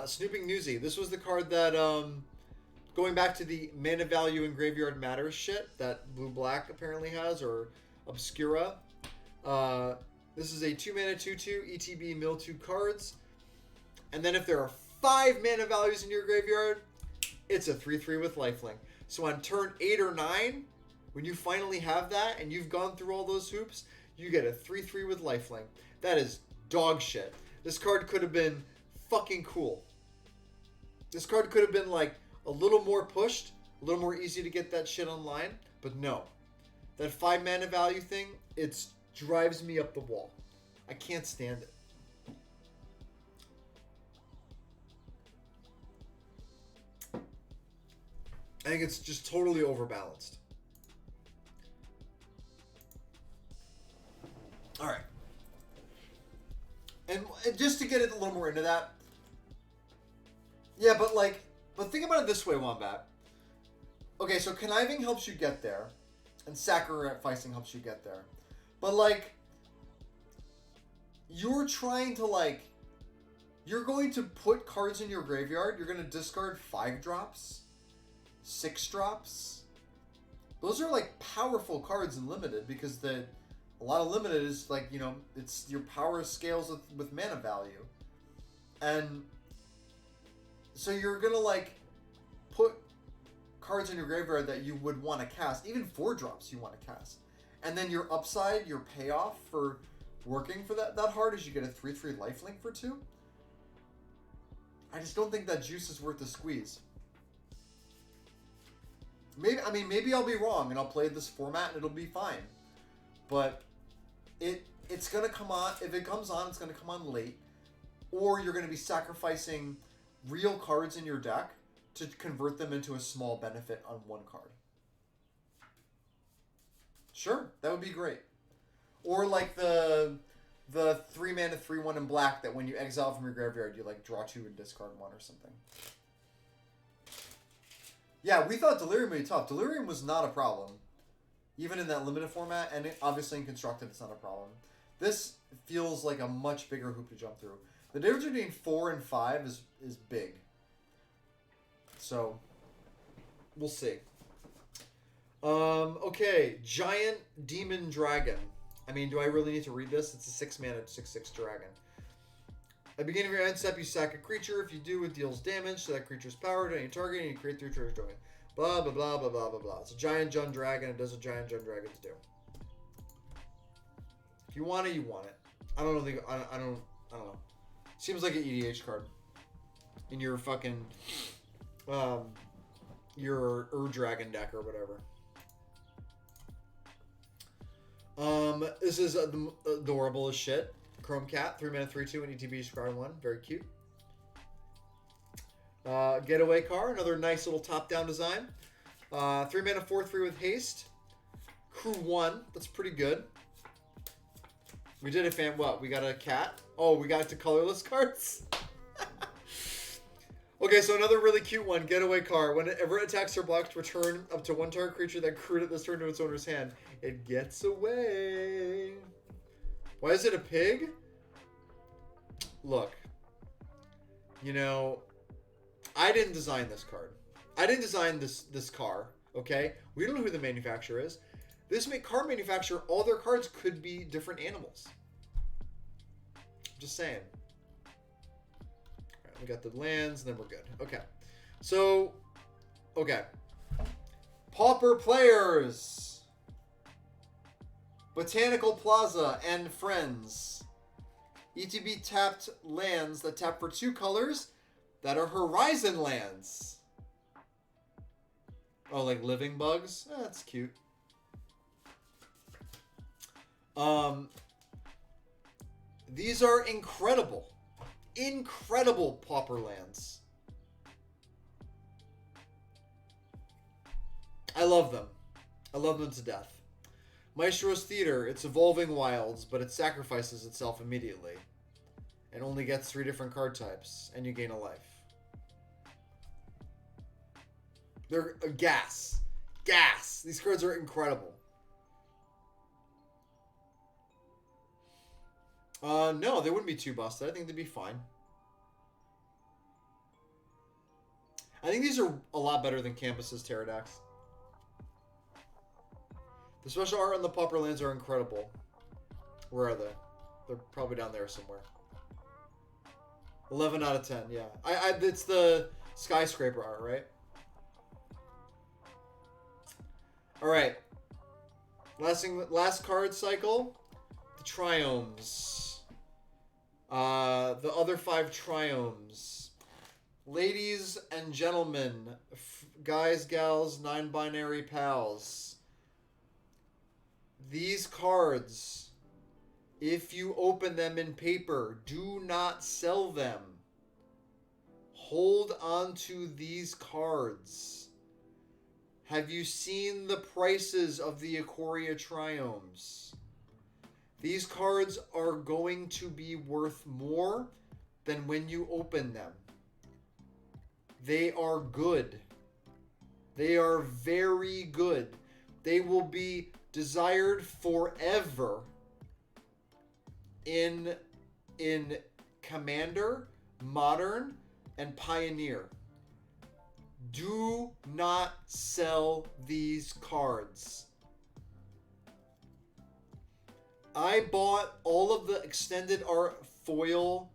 Snooping Newsy. This was the card that, going back to the mana value and graveyard matters shit that blue-black apparently has, or Obscura. This is a 2-mana 2/2 ETB mill 2 cards. And then if there are 5 mana values in your graveyard, it's a 3/3 with lifelink. So on turn 8 or 9, when you finally have that and you've gone through all those hoops, you get a 3/3 with lifelink. That is dog shit. This card could have been fucking cool. This card could have been like a little more pushed, a little more easy to get that shit online, but no. That 5 mana value thing, it drives me up the wall. I can't stand it. I think it's just totally overbalanced. All right. And just to get it a little more into that. Yeah, but think about it this way, Wombat. Okay, so conniving helps you get there, and sacrificing helps you get there. But, like, you're trying to, you're going to put cards in your graveyard. You're going to discard 5 drops, 6 drops. Those are, powerful cards in Limited, because a lot of Limited is, it's your power scales with mana value. And so you're going to, put cards in your graveyard that you would want to cast. Even 4 drops you want to cast. And then your upside, your payoff for working for that hard is you get a 3/3 lifelink for 2. I just don't think that juice is worth the squeeze. Maybe I'll be wrong and I'll play this format and it'll be fine. But it's going to come on. If it comes on, it's going to come on late. Or you're going to be sacrificing real cards in your deck to convert them into a small benefit on 1 card. Sure, that would be great. Or the 3-mana 3/1 in black that when you exile from your graveyard, you draw 2 and discard 1 or something. Yeah, we thought Delirium would be tough. Delirium was not a problem. Even in that limited format, and obviously in Constructed, it's not a problem. This feels like a much bigger hoop to jump through. The difference between 4 and 5 is big. So, we'll see. Okay, Giant Demon Dragon. Do I really need to read this? It's a 6-mana 6/6 dragon. At the beginning of your end step, you sack a creature. If you do, it deals damage to that creature's power to any target, and you create 3 treasure tokens. Blah, blah, blah, blah, blah, blah, blah. It's a Giant Jund Dragon. It does what Giant Jund Dragons do. If you want it, you want it. I don't know. Seems like an EDH card. In your fucking, your Dragon deck or whatever. This is adorable as shit. Chrome Cat, 3-mana 3/2 and ETB Scry 1. Very cute. Getaway Car, another nice little top-down design. 3-mana 4/3 with haste. Crew 1, that's pretty good. We did what? We got a cat? Oh, we got to colorless cards? Okay, so another really cute one, Getaway Car. Whenever it attacks or blocks, return up to 1 target creature that crewed at this turn to its owner's hand. It gets away. Why is it a pig? Look. I didn't design this card. I didn't design this car, okay? We don't know who the manufacturer is. This car manufacturer, all their cards could be different animals. Just saying. We got the lands, and then we're good. Okay. So, okay. Pauper players. Botanical Plaza and Friends. ETB tapped lands that tap for 2 colors that are Horizon lands. Oh, like living bugs? That's cute. These are incredible. Incredible pauper lands. I love them. I love them to death. Maestro's Theater, it's evolving wilds, but it sacrifices itself immediately. And only gets 3 different card types, and you gain a life. They're gas. Gas! These cards are incredible. No, they wouldn't be too busted. I think they'd be fine. I think these are a lot better than Campus's Pterodax. The special art on the pauper lands are incredible. Where are they? They're probably down there somewhere. 11 out of 10, yeah. It's the skyscraper art, right? Alright. Last card cycle. The Triomes. The other 5 Triomes. Ladies and gentlemen. Guys, gals, non-binary pals. These cards, if you open them in paper, do not sell them. Hold on to these cards. Have you seen the prices of the Ikoria Triomes? These cards are going to be worth more than when you open them. They are good. They are very good. They will be desired forever in Commander, Modern, and Pioneer. Do not sell these cards. I bought all of the extended art foil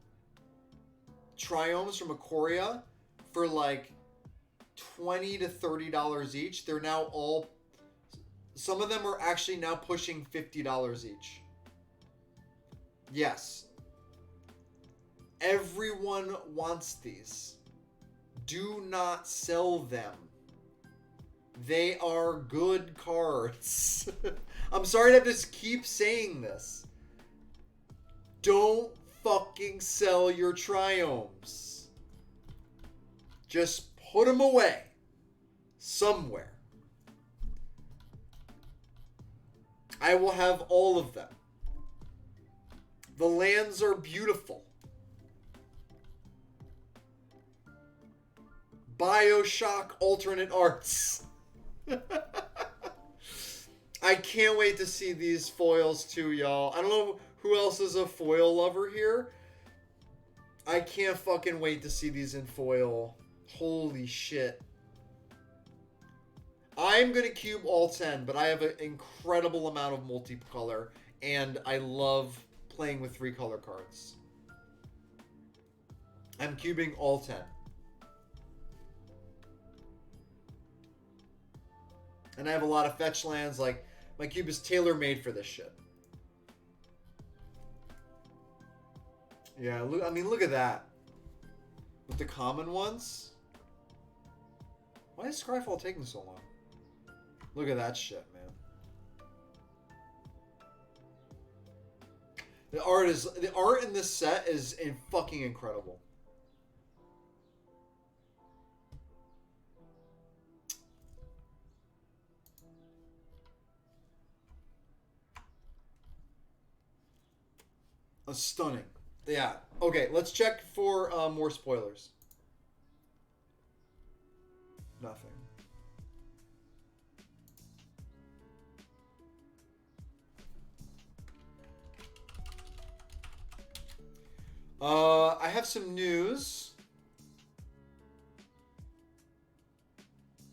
Triomes from Ikoria for like $20 to $30 each. They're now all... Some of them are actually now pushing $50 each. Yes. Everyone wants these. Do not sell them. They are good cards. I'm sorry to just keep saying this. Don't fucking sell your Triomes. Just put them away. Somewhere. I will have all of them. The lands are beautiful. BioShock alternate arts. I can't wait to see these foils too, y'all. I don't know who else is a foil lover here. I can't fucking wait to see these in foil. Holy shit. I'm going to cube all 10, but I have an incredible amount of multicolor, and I love playing with 3-color cards. I'm cubing all 10. And I have a lot of fetch lands, like, my cube is tailor-made for this shit. Yeah, look, I mean, look at that. With the common ones. Why is Scryfall taking so long? Look at that shit, man. The art in this set is fucking incredible. Stunning. Yeah. Okay, let's check for more spoilers. Nothing. I have some news.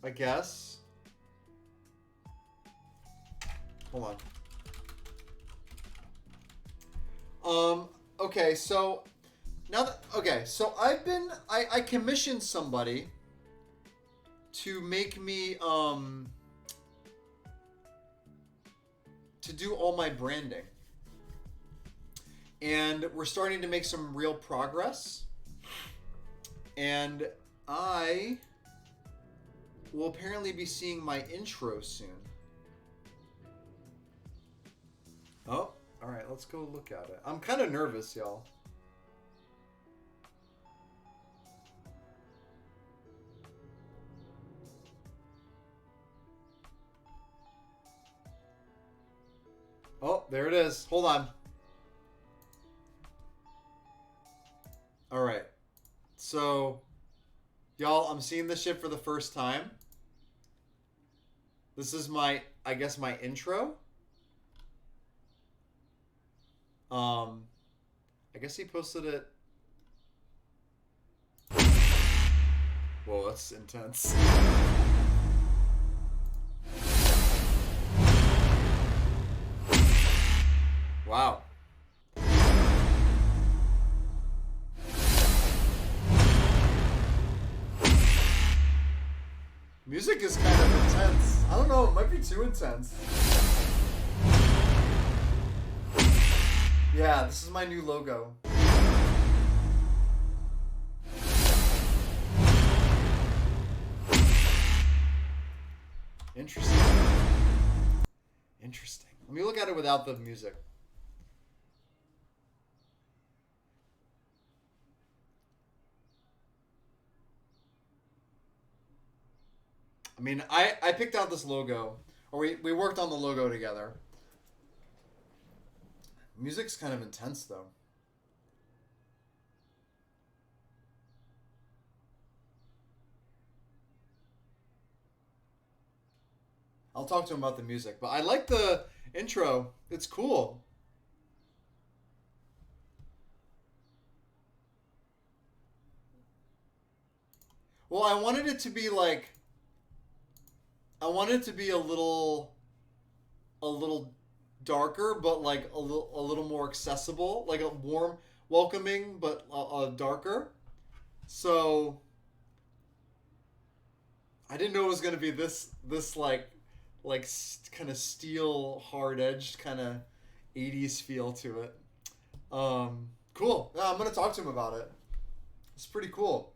I guess. Hold on. Okay, so now that, okay, so I commissioned somebody to make me to do all my branding. And we're starting to make some real progress. And I will apparently be seeing my intro soon. Oh, all right, let's go look at it. I'm kind of nervous, y'all. Oh, there it is. Hold on. All right. So, y'all, I'm seeing this shit for the first time. This is my, I guess, my intro. I guess he posted it. Whoa, that's intense. Wow. Music is kind of intense. I don't know, it might be too intense. Yeah, this is my new logo. Interesting. Interesting. Let me look at it without the music. I mean, I picked out this logo, or we worked on the logo together. Music's kind of intense, though. I'll talk to him about the music, but I like the intro. It's cool. Well, I wanted it to be like, I wanted it to be a little darker, but like a little more accessible, like a warm, welcoming, but darker. So I didn't know it was gonna be this like kind of steel, hard edged kind of 80s feel to it. Cool. Yeah, I'm gonna talk to him about it. It's pretty cool.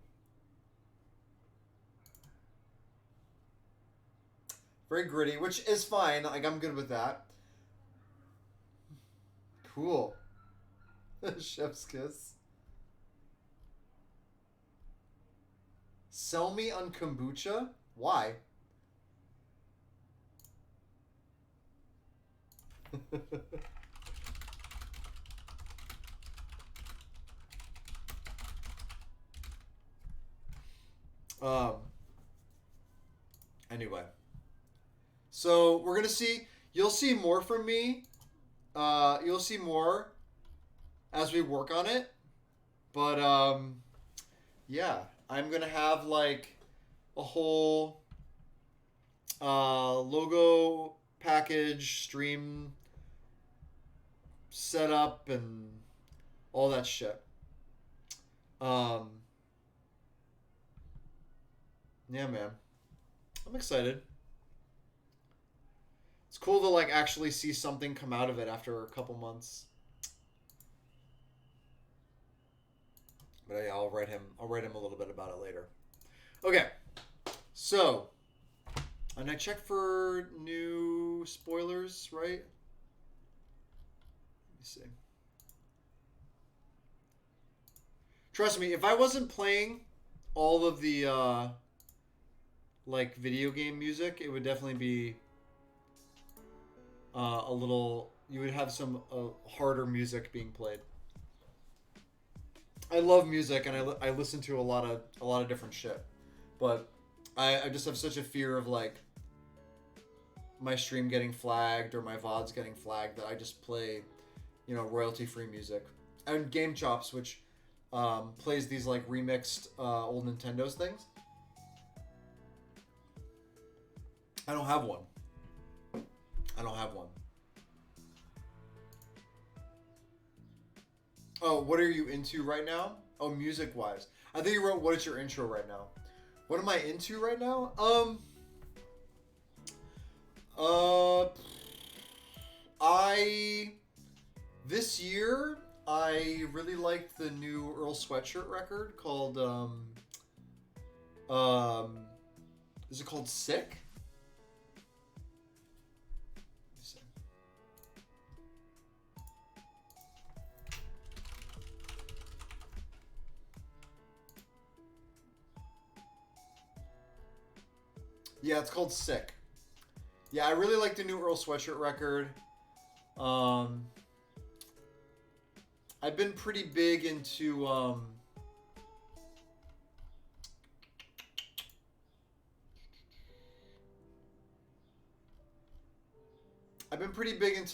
Very gritty, which is fine. Like, I'm good with that. Cool. Chef's kiss. Sell me on kombucha? Why? Anyway. So we're gonna see. You'll see more from me. You'll see more as we work on it. But yeah, I'm gonna have like a whole logo package, stream setup, and all that shit. Yeah, man, I'm excited. It's cool to like actually see something come out of it after a couple months. But yeah, I'll write him a little bit about it later. Okay. So, and I checked for new spoilers, right? Let me see. Trust me, if I wasn't playing all of the like video game music, it would definitely be a little. You would have some harder music being played. I love music and I listen to a lot of different shit, but I just have such a fear of like my stream getting flagged or my VODs getting flagged that I just play, royalty free music. And GameChops, which plays these like remixed old Nintendo's things. I don't have one. Oh, what are you into right now? Oh, music wise. I think you wrote, what is your intro right now? What am I into right now? This year, I really liked the new Earl Sweatshirt record called, Is it called Sick? Yeah, it's called Sick. Yeah, I really like the new Earl Sweatshirt record. I've been pretty big into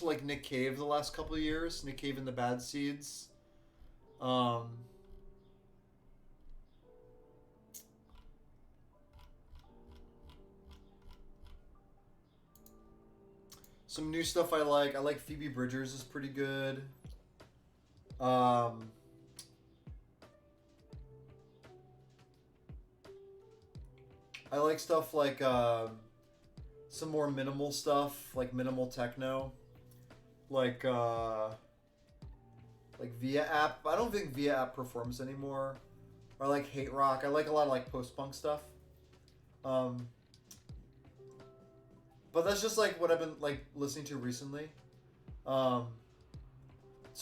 like Nick Cave the last couple of years. Nick Cave and the Bad Seeds. Some new stuff I like. I like Phoebe Bridgers is pretty good. I like stuff like some more minimal stuff, like minimal techno, like Via App. I don't think Via App performs anymore. Or like Hate Rock. I like a lot of like post-punk stuff. But that's just like what I've been like listening to recently. So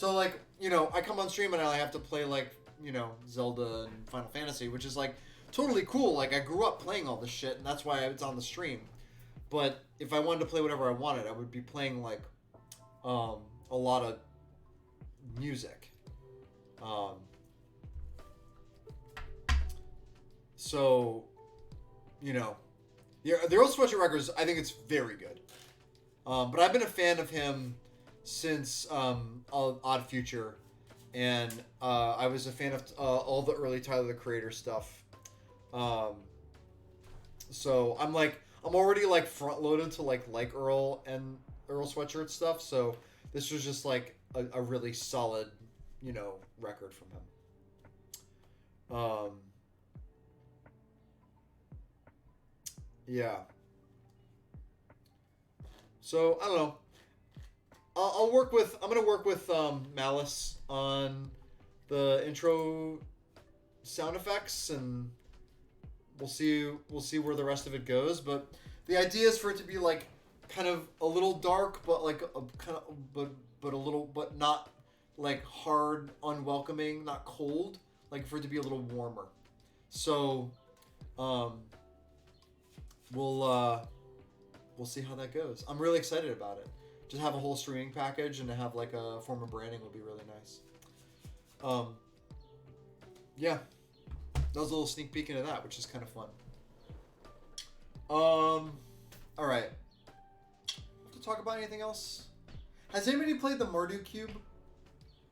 like, you know, I come on stream and I have to play like, you know, Zelda and Final Fantasy, which is like totally cool. Like I grew up playing all this shit and that's why it's on the stream. But if I wanted to play whatever I wanted, I would be playing like a lot of music. So, you know, the Earl Sweatshirt Records, I think it's very good. But I've been a fan of him since Odd Future, and I was a fan of all the early Tyler the Creator stuff. So I'm already like front loaded to like Earl and Earl Sweatshirt stuff. So this was just like a really solid, you know, record from him. Yeah. So I don't know. I'm gonna work with Malice on the intro sound effects, and we'll see where the rest of it goes. But the idea is for it to be like kind of a little dark, but like a kind of but a little, but not like hard, unwelcoming, not cold. Like for it to be a little warmer. So, we'll see how that goes. I'm really excited about it. Just have a whole streaming package and to have like a form of branding would be really nice. Yeah, that was a little sneak peek into that, which is kind of fun. All right. To talk about anything else? Has anybody played the Mardu Cube?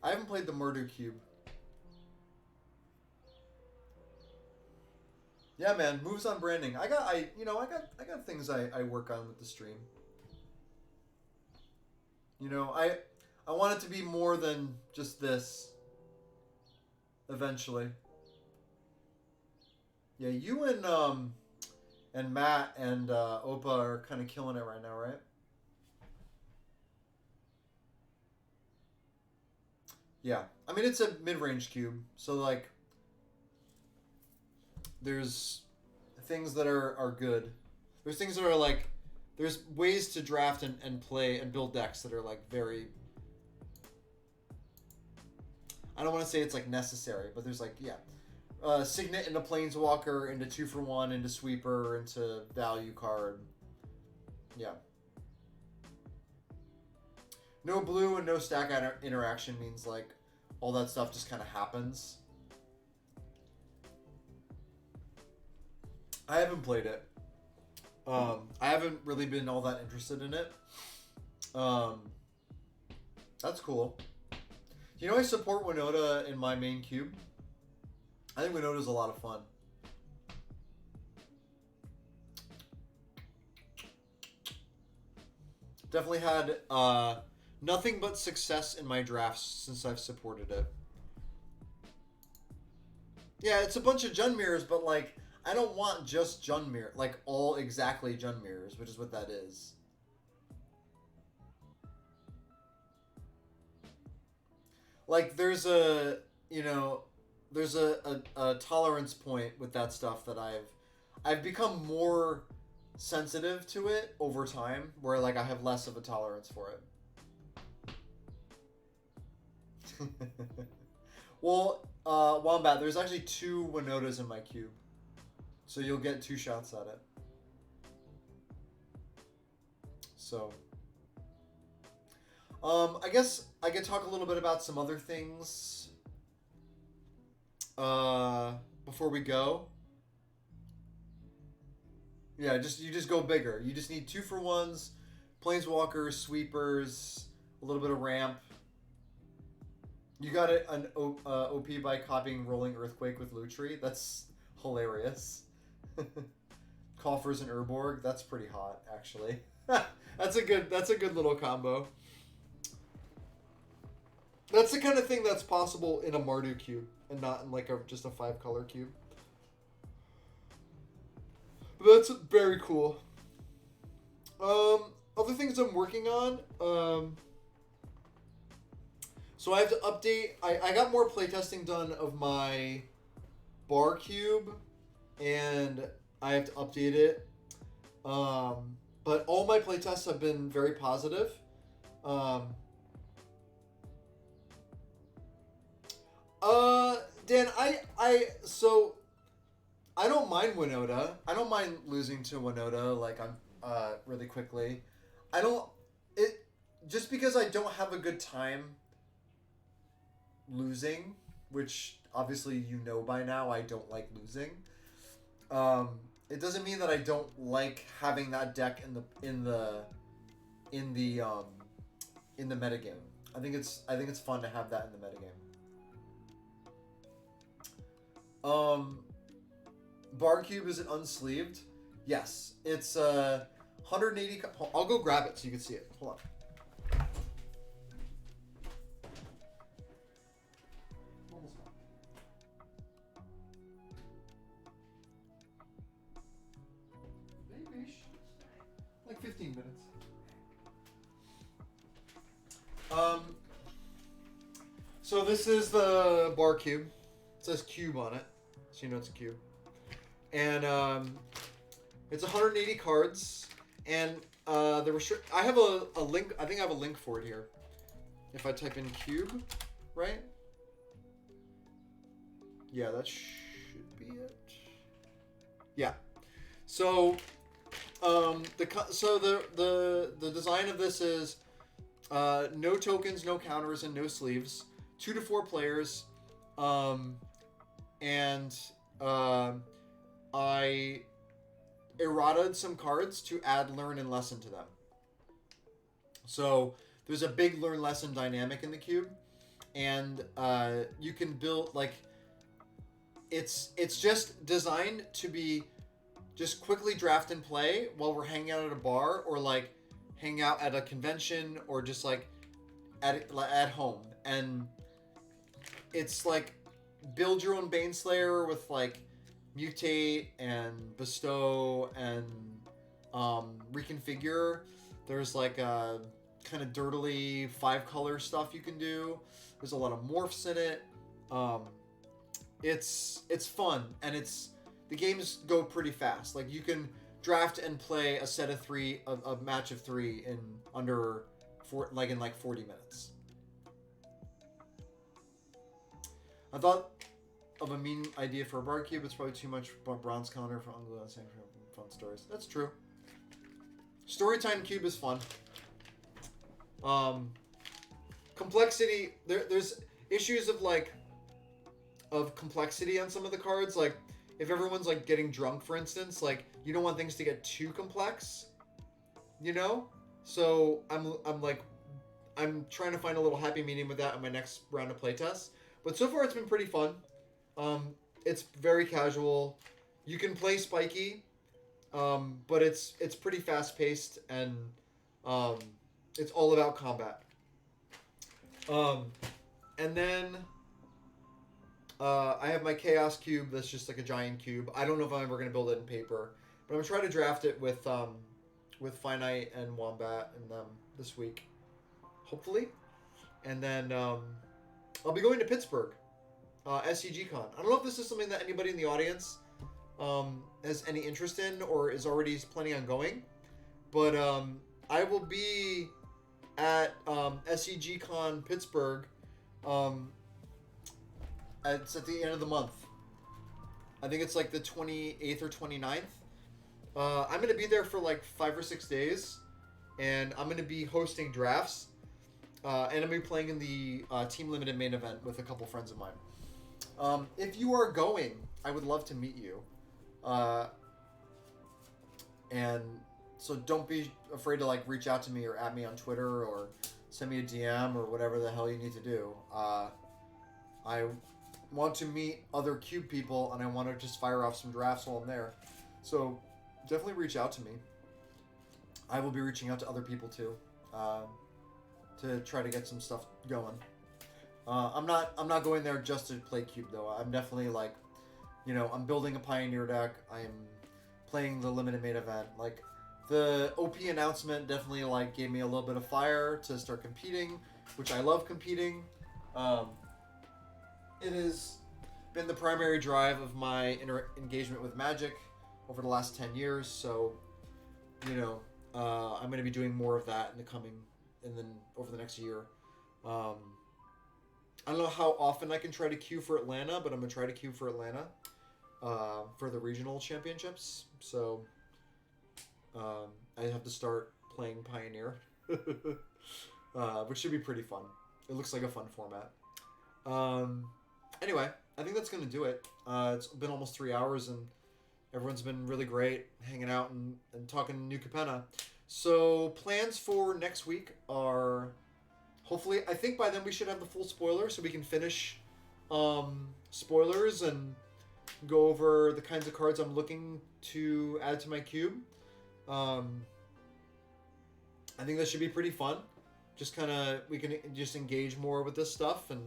I haven't played the Mardu Cube. Yeah, man, moves on branding. I got things I work on with the stream. You know, I want it to be more than just this. Eventually. Yeah, you and Matt and Opa are kind of killing it right now, right? Yeah, I mean it's a mid-range cube, so like there's things that are good. There's things that are like there's ways to draft and play and build decks that are like very. I don't want to say it's like necessary, but there's like Signet into Planeswalker, into 2-for-1, into Sweeper, into Value card. Yeah. No blue and no stack interaction means like all that stuff just kind of happens. I haven't played it. I haven't really been all that interested in it. That's cool. You know, I support Winota in my main cube. I think Winota's a lot of fun. Definitely had nothing but success in my drafts since I've supported it. Yeah, it's a bunch of Jund mirrors, but like I don't want just Jund mirror, like all exactly Jund mirrors, which is what that is. Like there's a tolerance point with that stuff that I've become more sensitive to it over time, where like I have less of a tolerance for it. Well, Wombat, there's actually 2 Winotas in my cube, so you'll get 2 shots at it. So, I guess I could talk a little bit about some other things before we go. Yeah, you just go bigger. You just need 2-for-1s, planeswalkers, sweepers, a little bit of ramp. You got an OP by copying Rolling Earthquake with Lutri. That's hilarious. Coffers and Urborg. That's pretty hot, actually. That's a good little combo. That's the kind of thing that's possible in a Mardu cube and not in like just a 5-color cube. But that's very cool. Other things I'm working on. So I have to update. I got more playtesting done of my bar cube, and I have to update it. But all my playtests have been very positive. Dan, so I don't mind Winota. I don't mind losing to Winota like I'm really quickly. Just because I don't have a good time losing, which obviously you know by now I don't like losing. It doesn't mean that I don't like having that deck in the metagame. I think it's fun to have that in the metagame. Bar Cube, is it unsleeved? Yes. It's 180. I'll go grab it so you can see it. Hold on. Maybe like 15 minutes. So this is the bar cube. It says cube on it, so you know it's a cube. And it's 180 cards. And I have a link. I think I have a link for it here. If I type in cube, right? Yeah, that should be it. Yeah. So, the design of this is no tokens, no counters, and no sleeves. 2 to 4 players, and I errataed some cards to add learn and lesson to them. So there's a big learn lesson dynamic in the cube, and you can build like it's just designed to be just quickly draft and play while we're hanging out at a bar or like hang out at a convention or just like at home. And it's like build your own Baneslayer with like mutate and bestow and reconfigure. There's like a kind of dirtily 5-color stuff you can do. There's a lot of morphs in it. It's fun, and the games go pretty fast. Like you can draft and play a set of 3, a match of 3 in under 40 minutes. I thought of a mean idea for a bar cube. It's probably too much bronze counter for fun stories. That's true. Storytime cube is fun. Complexity. There's issues of complexity on some of the cards. Like if everyone's like getting drunk, for instance, like you don't want things to get too complex. You know. So I'm trying to find a little happy medium with that in my next round of playtests. But so far it's been pretty fun. It's very casual. You can play spiky, but it's pretty fast paced and it's all about combat. And then I have my chaos cube that's just like a giant cube. I don't know if I'm ever gonna build it in paper, but I'm gonna try to draft it with Finite and Wombat and them this week, hopefully. And then I'll be going to Pittsburgh, SCG Con. I don't know if this is something that anybody in the audience has any interest in or is already planning on going. But I will be at SEGCon Pittsburgh. It's at the end of the month. I think it's like the 28th or 29th. I'm going to be there for like 5 or 6 days. And I'm going to be hosting drafts. And I'm going to be playing in the Team Limited main event with a couple friends of mine. If you are going, I would love to meet you. And so don't be afraid to like reach out to me or at me on Twitter or send me a DM or whatever the hell you need to do. I want to meet other Cube people and I want to just fire off some drafts while I'm there. So definitely reach out to me. I will be reaching out to other people too, to try to get some stuff going. I'm not going there just to play Cube though. I'm definitely like, I'm building a Pioneer deck. I'm playing the limited main event. Like the OP announcement definitely like gave me a little bit of fire to start competing, which I love competing. It has been the primary drive of my engagement with Magic over the last 10 years. So, I'm going to be doing more of that over the next year. I don't know how often I can try to queue for Atlanta, but I'm going to try to queue for Atlanta for the regional championships. So I have to start playing Pioneer, which should be pretty fun. It looks like a fun format. Anyway, I think that's going to do it. It's been almost 3 hours, and everyone's been really great hanging out and talking New Capenna. So plans for next week are hopefully, I think by then we should have the full spoiler so we can finish spoilers and go over the kinds of cards I'm looking to add to my cube. I think that should be pretty fun. We can just engage more with this stuff, and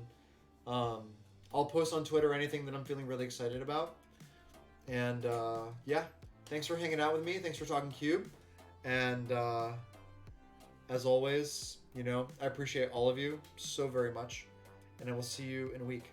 I'll post on Twitter anything that I'm feeling really excited about. And yeah, thanks for hanging out with me. Thanks for talking Cube. And as always, I appreciate all of you so very much. And I will see you in a week.